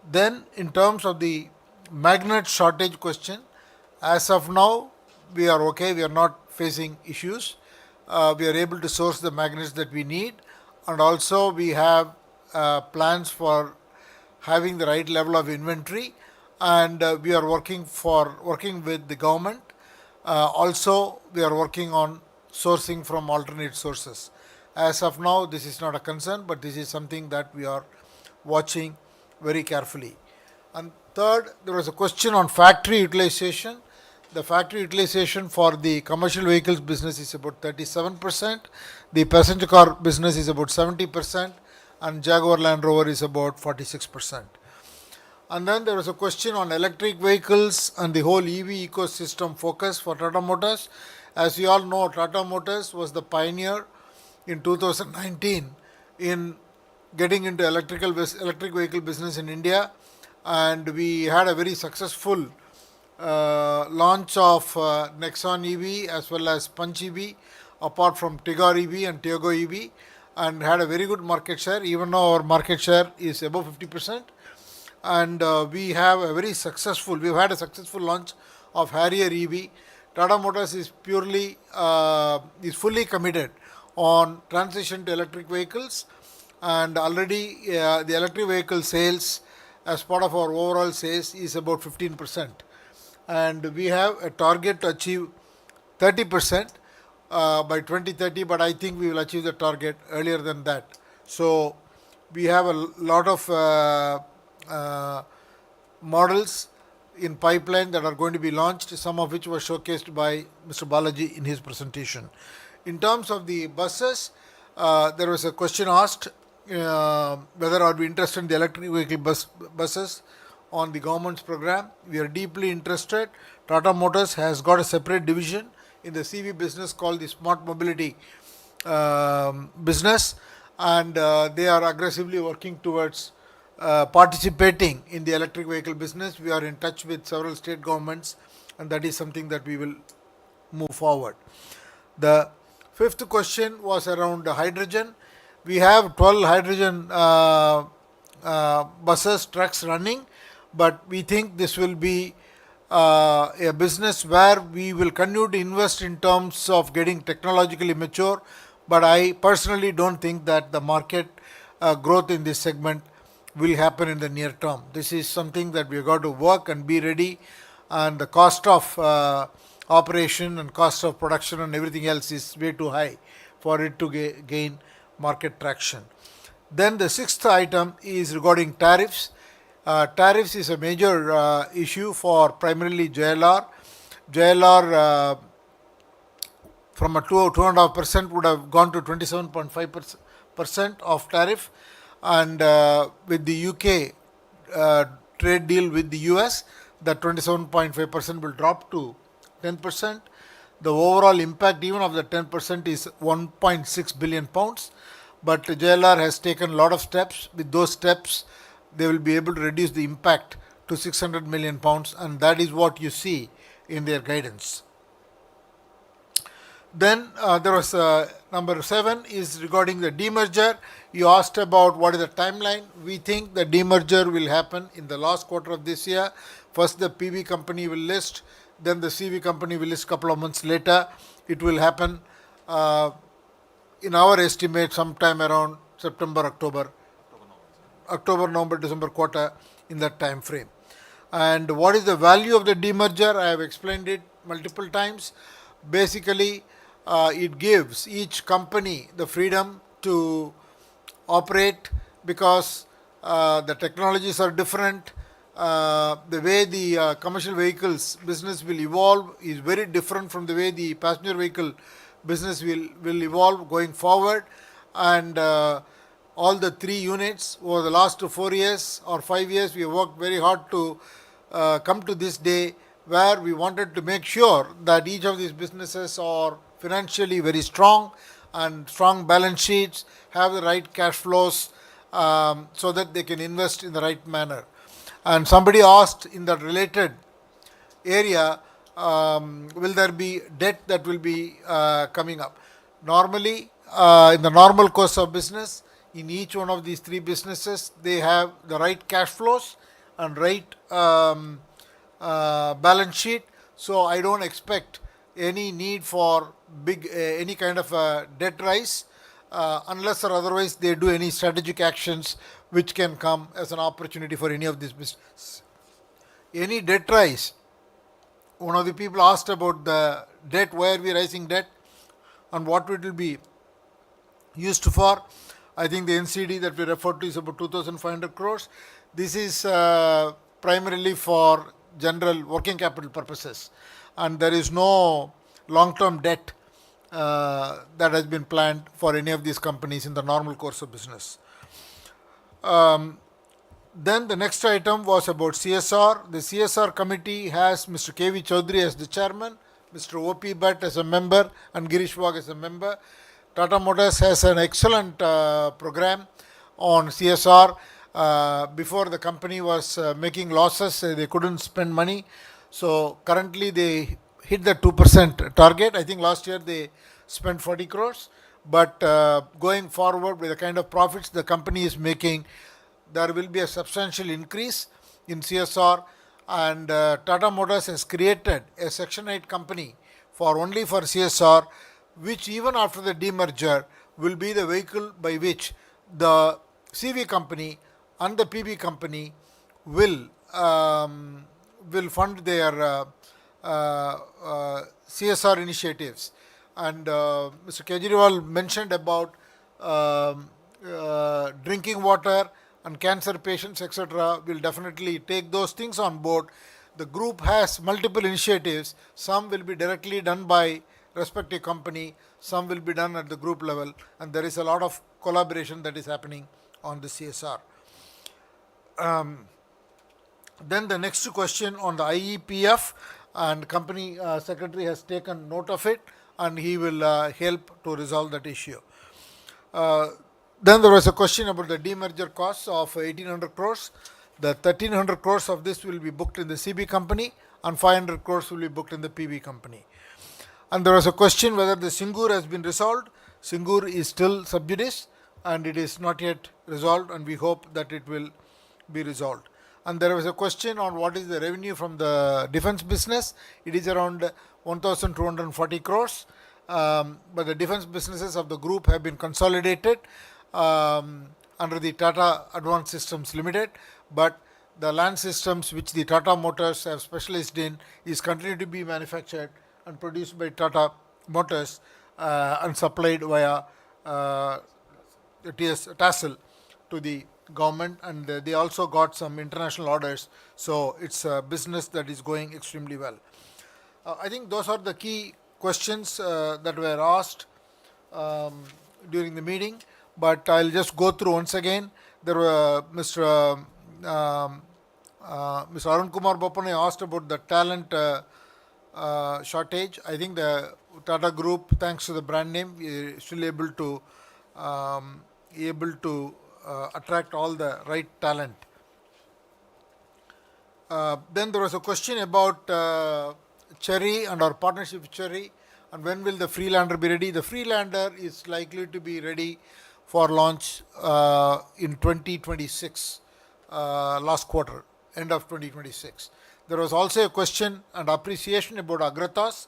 Speaker 7: Then, in terms of the magnet shortage question, as of now, we are okay. We are not facing issues. We are able to source the magnets that we need, and also we have plans for having the right level of inventory, and we are working with the government. Also, we are working on sourcing from alternate sources. As of now, this is not a concern, but this is something that we are watching very carefully. And third, there was a question on factory utilization. The factory utilization for the commercial vehicles business is about 37%. The passenger car business is about 70%, and Jaguar Land Rover is about 46%. And then there was a question on electric vehicles and the whole EV ecosystem focus for Tata Motors. As you all know, Tata Motors was the pioneer in 2019 in getting into electric vehicle business in India, and we had a very successful launch of Nexon EV as well as Punch EV, apart from Tigor EV and Tiago EV, and had a very good market share. Even now our market share is above 50%, and we've had a successful launch of Harrier EV. Tata Motors is fully committed on transition to electric vehicles, and already the electric vehicle sales as part of our overall sales is about 15%, and we have a target to achieve 30% by 2030, but I think we will achieve the target earlier than that. So we have a lot of models in pipeline that are going to be launched, some of which were showcased by Mr. Balaji in his presentation. In terms of the buses, there was a question asked whether are we interested in the electric vehicle buses on the government's program. We are deeply interested. Tata Motors has got a separate division in the CV business called the Smart Mobility business, and they are aggressively working towards participating in the electric vehicle business. We are in touch with several state governments, and that is something that we will move forward. The fifth question was around hydrogen. We have 12 hydrogen buses, trucks running, but we think this will be a business where we will continue to invest in terms of getting technologically mature, but I personally don't think that the market growth in this segment will happen in the near term. This is something that we have got to work and be ready, and the cost of operation and cost of production and everything else is way too high for it to gain market traction. Then the sixth item is regarding tariffs. Tariffs is a major issue for primarily JLR. JLR from a 2.5% would have gone to 27.5% of tariff, and with the UK trade deal with the US, that 27.5% will drop to 10%. The overall impact even of the 10% is 1.6 billion pounds. But JLR has taken a lot of steps. With those steps, they will be able to reduce the impact to 600 million pounds, and that is what you see in their guidance. Then there was number 7 is regarding the demerger. You asked about what is the timeline. We think the demerger will happen in the last quarter of this year. First the PV company will list, then the CV company will list a couple of months later. It will happen in our estimate sometime around September, October, November, December quarter, in that time frame. And what is the value of the demerger? I have explained it multiple times. Basically, it gives each company the freedom to operate because the technologies are different. The way the commercial vehicles business will evolve is very different from the way the passenger vehicle business will evolve going forward. And all the 3 units over the last 4 years or 5 years, we have worked very hard to come to this day where we wanted to make sure that each of these businesses are financially very strong and strong balance sheets, have the right cash flows so that they can invest in the right manner. And somebody asked in that related area, will there be debt that will be coming up? Normally, in the normal course of business, in each one of these 3 businesses, they have the right cash flows and right balance sheet. So I don't expect any need for big any kind of debt rise unless or otherwise they do any strategic actions which can come as an opportunity for any of these businesses. Any debt rise, one of the people asked about the debt, why are we raising debt and what it will be used for. I think the NCD that we referred to is about 2,500 crores. This is primarily for general working capital purposes, and there is no long-term debt that has been planned for any of these companies in the normal course of business. Then the next item was about CSR. The CSR committee has Mr. K.V. Chaudhary as the chairman, Mr. O.P. Bhatt as a member, and Girish Wagh as a member. Tata Motors has an excellent program on CSR. Before the company was making losses, they couldn't spend money. So currently they hit the 2% target. I think last year they spent 40 crores. But going forward with the kind of profits the company is making, there will be a substantial increase in CSR. And Tata Motors has created a Section 8 company only for CSR, which even after the demerger will be the vehicle by which the CV company and the PB company will fund their CSR initiatives. And Mr. Kejriwal mentioned about drinking water and cancer patients, etc. Will definitely take those things on board. The group has multiple initiatives. Some will be directly done by respective company, some will be done at the group level, and there is a lot of collaboration that is happening on the CSR. Then the next question on the IEPF, and company secretary has taken note of it, and he will help to resolve that issue. Then there was a question about the demerger costs of 1800 crores. The 1300 crores of this will be booked in the CB company and 500 crores will be booked in the PB company. And there was a question whether the Singur has been resolved. Singur is still sub judice and it is not yet resolved, and we hope that it will be resolved. And there was a question on what is the revenue from the defense business. It is around 1,240 crores. But the defense businesses of the group have been consolidated under the Tata Advanced Systems Limited. But the land systems which the Tata Motors have specialized in is continued to be manufactured and produced by Tata Motors and supplied via TASL to the government, and they also got some international orders. So it's a business that is going extremely well. I think those are the key questions that were asked during the meeting, but I'll just go through once again. There were Mr. Mr. Arun Kumar Bopane asked about the talent shortage. I think the Tata Group, thanks to the brand name, is still able to attract all the right talent. Then there was a question about Cherry and our partnership with Cherry, and when will the Freelander be ready? The Freelander is likely to be ready for launch in 2026, last quarter, end of 2026. There was also a question and appreciation about Agratas.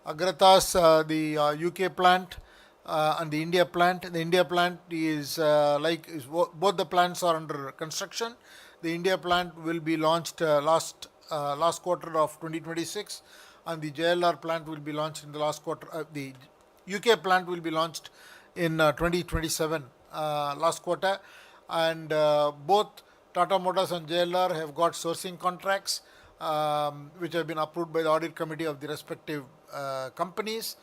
Speaker 7: Agratas, the UK plant and the India plant. The India plant is both the plants are under construction. The India plant will be launched last quarter of 2026, and the JLR plant will be launched in the last quarter. The UK plant will be launched in 2027, last quarter, and both Tata Motors and JLR have got sourcing contracts which have been approved by the audit committee of the respective companies,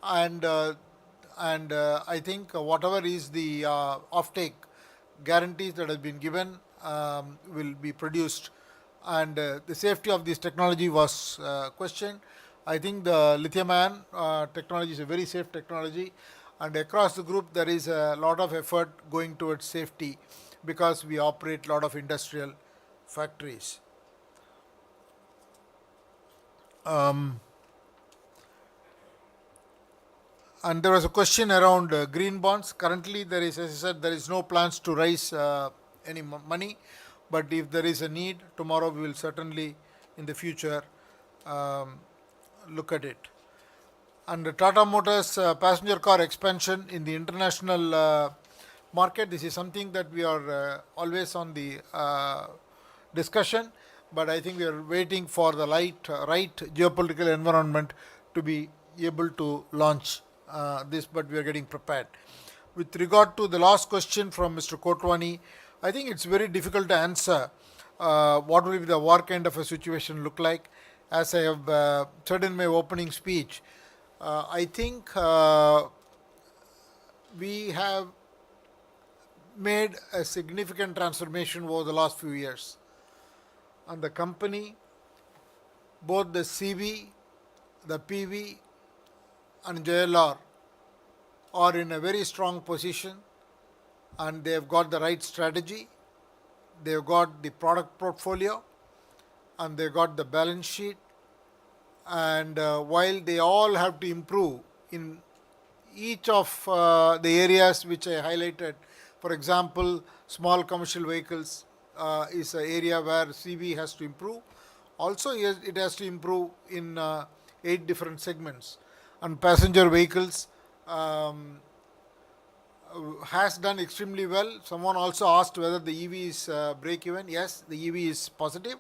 Speaker 7: and I think whatever is the offtake guarantees that have been given will be produced, and the safety of this technology was questioned. I think the lithium-ion technology is a very safe technology, and across the group there is a lot of effort going towards safety because we operate a lot of industrial factories. And there was a question around green bonds. Currently, there is, as I said, there is no plans to raise any money. But if there is a need, tomorrow we will certainly, in the future, look at it. And the Tata Motors passenger car expansion in the international market, this is something that we are always on the discussion. But I think we are waiting for the right geopolitical environment to be able to launch this, but we are getting prepared. With regard to the last question from Mr. Kotwani, I think it's very difficult to answer what will be the war kind of a situation look like. As I have said in my opening speech, I think we have made a significant transformation over the last few years. And the company, both the CV, the PV and JLR are in a very strong position, and they have got the right strategy, they have got the product portfolio, and they got the balance sheet. And while they all have to improve in each of the areas which I highlighted, for example, small commercial vehicles is an area where CV has to improve. Also, it has to improve in 8 different segments. And passenger vehicles has done extremely well. Someone also asked whether the EV is break even. Yes, the EV is positive,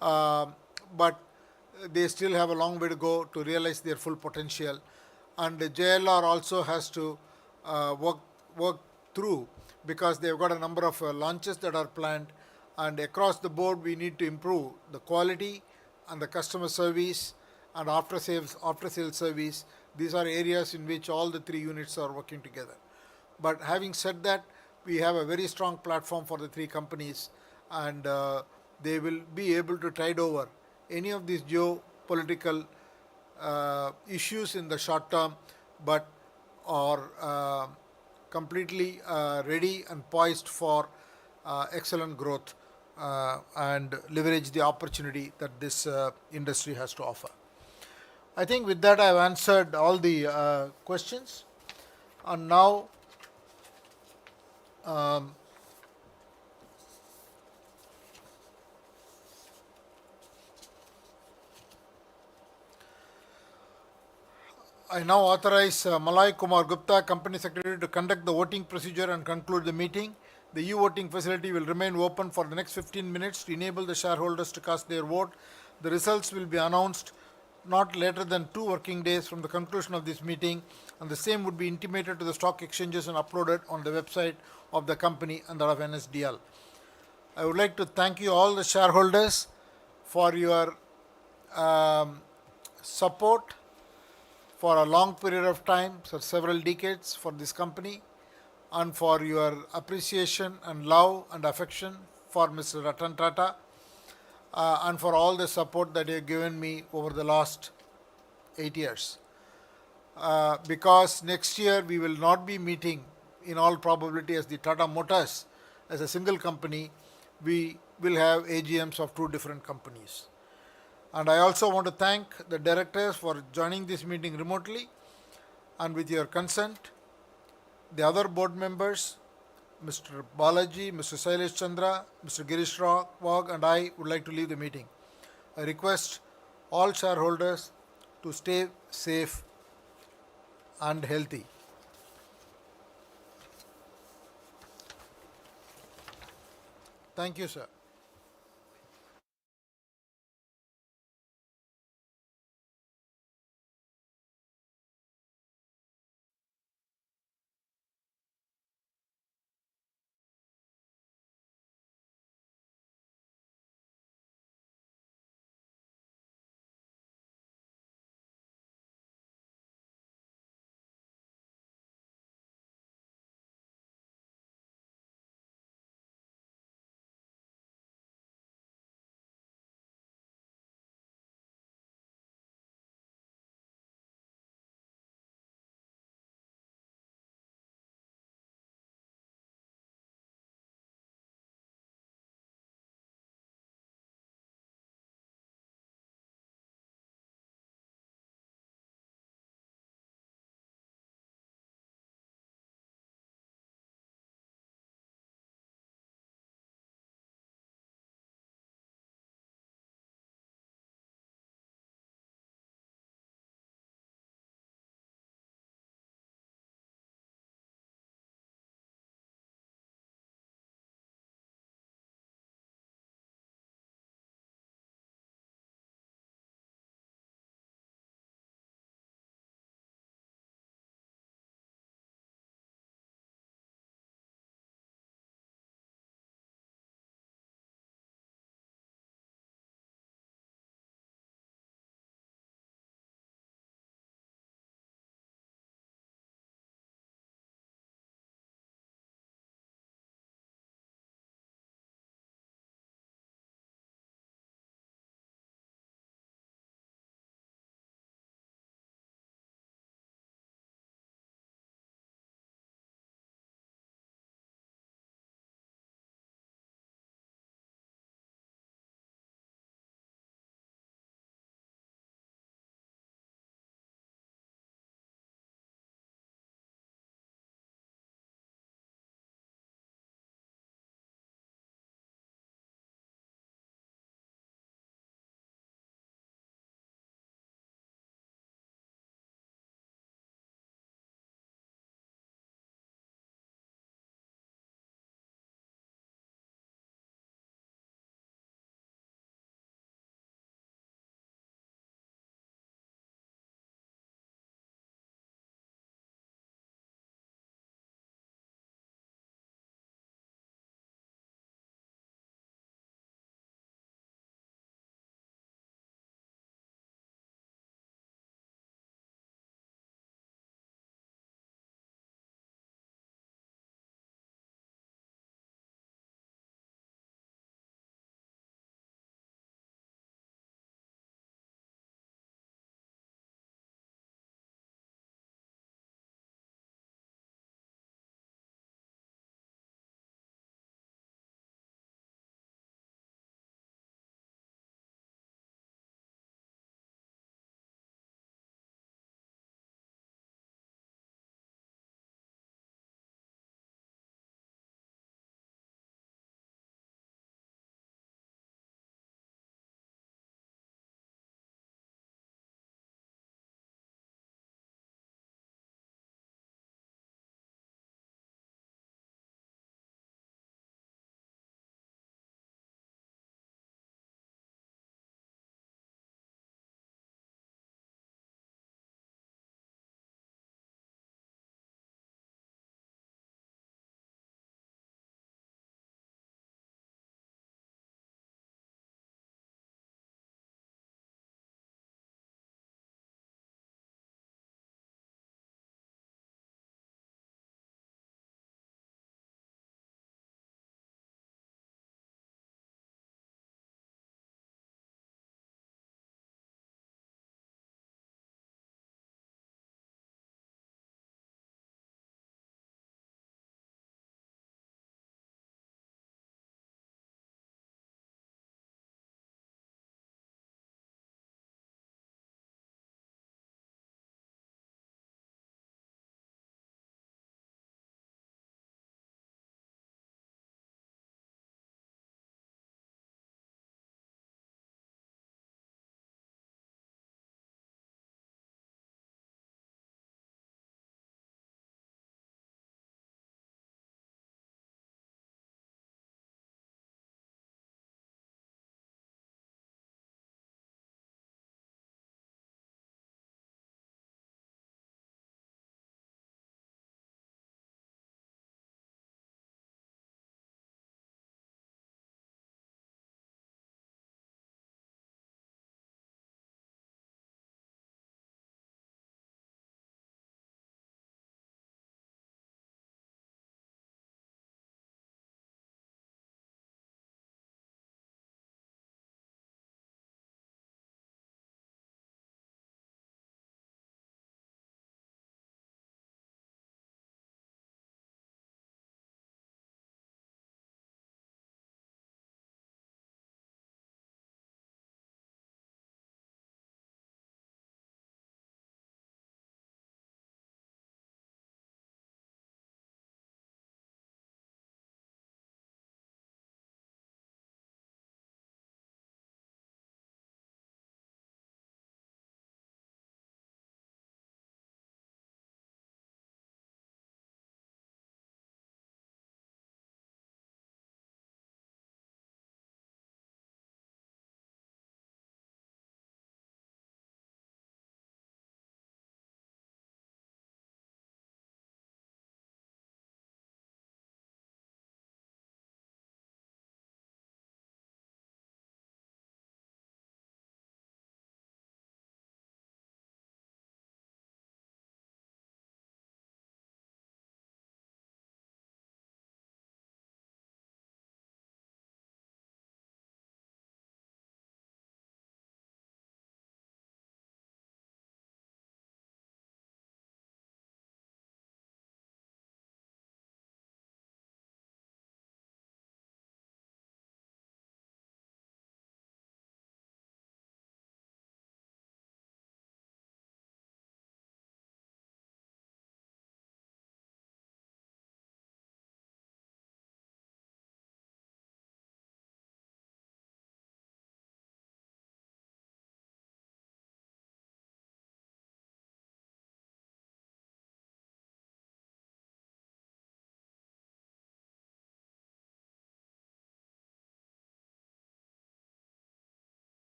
Speaker 7: but they still have a long way to go to realize their full potential. And the JLR also has to work through, because they've got a number of launches that are planned, and across the board we need to improve the quality and the customer service and after sales service. These are areas in which all the 3 units are working together. But having said that, we have a very strong platform for the 3 companies, and they will be able to tide over any of these geopolitical issues in the short term, but are completely ready and poised for excellent growth and leverage the opportunity that this industry has to offer. I think with that I have answered all the questions, and now I now authorize Malay Kumar Gupta, Company Secretary, to conduct the voting procedure and conclude the meeting. The e-voting facility will remain open for the next 15 minutes to enable the shareholders to cast their vote. The results will be announced not later than 2 working days from the conclusion of this meeting, and the same would be intimated to the stock exchanges and uploaded on the website of the company and that of NSDL. I would like to thank you all the shareholders for your support for a long period of time, for several decades, for this company, and for your appreciation and love and affection for Mr. Ratan Tata and for all the support that you have given me over the last 8 years. Because next year we will not be meeting in all probability as the Tata Motors as a single company. We will have AGMs of two different companies. And I also want to thank the directors for joining this meeting remotely, and with your consent, the other board members, Mr. Balaji, Mr. Sailesh Chandra, Mr. Girish Wag, and I would like to leave the meeting. I request all shareholders to stay safe and healthy. Thank you, sir.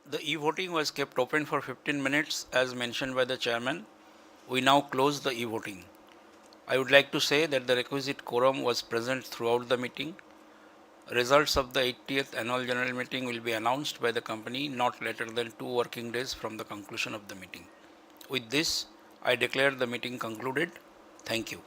Speaker 17: The e-voting was kept open for 15 minutes as mentioned by the chairman. We now close the e-voting. I would like to say that the requisite quorum was present throughout the meeting. Results of the 80th annual general meeting will be announced by the company not later than 2 working days from the conclusion of the meeting. With this, I declare the meeting concluded. Thank you.